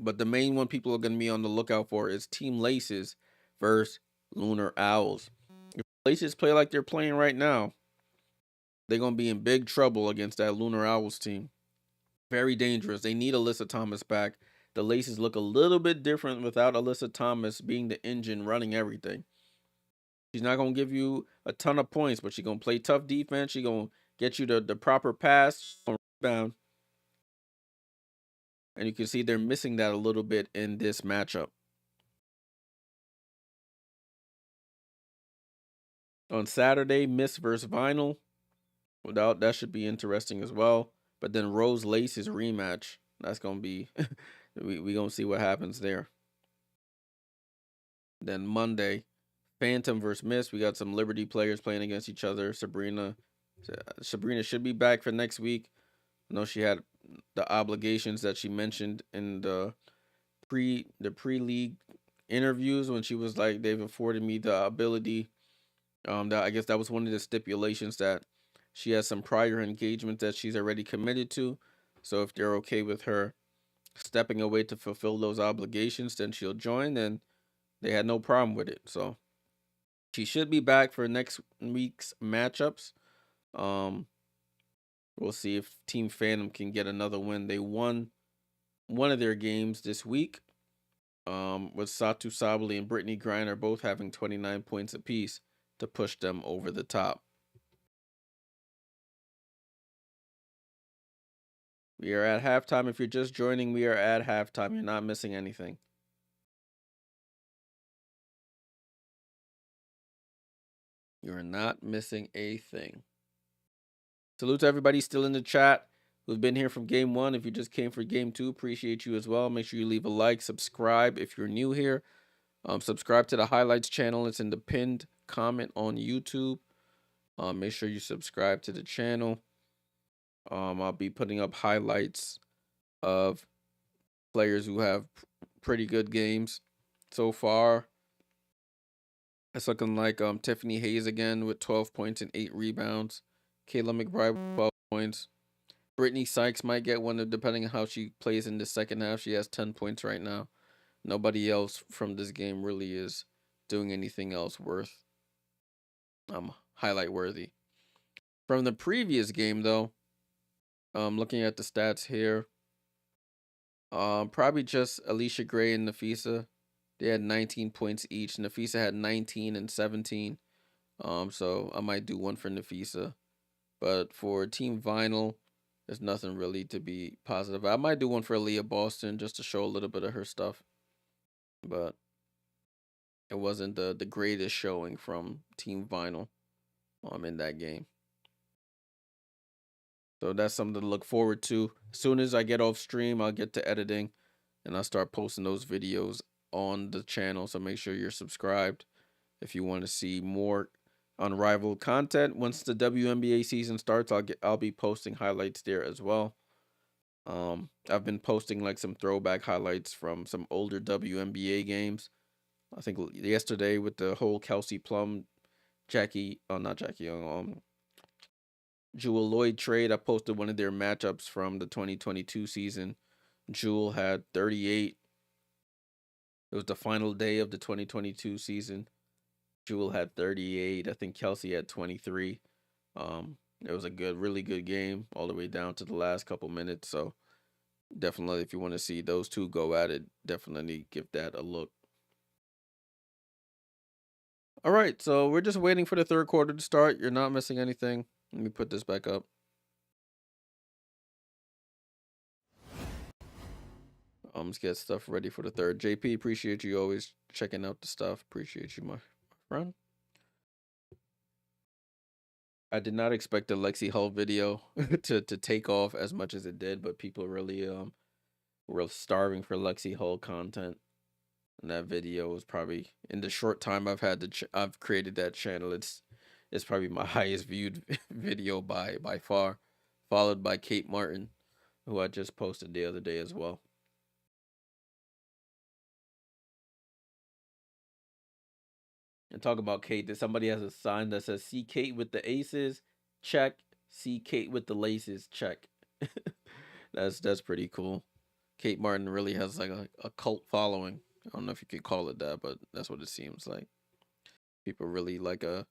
But the main one people are going to be on the lookout for is Team Laces versus Lunar Owls. If Laces play like they're playing right now, they're gonna be in big trouble against that Lunar Owls team. Very dangerous. They need Alyssa Thomas back. The Laces look a little bit different without Alyssa Thomas being the engine running everything. She's not gonna give you a ton of points, but she's gonna play tough defense. She's gonna get you the proper pass, rebound, and you can see they're missing that a little bit in this matchup. On Saturday, Miss versus Vinyl. Without that should be interesting as well. But then Rose Laces rematch. That's gonna be we gonna see what happens there. Then Monday, Phantom versus Miss. We got some Liberty players playing against each other. Sabrina should be back for next week. I know she had the obligations that she mentioned in the pre-league interviews when she was like, they've afforded me the ability. That I guess that was one of the stipulations, that she has some prior engagement that she's already committed to. So if they're okay with her stepping away to fulfill those obligations, then she'll join. And they had no problem with it. So she should be back for next week's matchups. We'll see if Team Phantom can get another win. They won one of their games this week. With Satu Sabali and Brittany Griner both having 29 points apiece to push them over the top. We are at halftime. If you're just joining, we are at halftime. You're not missing anything. You're not missing a thing. Salute to everybody still in the chat who's been here from game one. If you just came for game two, appreciate you as well. Make sure you leave a like, subscribe if you're new here. Subscribe to the highlights channel. It's in the pinned comment on YouTube. Make sure you subscribe to the channel. I'll be putting up highlights of players who have pretty good games so far. It's looking like Tiffany Hayes again with 12 points and 8 rebounds. Kayla McBride with 12 points. Brittany Sykes might get one depending on how she plays in the second half. She has 10 points right now. Nobody else from this game really is doing anything else worth highlight worthy. From the previous game though, looking at the stats here, probably just Alicia Gray and Nafisa. They had 19 points each. Nafisa had 19 and 17. So I might do one for Nafisa. But for Team Vinyl, there's nothing really to be positive. I might do one for Leah Boston just to show a little bit of her stuff. But it wasn't the greatest showing from Team Vinyl in that game. So that's something to look forward to. As soon as I get off stream, I'll get to editing and I'll start posting those videos on the channel. So make sure you're subscribed if you want to see more Unrivaled content. Once the WNBA season starts, I'll be posting highlights there as well. I've been posting like some throwback highlights from some older WNBA games. I think yesterday with the whole Kelsey Plum, Jewel Lloyd trade, I posted one of their matchups from the 2022 season. Jewel had 38. It was the final day of the 2022 season. Jewel had 38. I think Kelsey had 23. It was a really good game all the way down to the last couple minutes. So definitely, if you want to see those two go at it, definitely give that a look. All right, so we're just waiting for the third quarter to start. You're not missing anything. Let me put this back up. Let's get stuff ready for the third. JP, appreciate you always checking out the stuff. Appreciate you, my friend. I did not expect the Lexi Hull video to take off as much as it did, but people really were starving for Lexi Hull content. And that video was probably, in the short time I've created that channel, it's probably my highest viewed video by far, followed by Kate Martin, who I just posted the other day as well. And talk about Kate, that somebody has a sign that says "See Kate with the aces, check. See Kate with the laces, check." That's pretty cool. Kate Martin really has like a cult following. I don't know if you could call it that, but that's what it seems like. People really like a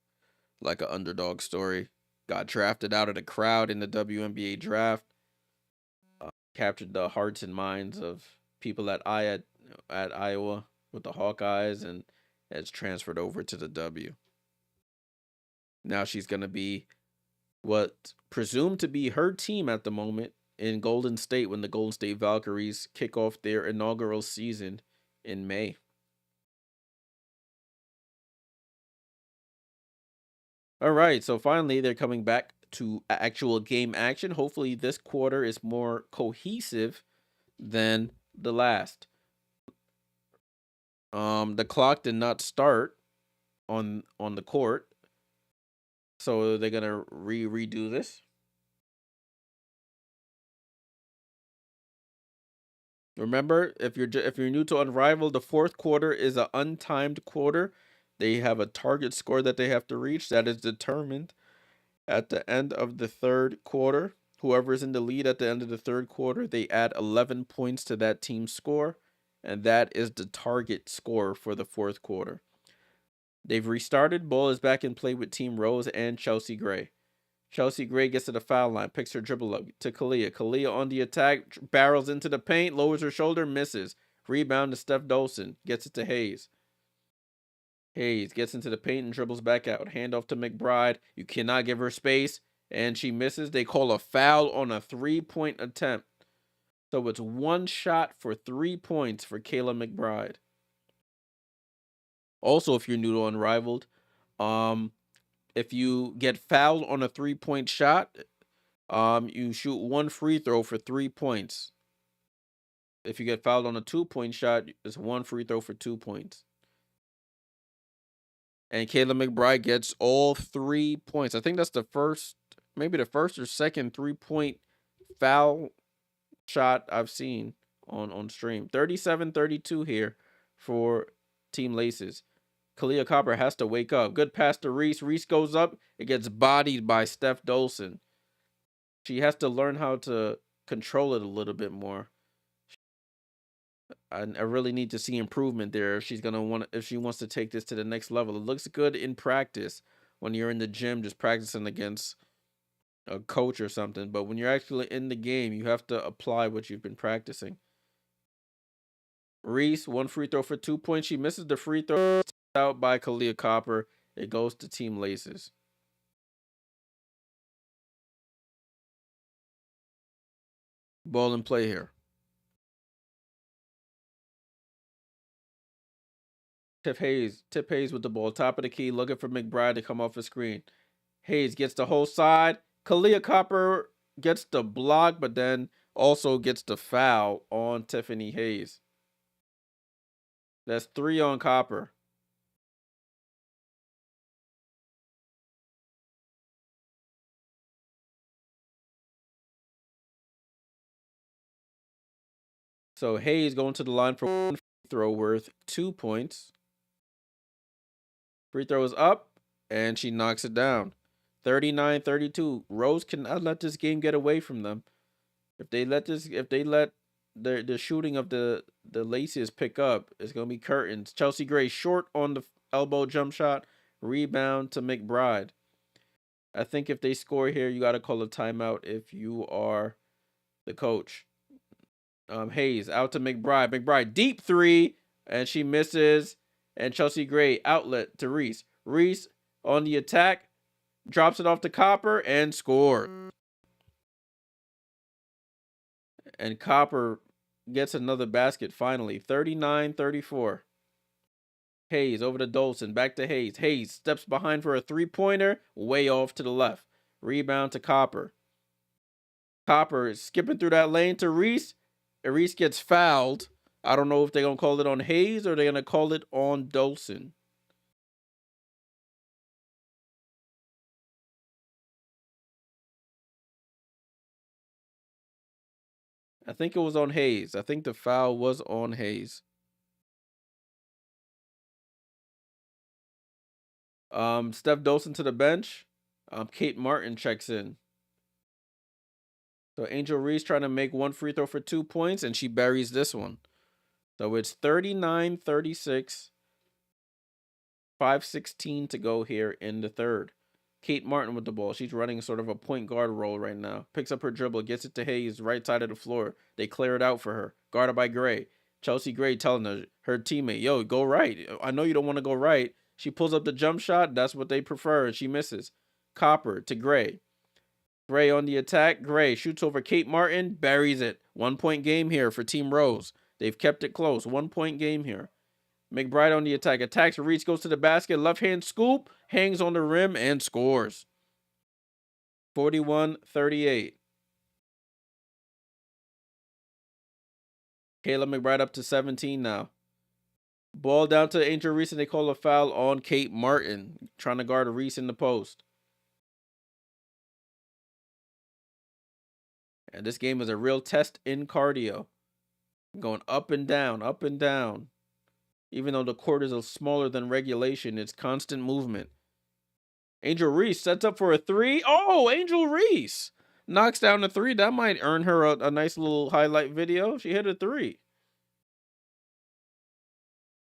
underdog story. got drafted out of the crowd in the WNBA draft, captured the hearts and minds of people at Iowa with the Hawkeyes, and has transferred over to the W. Now she's going to be what presumed to be her team at the moment in Golden State when the Golden State Valkyries kick off their inaugural season in May. All right, so finally they're coming back to actual game action. Hopefully this quarter is more cohesive than the last. The clock did not start on the court, so they're gonna redo this. Remember, if you're new to Unrivaled, the fourth quarter is an untimed quarter. They have a target score that they have to reach that is determined at the end of the third quarter. Whoever is in the lead at the end of the third quarter, they add 11 points to that team's score, and that is the target score for the fourth quarter. They've restarted. Ball is back in play with Team Rose and Chelsea Gray. Chelsea Gray gets to the foul line, picks her dribble up to Kalia. Kalia on the attack, barrels into the paint, lowers her shoulder, misses. Rebound to Steph Dolson, gets it to Hayes. Hayes gets into the paint and dribbles back out. Handoff to McBride. You cannot give her space, and she misses. They call a foul on a 3-point attempt. So it's one shot for 3 points for Kayla McBride. Also, if you're new to Unrivaled, if you get fouled on a 3-point shot, you shoot one free throw for 3 points. If you get fouled on a 2-point shot, it's one free throw for 2 points. And Kayla McBride gets all 3 points. I think that's maybe the first or second 3-point foul shot I've seen on stream. 37-32 here for Team Laces. Kalia Copper has to wake up. Good pass to Reese. Reese goes up. It gets bodied by Steph Dolson. She has to learn how to control it a little bit more. I really need to see improvement there. If she wants to take this to the next level. It looks good in practice when you're in the gym just practicing against a coach or something. But when you're actually in the game, you have to apply what you've been practicing. Reese, one free throw for 2 points. She misses the free throw out by Kalia Copper. It goes to Team Laces. Ball in play here. Tip Hayes with the ball. Top of the key, looking for McBride to come off the screen. Hayes gets the whole side. Kalia Copper gets the block, but then also gets the foul on Tiffany Hayes. That's 3 on Copper. So Hayes going to the line for one free throw worth 2 points. Free throw is up, and she knocks it down. 39-32. Rose cannot let this game get away from them. If they let the shooting of the Laces pick up, it's gonna be curtains. Chelsea Gray short on the elbow jump shot. Rebound to McBride. I think if they score here, you got to call a timeout if you are the coach. Hayes out to McBride. McBride deep 3, and she misses. And Chelsea Gray outlet to Reese. Reese on the attack, drops it off to Copper and scores. And Copper gets another basket finally. 39-34. Hayes over to Dolson. Back to Hayes. Hayes steps behind for a 3-pointer. Way off to the left. Rebound to Copper. Copper is skipping through that lane to Reese. Reese gets fouled. I don't know if they're going to call it on Hayes or they're going to call it on Dolson. I think it was on Hayes. I think the foul was on Hayes. Steph Dolson to the bench. Kate Martin checks in. So Angel Reese trying to make one free throw for 2 points, and she buries this one. So it's 39-36. 5:16 to go here in the third. Kate Martin with the ball. She's running sort of a point guard role right now. Picks up her dribble, gets it to Hayes, right side of the floor. They clear it out for her. Guarded by Gray. Chelsea Gray telling her teammate, yo, go right. I know you don't want to go right. She pulls up the jump shot. That's what they prefer, and she misses. Copper to Gray. Gray on the attack. Gray shoots over Kate Martin, buries it. 1 point game here for Team Rose. They've kept it close. 1 point game here. McBride on the attack. Attacks, Reese goes to the basket. Left hand scoop. Hangs on the rim and scores. 41-38. Kayla McBride up to 17 now. Ball down to Angel Reese, and they call a foul on Kate Martin. Trying to guard Reese in the post. And this game is a real test in cardio. Going up and down, up and down. Even though the court is smaller than regulation, it's constant movement. Angel Reese sets up for a three. Oh, Angel Reese knocks down a three. That might earn her a nice little highlight video. She hit a three.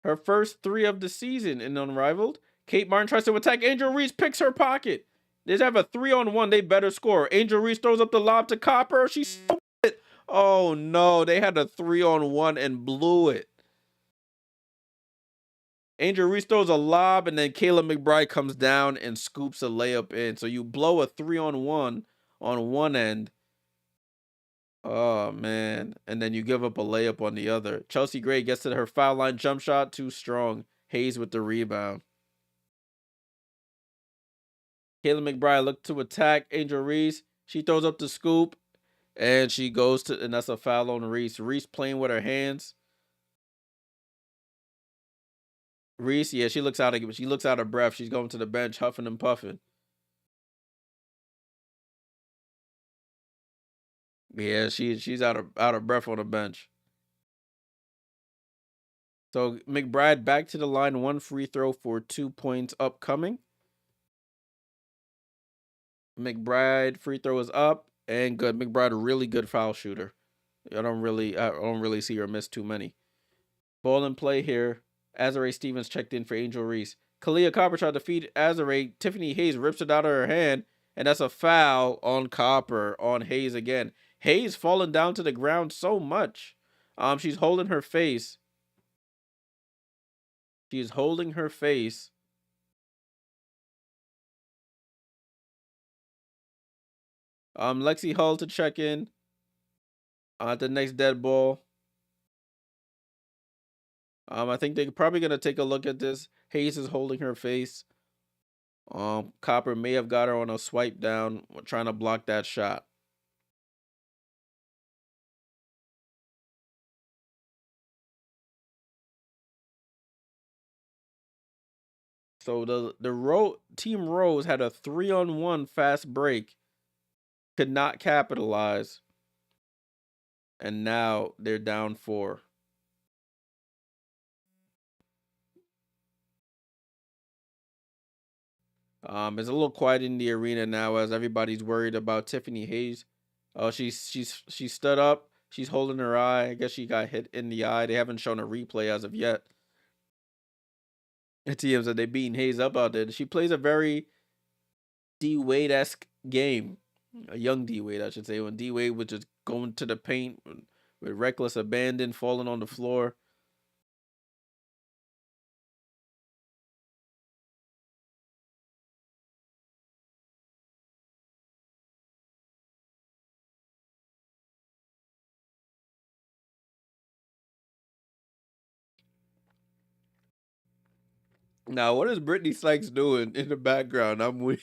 Her first three of the season in Unrivaled. Kate Martin tries to attack. Angel Reese picks her pocket. They have a 3-on-1. They better score. Angel Reese throws up the lob to Copper. She it. Oh, no. They had a 3-on-1 and blew it. Angel Reese throws a lob, and then Kayla McBride comes down and scoops a layup in. So you blow a 3-on-1 on one end. Oh, man. And then you give up a layup on the other. Chelsea Gray gets to her foul line jump shot. Too strong. Hayes with the rebound. Kayla McBride looked to attack Angel Reese. She throws up the scoop, and she goes to, and that's a foul on Reese. Reese playing with her hands. Reese, yeah, she looks out of breath. She's going to the bench, huffing and puffing. Yeah, she's out of breath on the bench. So McBride back to the line, 1 free throw for 2 points upcoming. McBride free throw is up and good. McBride a really good foul shooter. I don't really see her miss too many. Ball in play here. Azare Stevens checked in for Angel Reese. Kalia Copper tried to feed Azare. Tiffany Hayes rips it out of her hand, and that's a foul on Copper, on Hayes again. Hayes falling down to the ground so much. She's holding her face. She's holding her face. Lexi Hull to check in. The next dead ball. I think they're probably gonna take a look at this. Hayes is holding her face. Copper may have got her on a swipe down, trying to block that shot. So the Team Rose had a 3-on-1 fast break, could not capitalize, and now they're down 4. It's a little quiet in the arena now as everybody's worried about Tiffany Hayes. Oh, she stood up. She's holding her eye. I guess she got hit in the eye. They haven't shown a replay as of yet. The TM said they beating Hayes up out there. She plays a very D Wade-esque game. A young D Wade, I should say. When D Wade was just going to the paint with reckless abandon, falling on the floor. Now, what is Brittany Sykes doing in the background? I'm weak.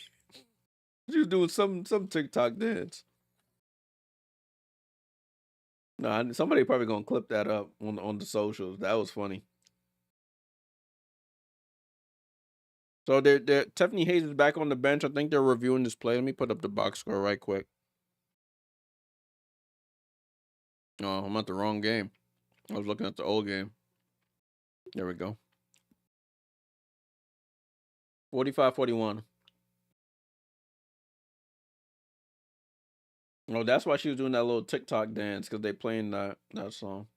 She's doing some TikTok dance. Nah, somebody probably gonna clip that up on the socials. That was funny. So they're Tiffany Hayes is back on the bench. I think they're reviewing this play. Let me put up the box score right quick. Oh, I'm at the wrong game. I was looking at the old game. There we go. 45-41. Oh, that's why she was doing that little TikTok dance, because they playing that song.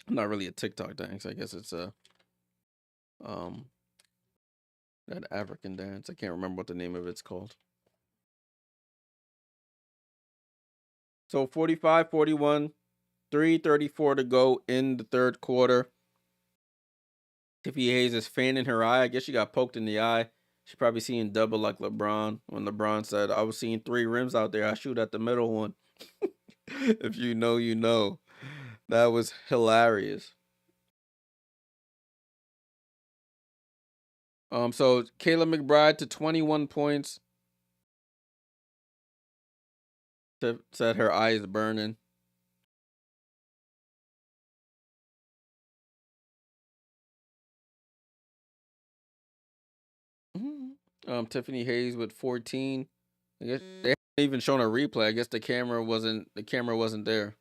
Not really a TikTok dance. I guess it's a um that African dance. I can't remember what the name of it's called. So 45-41, 3:34 to go in the third quarter. Tiffany Hayes is fanning her eye. I guess she got poked in the eye. She's probably seeing double like LeBron when LeBron said, I was seeing 3 rims out there. I shoot at the middle one. If you know, you know. That was hilarious. So Kayla McBride to 21 points. Said her eye is burning. Tiffany Hayes with 14. I guess they haven't even shown a replay. I guess the camera wasn't there.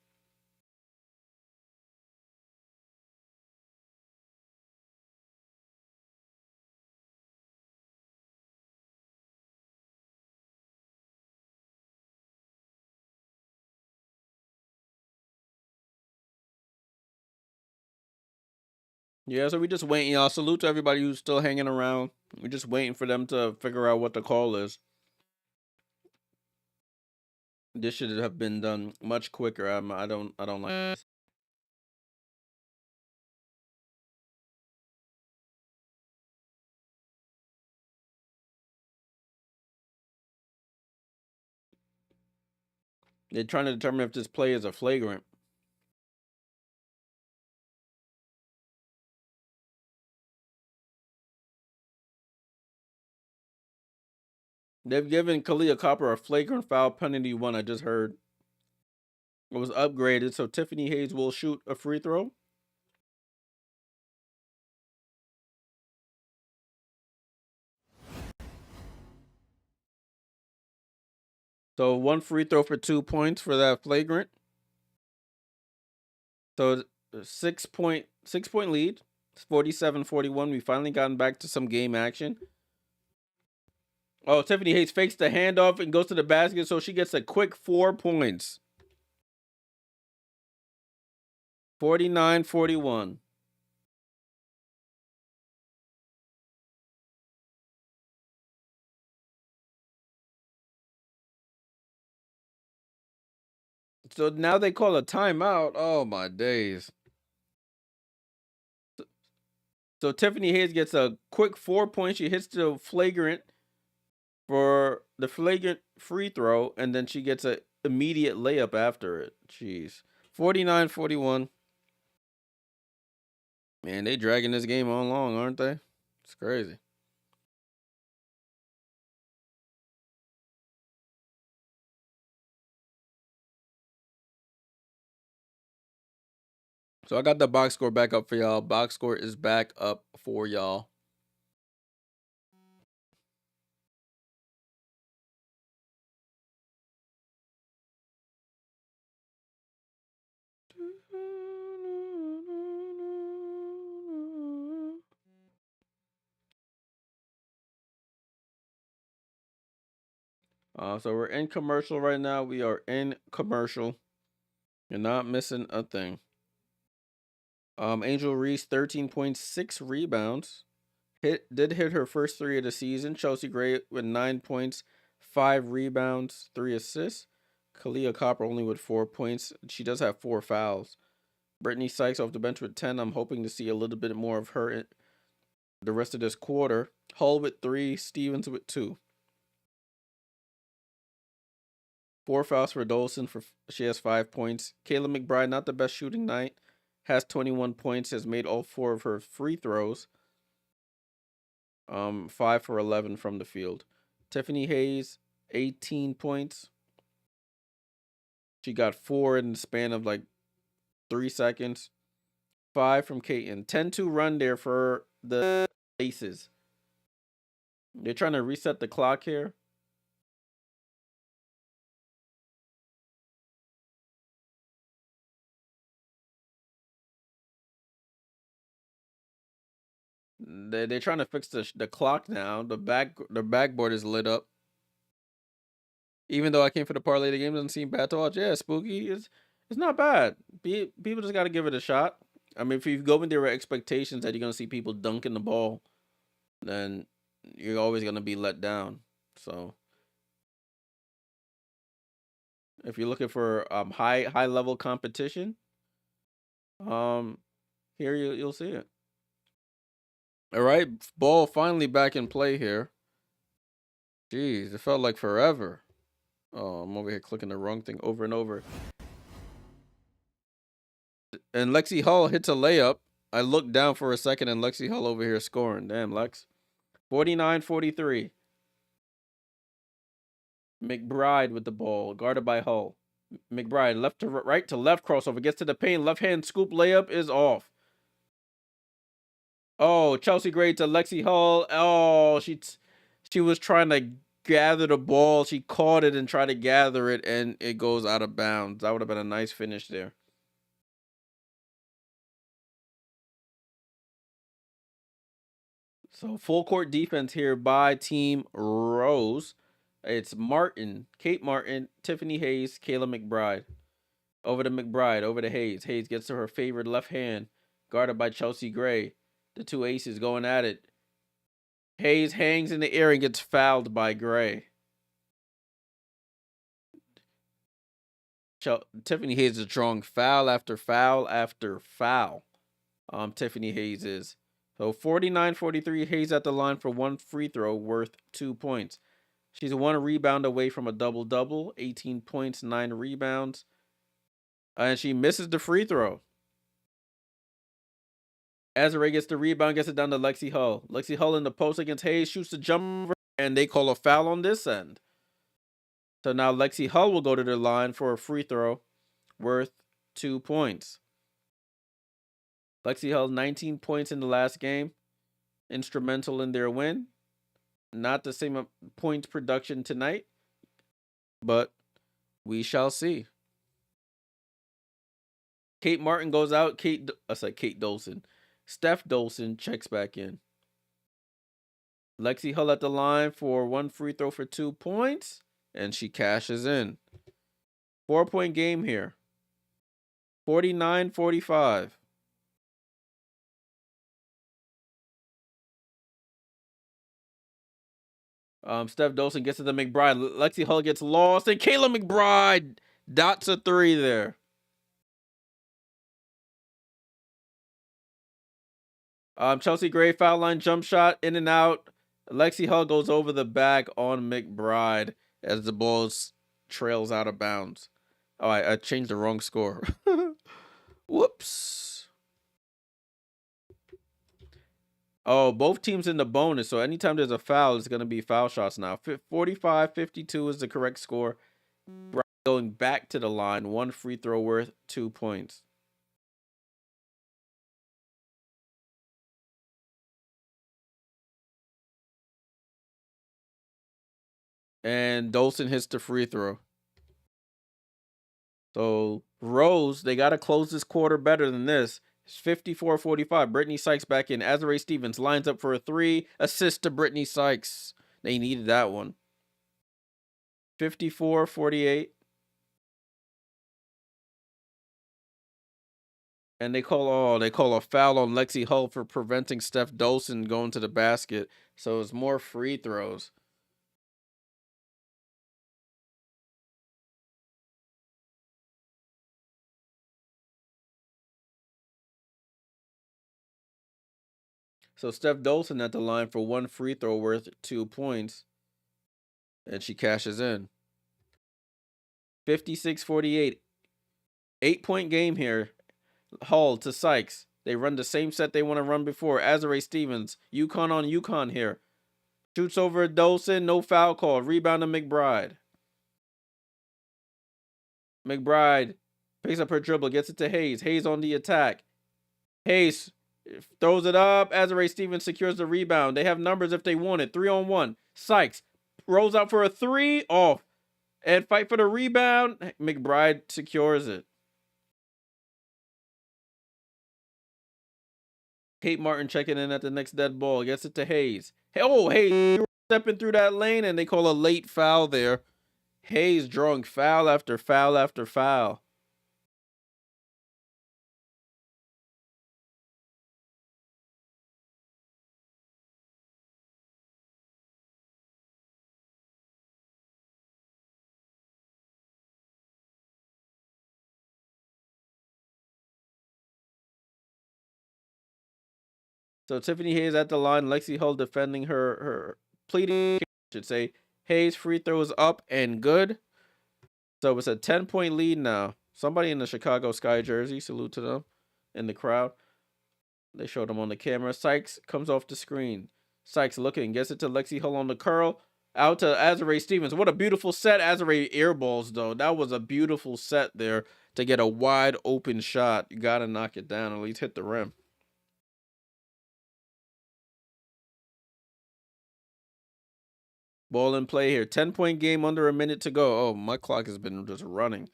Yeah, so we just waiting, y'all. Salute to everybody who's still hanging around. We're just waiting for them to figure out what the call is. This should have been done much quicker. I don't like this. They're trying to determine if this play is a flagrant. They've given Kalia Copper a flagrant foul penalty one. I just heard it was upgraded, so Tiffany Hayes will shoot a free throw. So 1 free throw for 2 points for that flagrant. So 6 point lead. It's 47-41. We finally gotten back to some game action. Oh, Tiffany Hayes fakes the handoff and goes to the basket, so she gets a quick 4 points. 49-41. So now they call a timeout. Oh my days. So Tiffany Hayes gets a quick 4 points. She hits the flagrant for the flagrant free throw, and then she gets an immediate layup after it. Jeez. 49-41. Man, they dragging this game on long, aren't they? It's crazy. So I got the box score back up for y'all. Box score is back up for y'all. So we're in commercial right now. We are in commercial. You're not missing a thing. Angel Reese, 13.6 rebounds. Did hit her first 3 of the season. Chelsea Gray with 9 points, 5 rebounds, 3 assists. Kalia Copper only with 4 points. She does have 4 fouls. Brittany Sykes off the bench with 10. I'm hoping to see a little bit more of her in the rest of this quarter. Hull with 3, Stevens with 2. 4 fouls for Dolson. She has 5 points. Kayla McBride, not the best shooting night, has 21 points. Has made all 4 of her free throws. 5 for 11 from the field. Tiffany Hayes, 18 points. She got 4 in the span of like 3 seconds. 5 from Kaiten. 10-2 run there for the Aces. They're trying to reset the clock here. They're trying to fix the clock now. The backboard is lit up. Even though I came for the parlay, the game doesn't seem bad to watch. Yeah, spooky. It's not bad. People just got to give it a shot. I mean, if you go in there with expectations that you're gonna see people dunking the ball, then you're always gonna be let down. So if you're looking for high level competition, um, here you'll see it. All right, ball finally back in play here. Jeez, it felt like forever. Oh, I'm over here clicking the wrong thing over and over. And Lexi Hull hits a layup. I looked down for a second and Lexi Hull over here scoring. Damn, Lex. 49-43. McBride with the ball, guarded by Hull. McBride, left to right to left crossover, gets to the paint, left hand scoop layup is off. Oh, Chelsea Gray to Lexi Hull. Oh, she was trying to gather the ball. She caught it and tried to gather it, and it goes out of bounds. That would have been a nice finish there. So full court defense here by Team Rose. It's Martin, Kate Martin, Tiffany Hayes, Kayla McBride. Over to McBride, over to Hayes. Hayes gets to her favorite left hand, guarded by Chelsea Gray. The two aces going at it. Hayes hangs in the air and gets fouled by Gray. Tiffany Hayes is drawing foul after foul after foul. Tiffany Hayes is. So 49-43, Hayes at the line for one free throw worth 2 points. She's one rebound away from a double-double, 18 points, 9 rebounds. And she misses the free throw. Azare gets the rebound, gets it down to Lexi Hull. Lexi Hull in the post against Hayes, shoots the jumper, and they call a foul on this end. So now Lexi Hull will go to the line for a free throw worth 2 points. Lexi Hull, 19 points in the last game. Instrumental in their win. Not the same points production tonight, but we shall see. Kate Martin goes out. Kate Dolson. Steph Dolson checks back in. Lexi Hull at the line for one free throw for 2 points, and she cashes in. 4-point game here. 49-45. Steph Dolson gets to the McBride. Lexi Hull gets lost, and Kayla McBride dots a 3 there. Chelsea Gray foul line jump shot in and out. Lexi Hull goes over the back on McBride as the ball trails out of bounds. Oh, I changed the wrong score. Whoops. Oh, both teams in the bonus. So anytime there's a foul, it's going to be foul shots now. 45-52 is the correct score. Going back to the line. One free throw worth 2 points. And Dolson hits the free throw. So Rose, they got to close this quarter better than this. It's 54-45. Brittany Sykes back in. Azare Stevens lines up for a 3. Assist to Brittany Sykes. They needed that one. 54-48. And they call a foul on Lexi Hull for preventing Steph Dolson going to the basket. So it's more free throws. So Steph Dolson at the line for one free throw worth 2 points. And she cashes in. 56-48. 8-point game here. Hull to Sykes. They run the same set they want to run before. Azare Stevens. UConn on UConn here. Shoots over Dolson. No foul call. Rebound to McBride. McBride picks up her dribble. Gets it to Hayes. Hayes on the attack. Hayes throws it up. Azare Stevens secures the rebound. They have numbers if they want it. 3-on-1. Sykes rolls out for a 3. Off. And fight for the rebound. McBride secures it. Kate Martin checking in at the next dead ball. Gets it to Hayes. Hayes stepping through that lane, and they call a late foul there. Hayes drawing foul after foul after foul. So Tiffany Hayes at the line. Lexi Hull defending her pleading. Should say Hayes free throw is up and good. So it's a 10-point lead now. Somebody in the Chicago Sky jersey. Salute to them in the crowd. They showed him on the camera. Sykes comes off the screen. Sykes looking, gets it to Lexi Hull on the curl. Out to Azare Stevens. What a beautiful set. Azare airballs, though. That was a beautiful set there to get a wide open shot. You got to knock it down, at least hit the rim. Ball in play here. 10-point game, under a minute to go. Oh, my clock has been just running.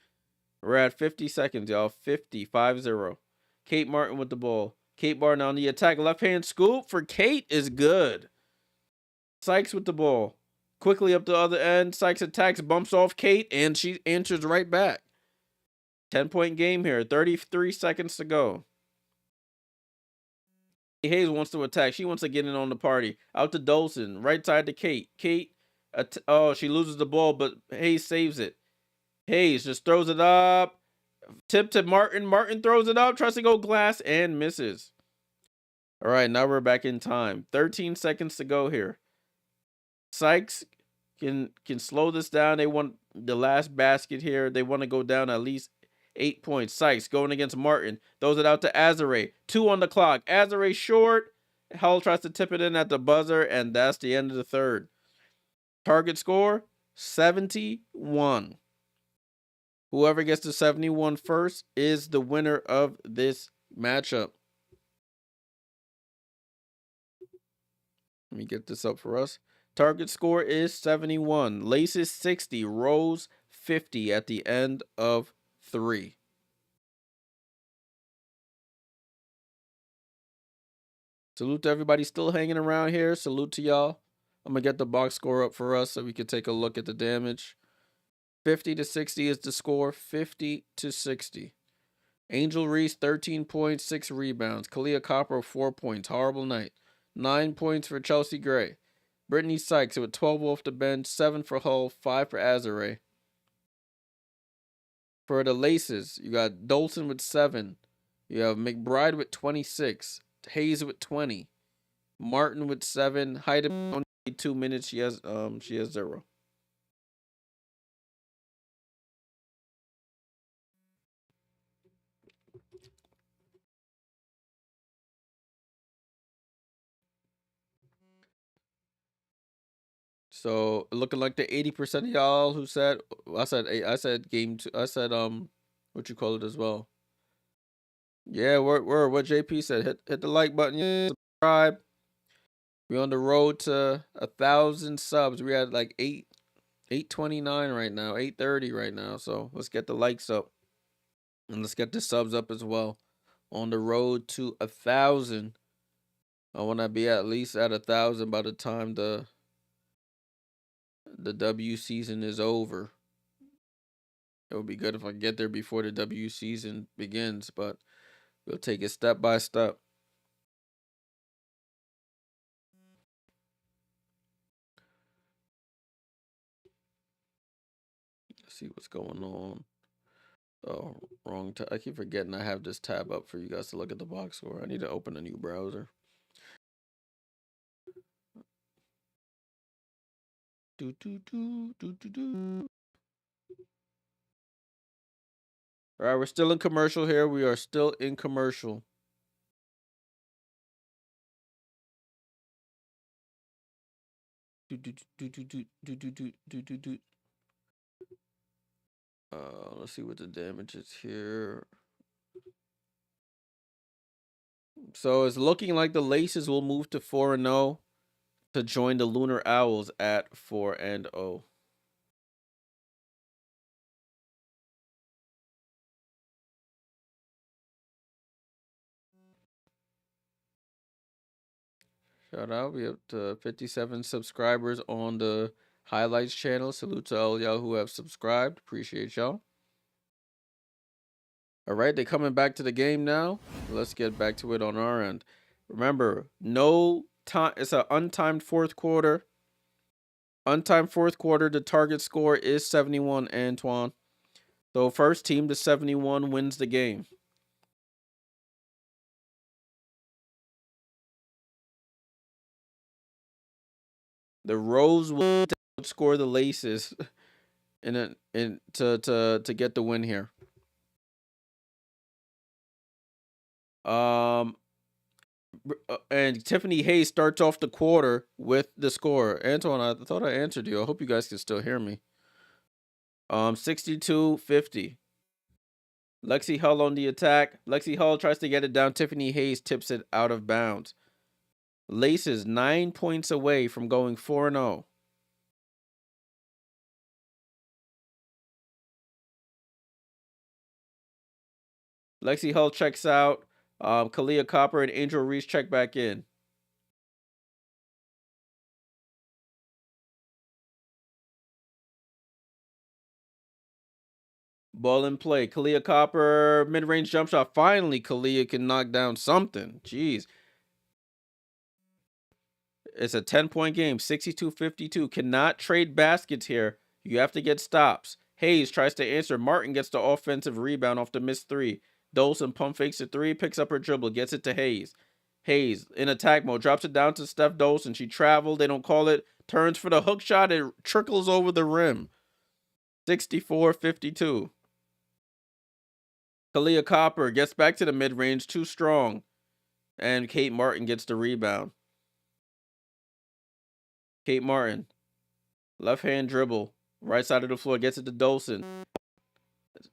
We're at 50 seconds, y'all. 50, 5-0. Kate Martin with the ball. Kate Martin on the attack. Left-hand scoop for Kate is good. Sykes with the ball. Quickly up the other end. Sykes attacks, bumps off Kate, and she answers right back. 10-point game here. 33 seconds to go. Hayes wants to attack. She wants to get in on the party. Out to Dolson. Right side to Kate. Kate, she loses the ball, but Hayes saves it. Hayes just throws it up. Tip to Martin. Martin throws it up. Tries to go glass and misses. All right, now we're back in time. 13 seconds to go here. Sykes can slow this down. They want the last basket here. They want to go down at least 8 points. Sykes going against Martin. Throws it out to Azare. 2 on the clock. Azare short. Hull tries to tip it in at the buzzer, and that's the end of the third. Target score, 71. Whoever gets to 71 first is the winner of this matchup. Let me get this up for us. Target score is 71. Laces 60. Rose 50 at the end of 3. Salute to everybody still hanging around here. Salute to y'all. I'm going to get the box score up for us so we can take a look at the damage. 50 to 60 is the score. 50 to 60. Angel Reese, 13 points, 6 rebounds. Kalia Copper, 4 points. Horrible night. 9 points for Chelsea Gray. Brittany Sykes with 12 off the bench, 7 for Hull, 5 for Azare. For the Laces, you got Dolson with 7. You have McBride with 26. Hayes with 20. Martin with 7. Haydn only 2 minutes. She has 0. So looking like the 80% of y'all who said I said game 2. I said what you call it as well. Yeah, we're what JP said. Hit the like button, yeah, subscribe. We're on the road to 1,000 subs. We had like 829 right now, 830 right now. So let's get the likes up. And let's get the subs up as well. On the road to 1,000. I want to be at least at 1,000 by the time the W season is over. It would be good if I get there before the W season begins, but we'll take it step by step. Let's see what's going on. Oh, wrong tab. I keep forgetting I have this tab up for you guys to look at the box score. I need to open a new browser. Do do do do do do. All right, we're still in commercial here. We are still in commercial. Do do do do do do do do do do do. Let's see what the damage is here. So it's looking like the Laces will move to 4-0 to join the Lunar Owls at 4-0. Shout out. We have 57 subscribers on the highlights channel. Salute to all y'all who have subscribed. Appreciate y'all. All right, they're coming back to the game now. Let's get back to it on our end. Remember, no time. It's an untimed fourth quarter. Untimed fourth quarter. The target score is 71, Antoine. So first team to 71 wins the game. The Rose will outscore the Laces to get the win here. And Tiffany Hayes starts off the quarter with the score. Antoine, I thought I answered you. I hope you guys can still hear me. 62-50. Lexi Hull on the attack. Lexi Hull tries to get it down. Tiffany Hayes tips it out of bounds. Laces 9 points away from going 4-0. Lexi Hull checks out. Kalia Copper and Angel Reese check back in. Ball in play. Kalia Copper, mid-range jump shot. Finally, Kalia can knock down something. Jeez. It's a 10-point game. 62-52. Cannot trade baskets here. You have to get stops. Hayes tries to answer. Martin gets the offensive rebound off the missed three. Dolson pump fakes a three, picks up her dribble, gets it to Hayes. Hayes in attack mode, drops it down to Steph Dolson. She traveled. They don't call it. Turns for the hook shot. It trickles over the rim. 64-52. Kalia Copper gets back to the mid-range, too strong. And Kate Martin gets the rebound. Kate Martin, left-hand dribble, right side of the floor, gets it to Dolson.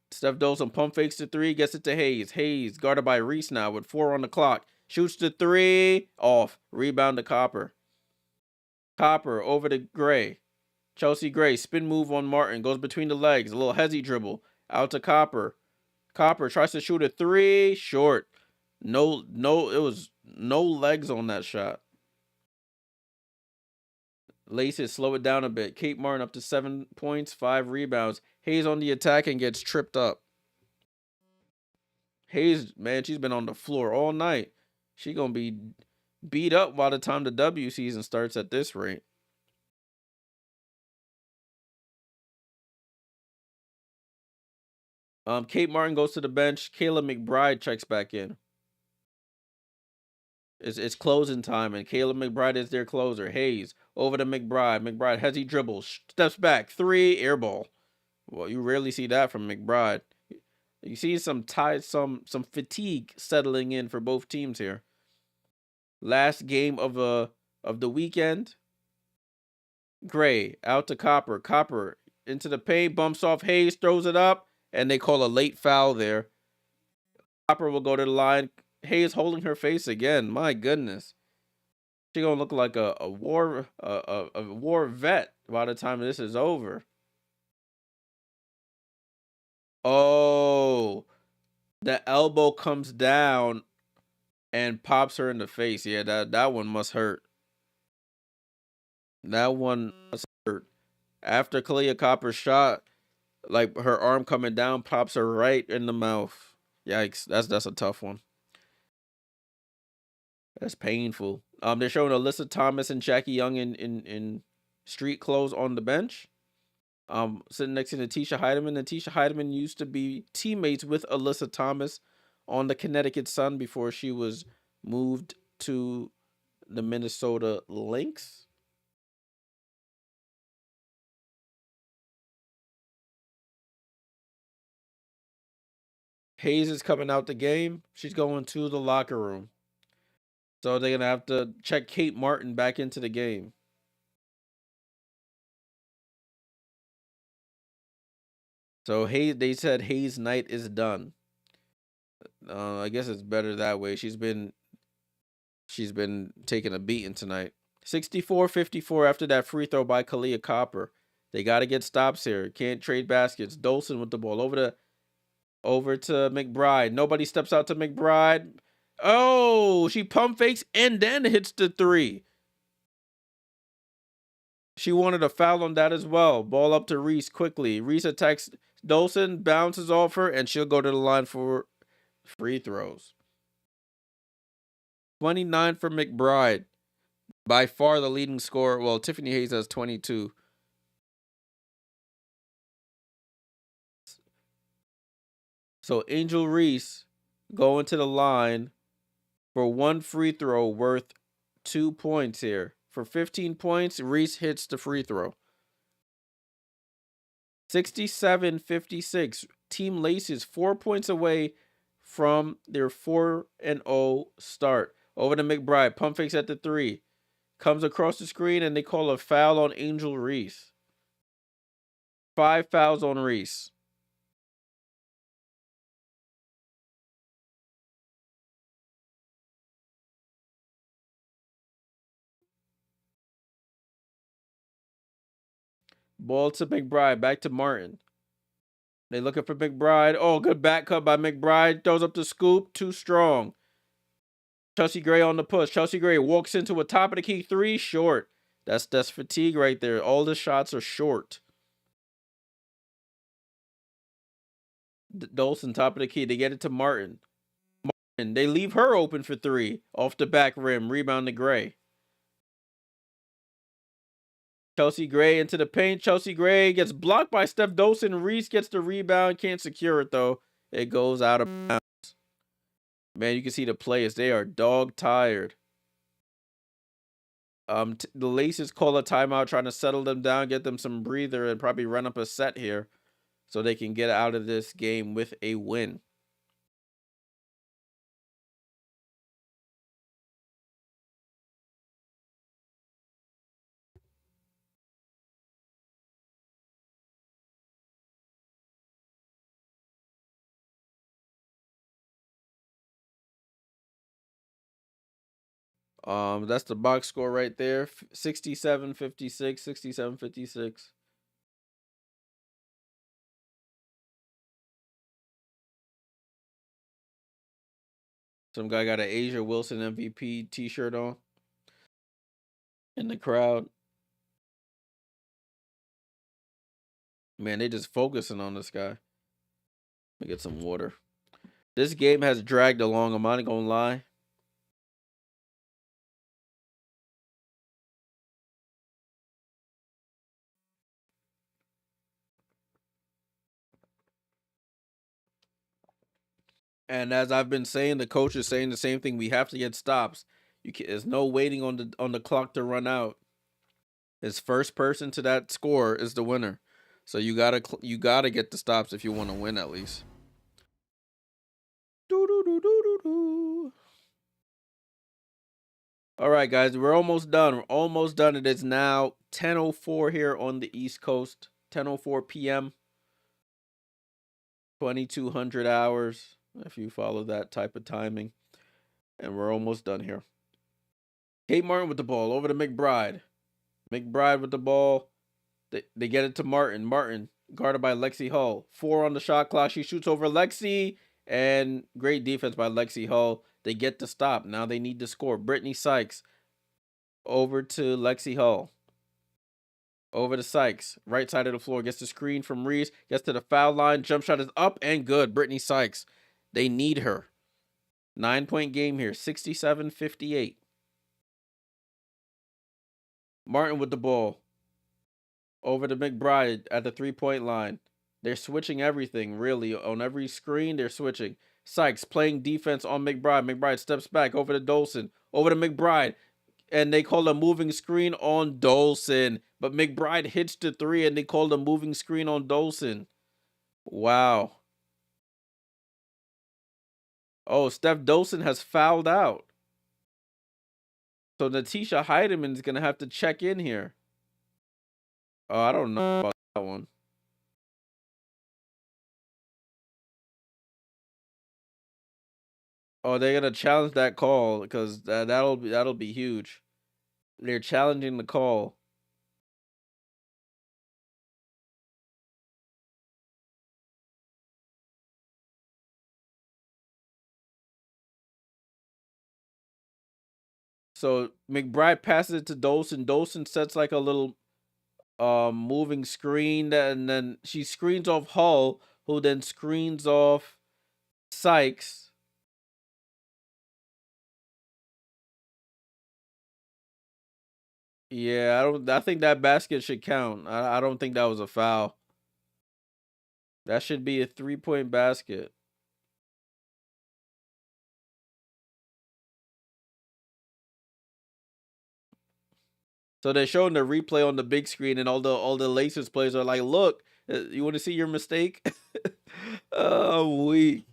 Steph Dolson pump fakes the three, gets it to Hayes. Hayes, guarded by Reese now with 4 on the clock. Shoots the three, off. Rebound to Copper. Copper over to Gray. Chelsea Gray, spin move on Martin, goes between the legs, a little hezzy dribble. Out to Copper. Copper tries to shoot a three, short. No, it was no legs on that shot. Laces slow it down a bit. Kate Martin up to 7 points, 5 rebounds. Hayes on the attack and gets tripped up. Hayes, man, she's been on the floor all night. She gonna be beat up by the time the W season starts at this rate. Kate Martin goes to the bench. Kayla McBride checks back in. It's closing time, and Kayla McBride is their closer. Hayes over to McBride. McBride has he dribbles, steps back, three, air ball. Well, you rarely see that from McBride. You see some fatigue settling in for both teams here. Last game of the weekend. Gray out to Copper. Copper into the paint, bumps off Hayes, throws it up, and they call a late foul there. Copper will go to the line. Hayes holding her face again. My goodness, she gonna look like a war vet by the time this is over. Oh, the elbow comes down and pops her in the face. Yeah, that one must hurt. That one must hurt. After Kalia Copper's shot, like her arm coming down, pops her right in the mouth. Yikes, that's a tough one. That's painful. They're showing Alyssa Thomas and Jackie Young in street clothes on the bench. Sitting next to Natisha Heideman. Natisha Heideman used to be teammates with Alyssa Thomas on the Connecticut Sun before she was moved to the Minnesota Lynx. Hayes is coming out the game. She's going to the locker room. So they're going to have to check Kate Martin back into the game. So they said Hayes' night is done. I guess it's better that way. She's been taking a beating tonight. 64-54 after that free throw by Kalia Copper. They got to get stops here. Can't trade baskets. Dolson with the ball over to McBride. Nobody steps out to McBride. Oh, she pump fakes and then hits the three. She wanted a foul on that as well. Ball up to Reese quickly. Reese attacks Dolson, bounces off her, and she'll go to the line for free throws. 29 for McBride. By far the leading scorer. Well, Tiffany Hayes has 22. So Angel Reese going to the line for one free throw worth 2 points here. for 15 points. Reese hits the free throw. 67-56. Team Laces 4 points away from their 4-0 start. Over to McBride. Pump fakes at the 3. Comes across the screen, and they call a foul on Angel Reese. 5 fouls on Reese. Ball to McBride. Back to Martin. They looking for McBride. Oh, good back cut by McBride. Throws up the scoop. Too strong. Chelsea Gray on the push. Chelsea Gray walks into a top of the key 3. Short. That's fatigue right there. All the shots are short. Dolson, top of the key. They get it to Martin. Martin. They leave her open for 3. Off the back rim. Rebound to Gray. Chelsea Gray into the paint. Chelsea Gray gets blocked by Steph Dolson. Reese gets the rebound. Can't secure it, though. It goes out of bounds. Man, you can see the players. They are dog tired. The Laces call a timeout, trying to settle them down, get them some breather, and probably run up a set here so they can get out of this game with a win. That's the box score right there. 67-56, 67-56. Some guy got an Asia Wilson MVP t-shirt on in the crowd. Man, they just focusing on this guy. Let me get some water. This game has dragged along, I'm not gonna lie. And as I've been saying, the coach is saying the same thing. We have to get stops. There's no waiting on the clock to run out. His first person to that score is the winner. So you gotta get the stops if you want to win at least. All right, guys, we're almost done. We're almost done. It is now 10:04 here on the East Coast. 10:04 p.m. 2200 hours if you follow that type of timing. And we're almost done here. Kate Martin with the ball over to McBride. McBride with the ball. They get it to Martin. Martin guarded by Lexi Hull. 4 on the shot clock. She shoots over Lexi. And great defense by Lexi Hull. They get the stop. Now they need to score. Brittany Sykes over to Lexi Hull. Over to Sykes. Right side of the floor. Gets the screen from Reese. Gets to the foul line. Jump shot is up and good. Brittany Sykes. They need her. 9-point game here. 67-58. Martin with the ball. Over to McBride at the 3-point line. They're switching everything, really. On every screen, they're switching. Sykes playing defense on McBride. McBride steps back over to Dolson. Over to McBride. And they call a moving screen on Dolson. But McBride hits the 3, and they called a moving screen on Dolson. Wow. Oh, Steph Dolson has fouled out. So Natisha Heidemann is going to have to check in here. Oh, I don't know about that one. Oh, they're gonna challenge that call because that'll be huge. They're challenging the call. So McBride passes it to Dolson. Dolson sets like a little moving screen, and then she screens off Hull, who then screens off Sykes. Yeah, I think that basket should count. I don't think that was a foul. That should be a 3-point basket. So they're showing the replay on the big screen, and all the Laces players are like, "Look, you want to see your mistake?" Oh, weak.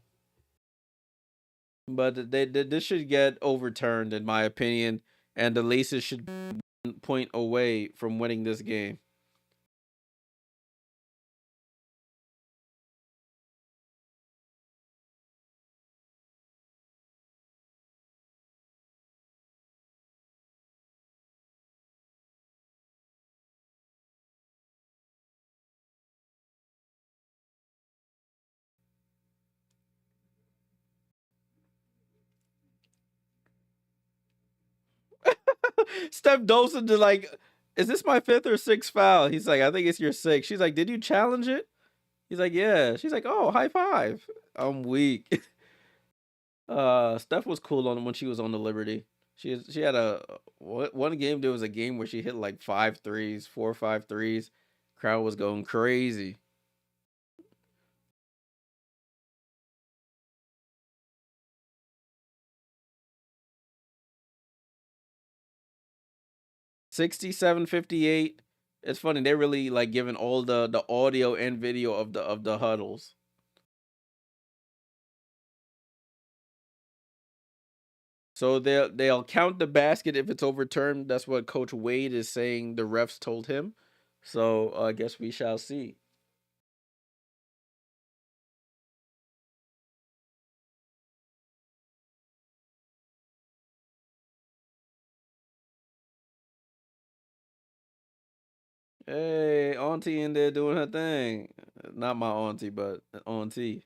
But this should get overturned, in my opinion, and the Laces should be 1 point away from winning this game. Steph Dolson to like, is this my fifth or sixth foul? He's like, I think it's your sixth. She's like, did you challenge it? He's like, yeah. She's like, oh, high five. I'm weak. Steph was cool on when she was on the Liberty. She had one game. There was a game where she hit like 5 threes, 4 or 5 threes. Crowd was going crazy. 67-58. It's funny, they're really like giving all the audio and video of the huddles. So they'll count the basket if it's overturned. That's what Coach Wade is saying. The refs told him. So I guess we shall see. Hey, Auntie in there doing her thing. Not my auntie, but Auntie.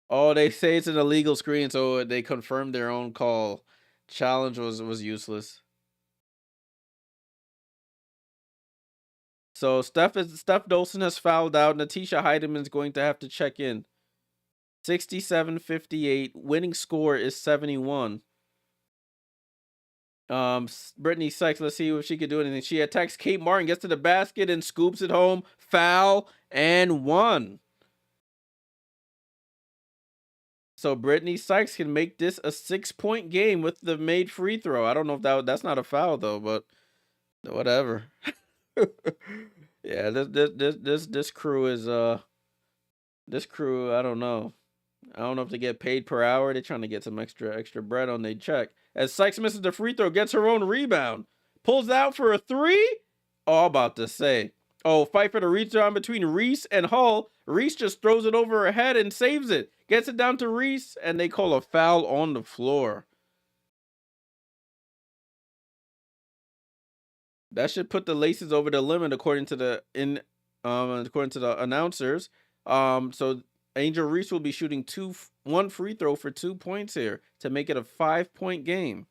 Oh, they say it's an illegal screen, so they confirmed their own call. Challenge was useless. So Steph Dolson has fouled out. Natisha Heideman's going to have to check in. 67-58. Winning score is 71. Brittany Sykes, let's see if she could do anything. She attacks Kate Martin, gets to the basket and scoops it home. Foul and one. So Brittany Sykes can make this a 6-point game with the made free throw. I don't know if that's not a foul though, but whatever. Yeah, this crew is this crew, I don't know. I don't know if they get paid per hour. They're trying to get some extra bread on their check. As Sykes misses the free throw, gets her own rebound, pulls out for a three. Oh, I'm about to say. Oh, fight for the rebound between Reese and Hull. Reese just throws it over her head and saves it. Gets it down to Reese, and they call a foul on the floor. That should put the Laces over the limit according to the announcers. So Angel Reese will be shooting one free throw for 2 points here to make it a 5-point game.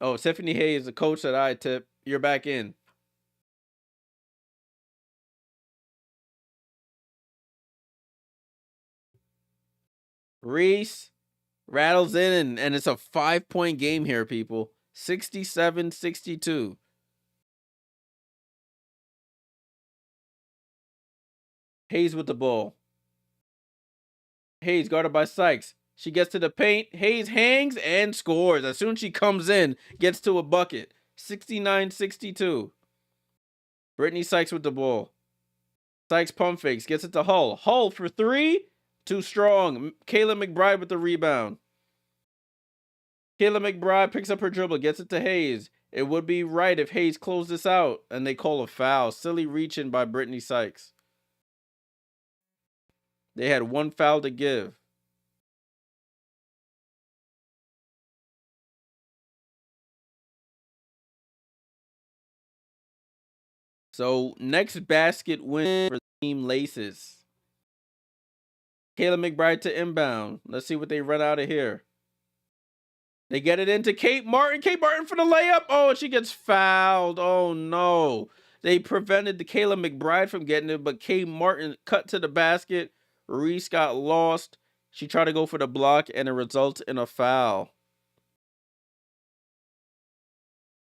Oh, Tiffany Hayes, the coach that I tip. You're back in. Reese rattles in, and it's a 5-point game here, people. 67-62. Hayes with the ball. Hayes guarded by Sykes. She gets to the paint. Hayes hangs and scores. As soon as she comes in, gets to a bucket. 69-62. Brittany Sykes with the ball. Sykes pump fakes. Gets it to Hull. Hull for three. Too strong. Kayla McBride with the rebound. Kayla McBride picks up her dribble. Gets it to Hayes. It would be right if Hayes closed this out. And they call a foul. Silly reaching by Brittany Sykes. They had one foul to give. So next basket win for Team Laces. Kayla McBride to inbound. Let's see what they run out of here. They get it into Kate Martin. Kate Martin for the layup. Oh, and she gets fouled. Oh, no. They prevented the Kayla McBride from getting it, but Kate Martin cut to the basket. Reese got lost. She tried to go for the block, and it results in a foul.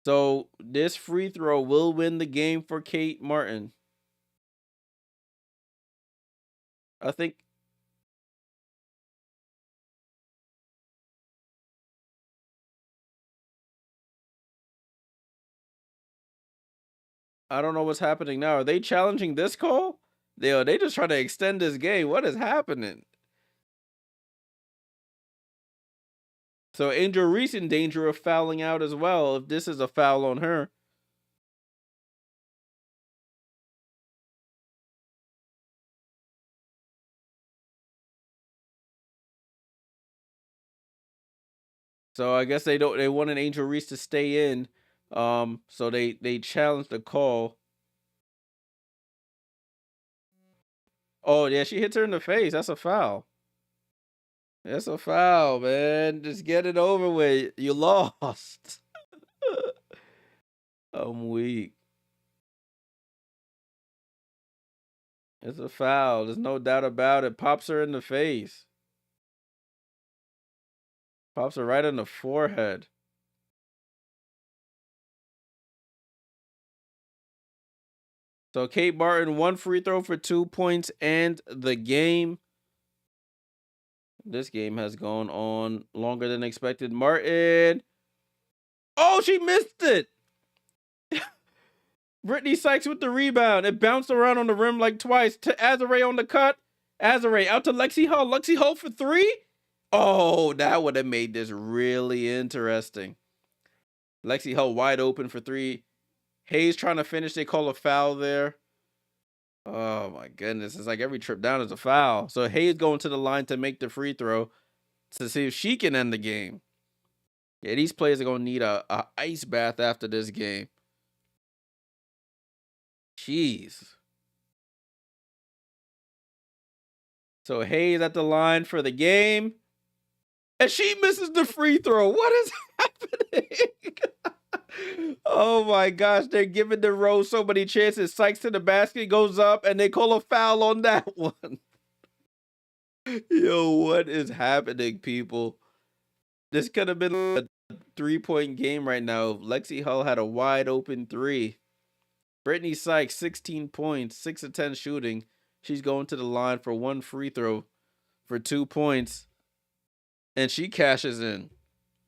So this free throw will win the game for Kate Martin. I think I don't know what's happening now. Are they challenging this call? They just trying to extend this game. What is happening? So Angel Reese in danger of fouling out as well if this is a foul on her. So I guess they wanted Angel Reese to stay in. So they challenged the call. Oh yeah, she hits her in the face. That's a foul. That's a foul, man. Just get it over with. You lost. I'm weak. It's a foul. There's no doubt about it. Pops her in the face. Pops her right in the forehead. So Kate Martin, 1 free throw for 2 points and the game. This game has gone on longer than expected. Martin. Oh, she missed it. Brittany Sykes with the rebound. It bounced around on the rim like twice to Azare on the cut. Azare out to Lexi Hull. Lexi Hull for 3. Oh, that would have made this really interesting. Lexi Hull wide open for 3. Hayes trying to finish. They call a foul there. Oh my goodness. It's like every trip down is a foul. So Hayes going to the line to make the free throw to see if she can end the game. Yeah, these players are going to need a ice bath after this game. Jeez. So Hayes at the line for the game. And she misses the free throw. What is happening? Oh my gosh, they're giving the Rose so many chances. Sykes to the basket, goes up, and they call a foul on that one. Yo, what is happening, people? This could have been a 3-point game right now. Lexi Hull had a wide open 3. Brittany Sykes, 16 points, 6 of 10 shooting. She's going to the line for 1 free throw for 2 points. And she cashes in.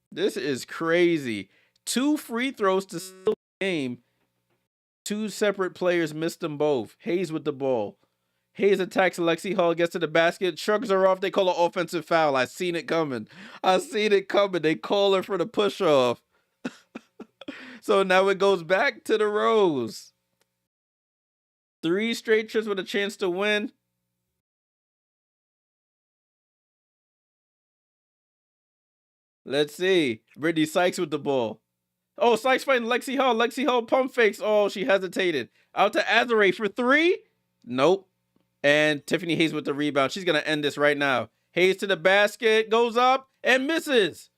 This is crazy. 2 free throws to steal the game. 2 separate players missed them both. Hayes with the ball. Hayes attacks Lexi Hull, gets to the basket, shrugs her off. They call an offensive foul. I seen it coming. They call her for the push off. So now it goes back to the Rose. 3 straight trips with a chance to win. Let's see. Brittany Sykes with the ball. Oh, Sykes fighting Lexi Hull. Lexi Hull pump fakes. Oh, she hesitated. Out to Azare for 3. Nope. And Tiffany Hayes with the rebound. She's going to end this right now. Hayes to the basket, goes up, and misses.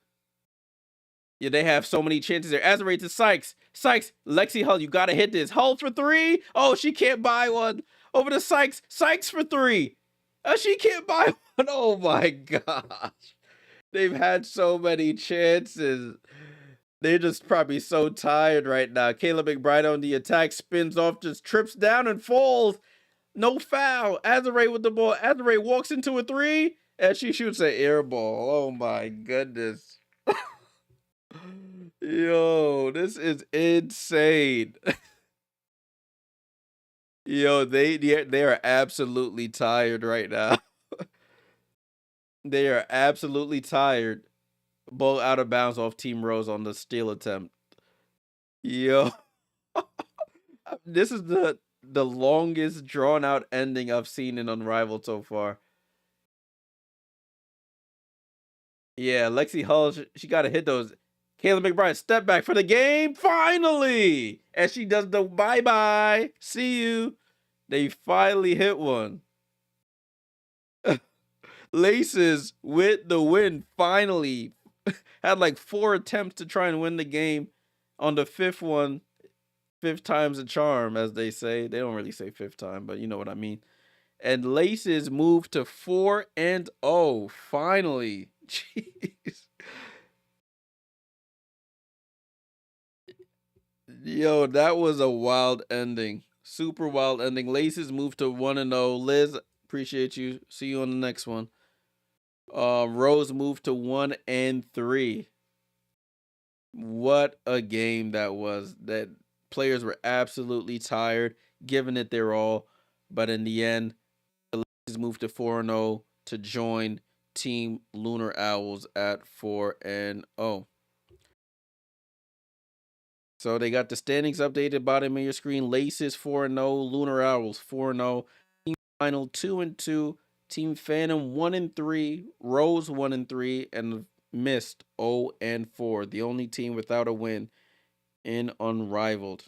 Yeah, they have so many chances there. Azare to Sykes. Sykes, Lexi Hull, you got to hit this. Hull for 3. Oh, she can't buy one. Over to Sykes. Sykes for 3. She can't buy one. Oh, my gosh. They've had so many chances. They're just probably so tired right now. Kayla McBride on the attack, spins off, just trips down and falls. No foul. Azare with the ball. Azare walks into a 3, and she shoots an air ball. Oh, my goodness. Yo, this is insane. Yo, they are absolutely tired right now. They are absolutely tired. Ball out of bounds off Team Rose on the steal attempt. Yo. This is the longest drawn out ending I've seen in Unrivaled so far. Yeah, Lexi Hull, she got to hit those. Kayla McBride, step back for the game, finally! And she does the bye-bye, see you. They finally hit one. Laces with the win, finally. Had like 4 attempts to try and win the game. On the 5th one, 5th time's a charm, as they say. They don't really say 5th time, but you know what I mean. And Laces moved to 4-0, finally. Jeez. Yo, that was a wild ending. Super wild ending. Laces moved to 1-0. Liz, appreciate you. See you on the next one. Rose moved to 1-3. What a game that was. That players were absolutely tired, giving it their all. But in the end, the Lakers moved to 4-0 to join Team Lunar Owls at 4-0. So they got the standings updated bottom of your screen. Laces 4-0, Lunar Owls 4-0, Team Final 2-2, Team Phantom 1-3, Rose 1-3, and Mist 0-4. The only team without a win in Unrivaled.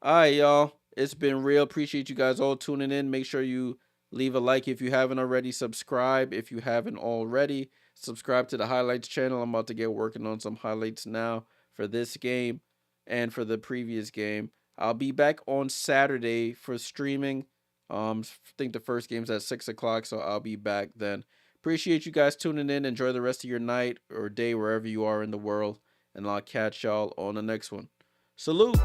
All right, y'all. It's been real. Appreciate you guys all tuning in. Make sure you leave a like if you haven't already. Subscribe if you haven't already. Subscribe to the highlights channel. I'm about to get working on some highlights now for this game and for the previous game. I'll be back on Saturday for streaming. I think the first game's at 6 o'clock, so I'll be back then. Appreciate you guys tuning in. Enjoy the rest of your night or day wherever you are in the world, and I'll catch y'all on the next one. Salute.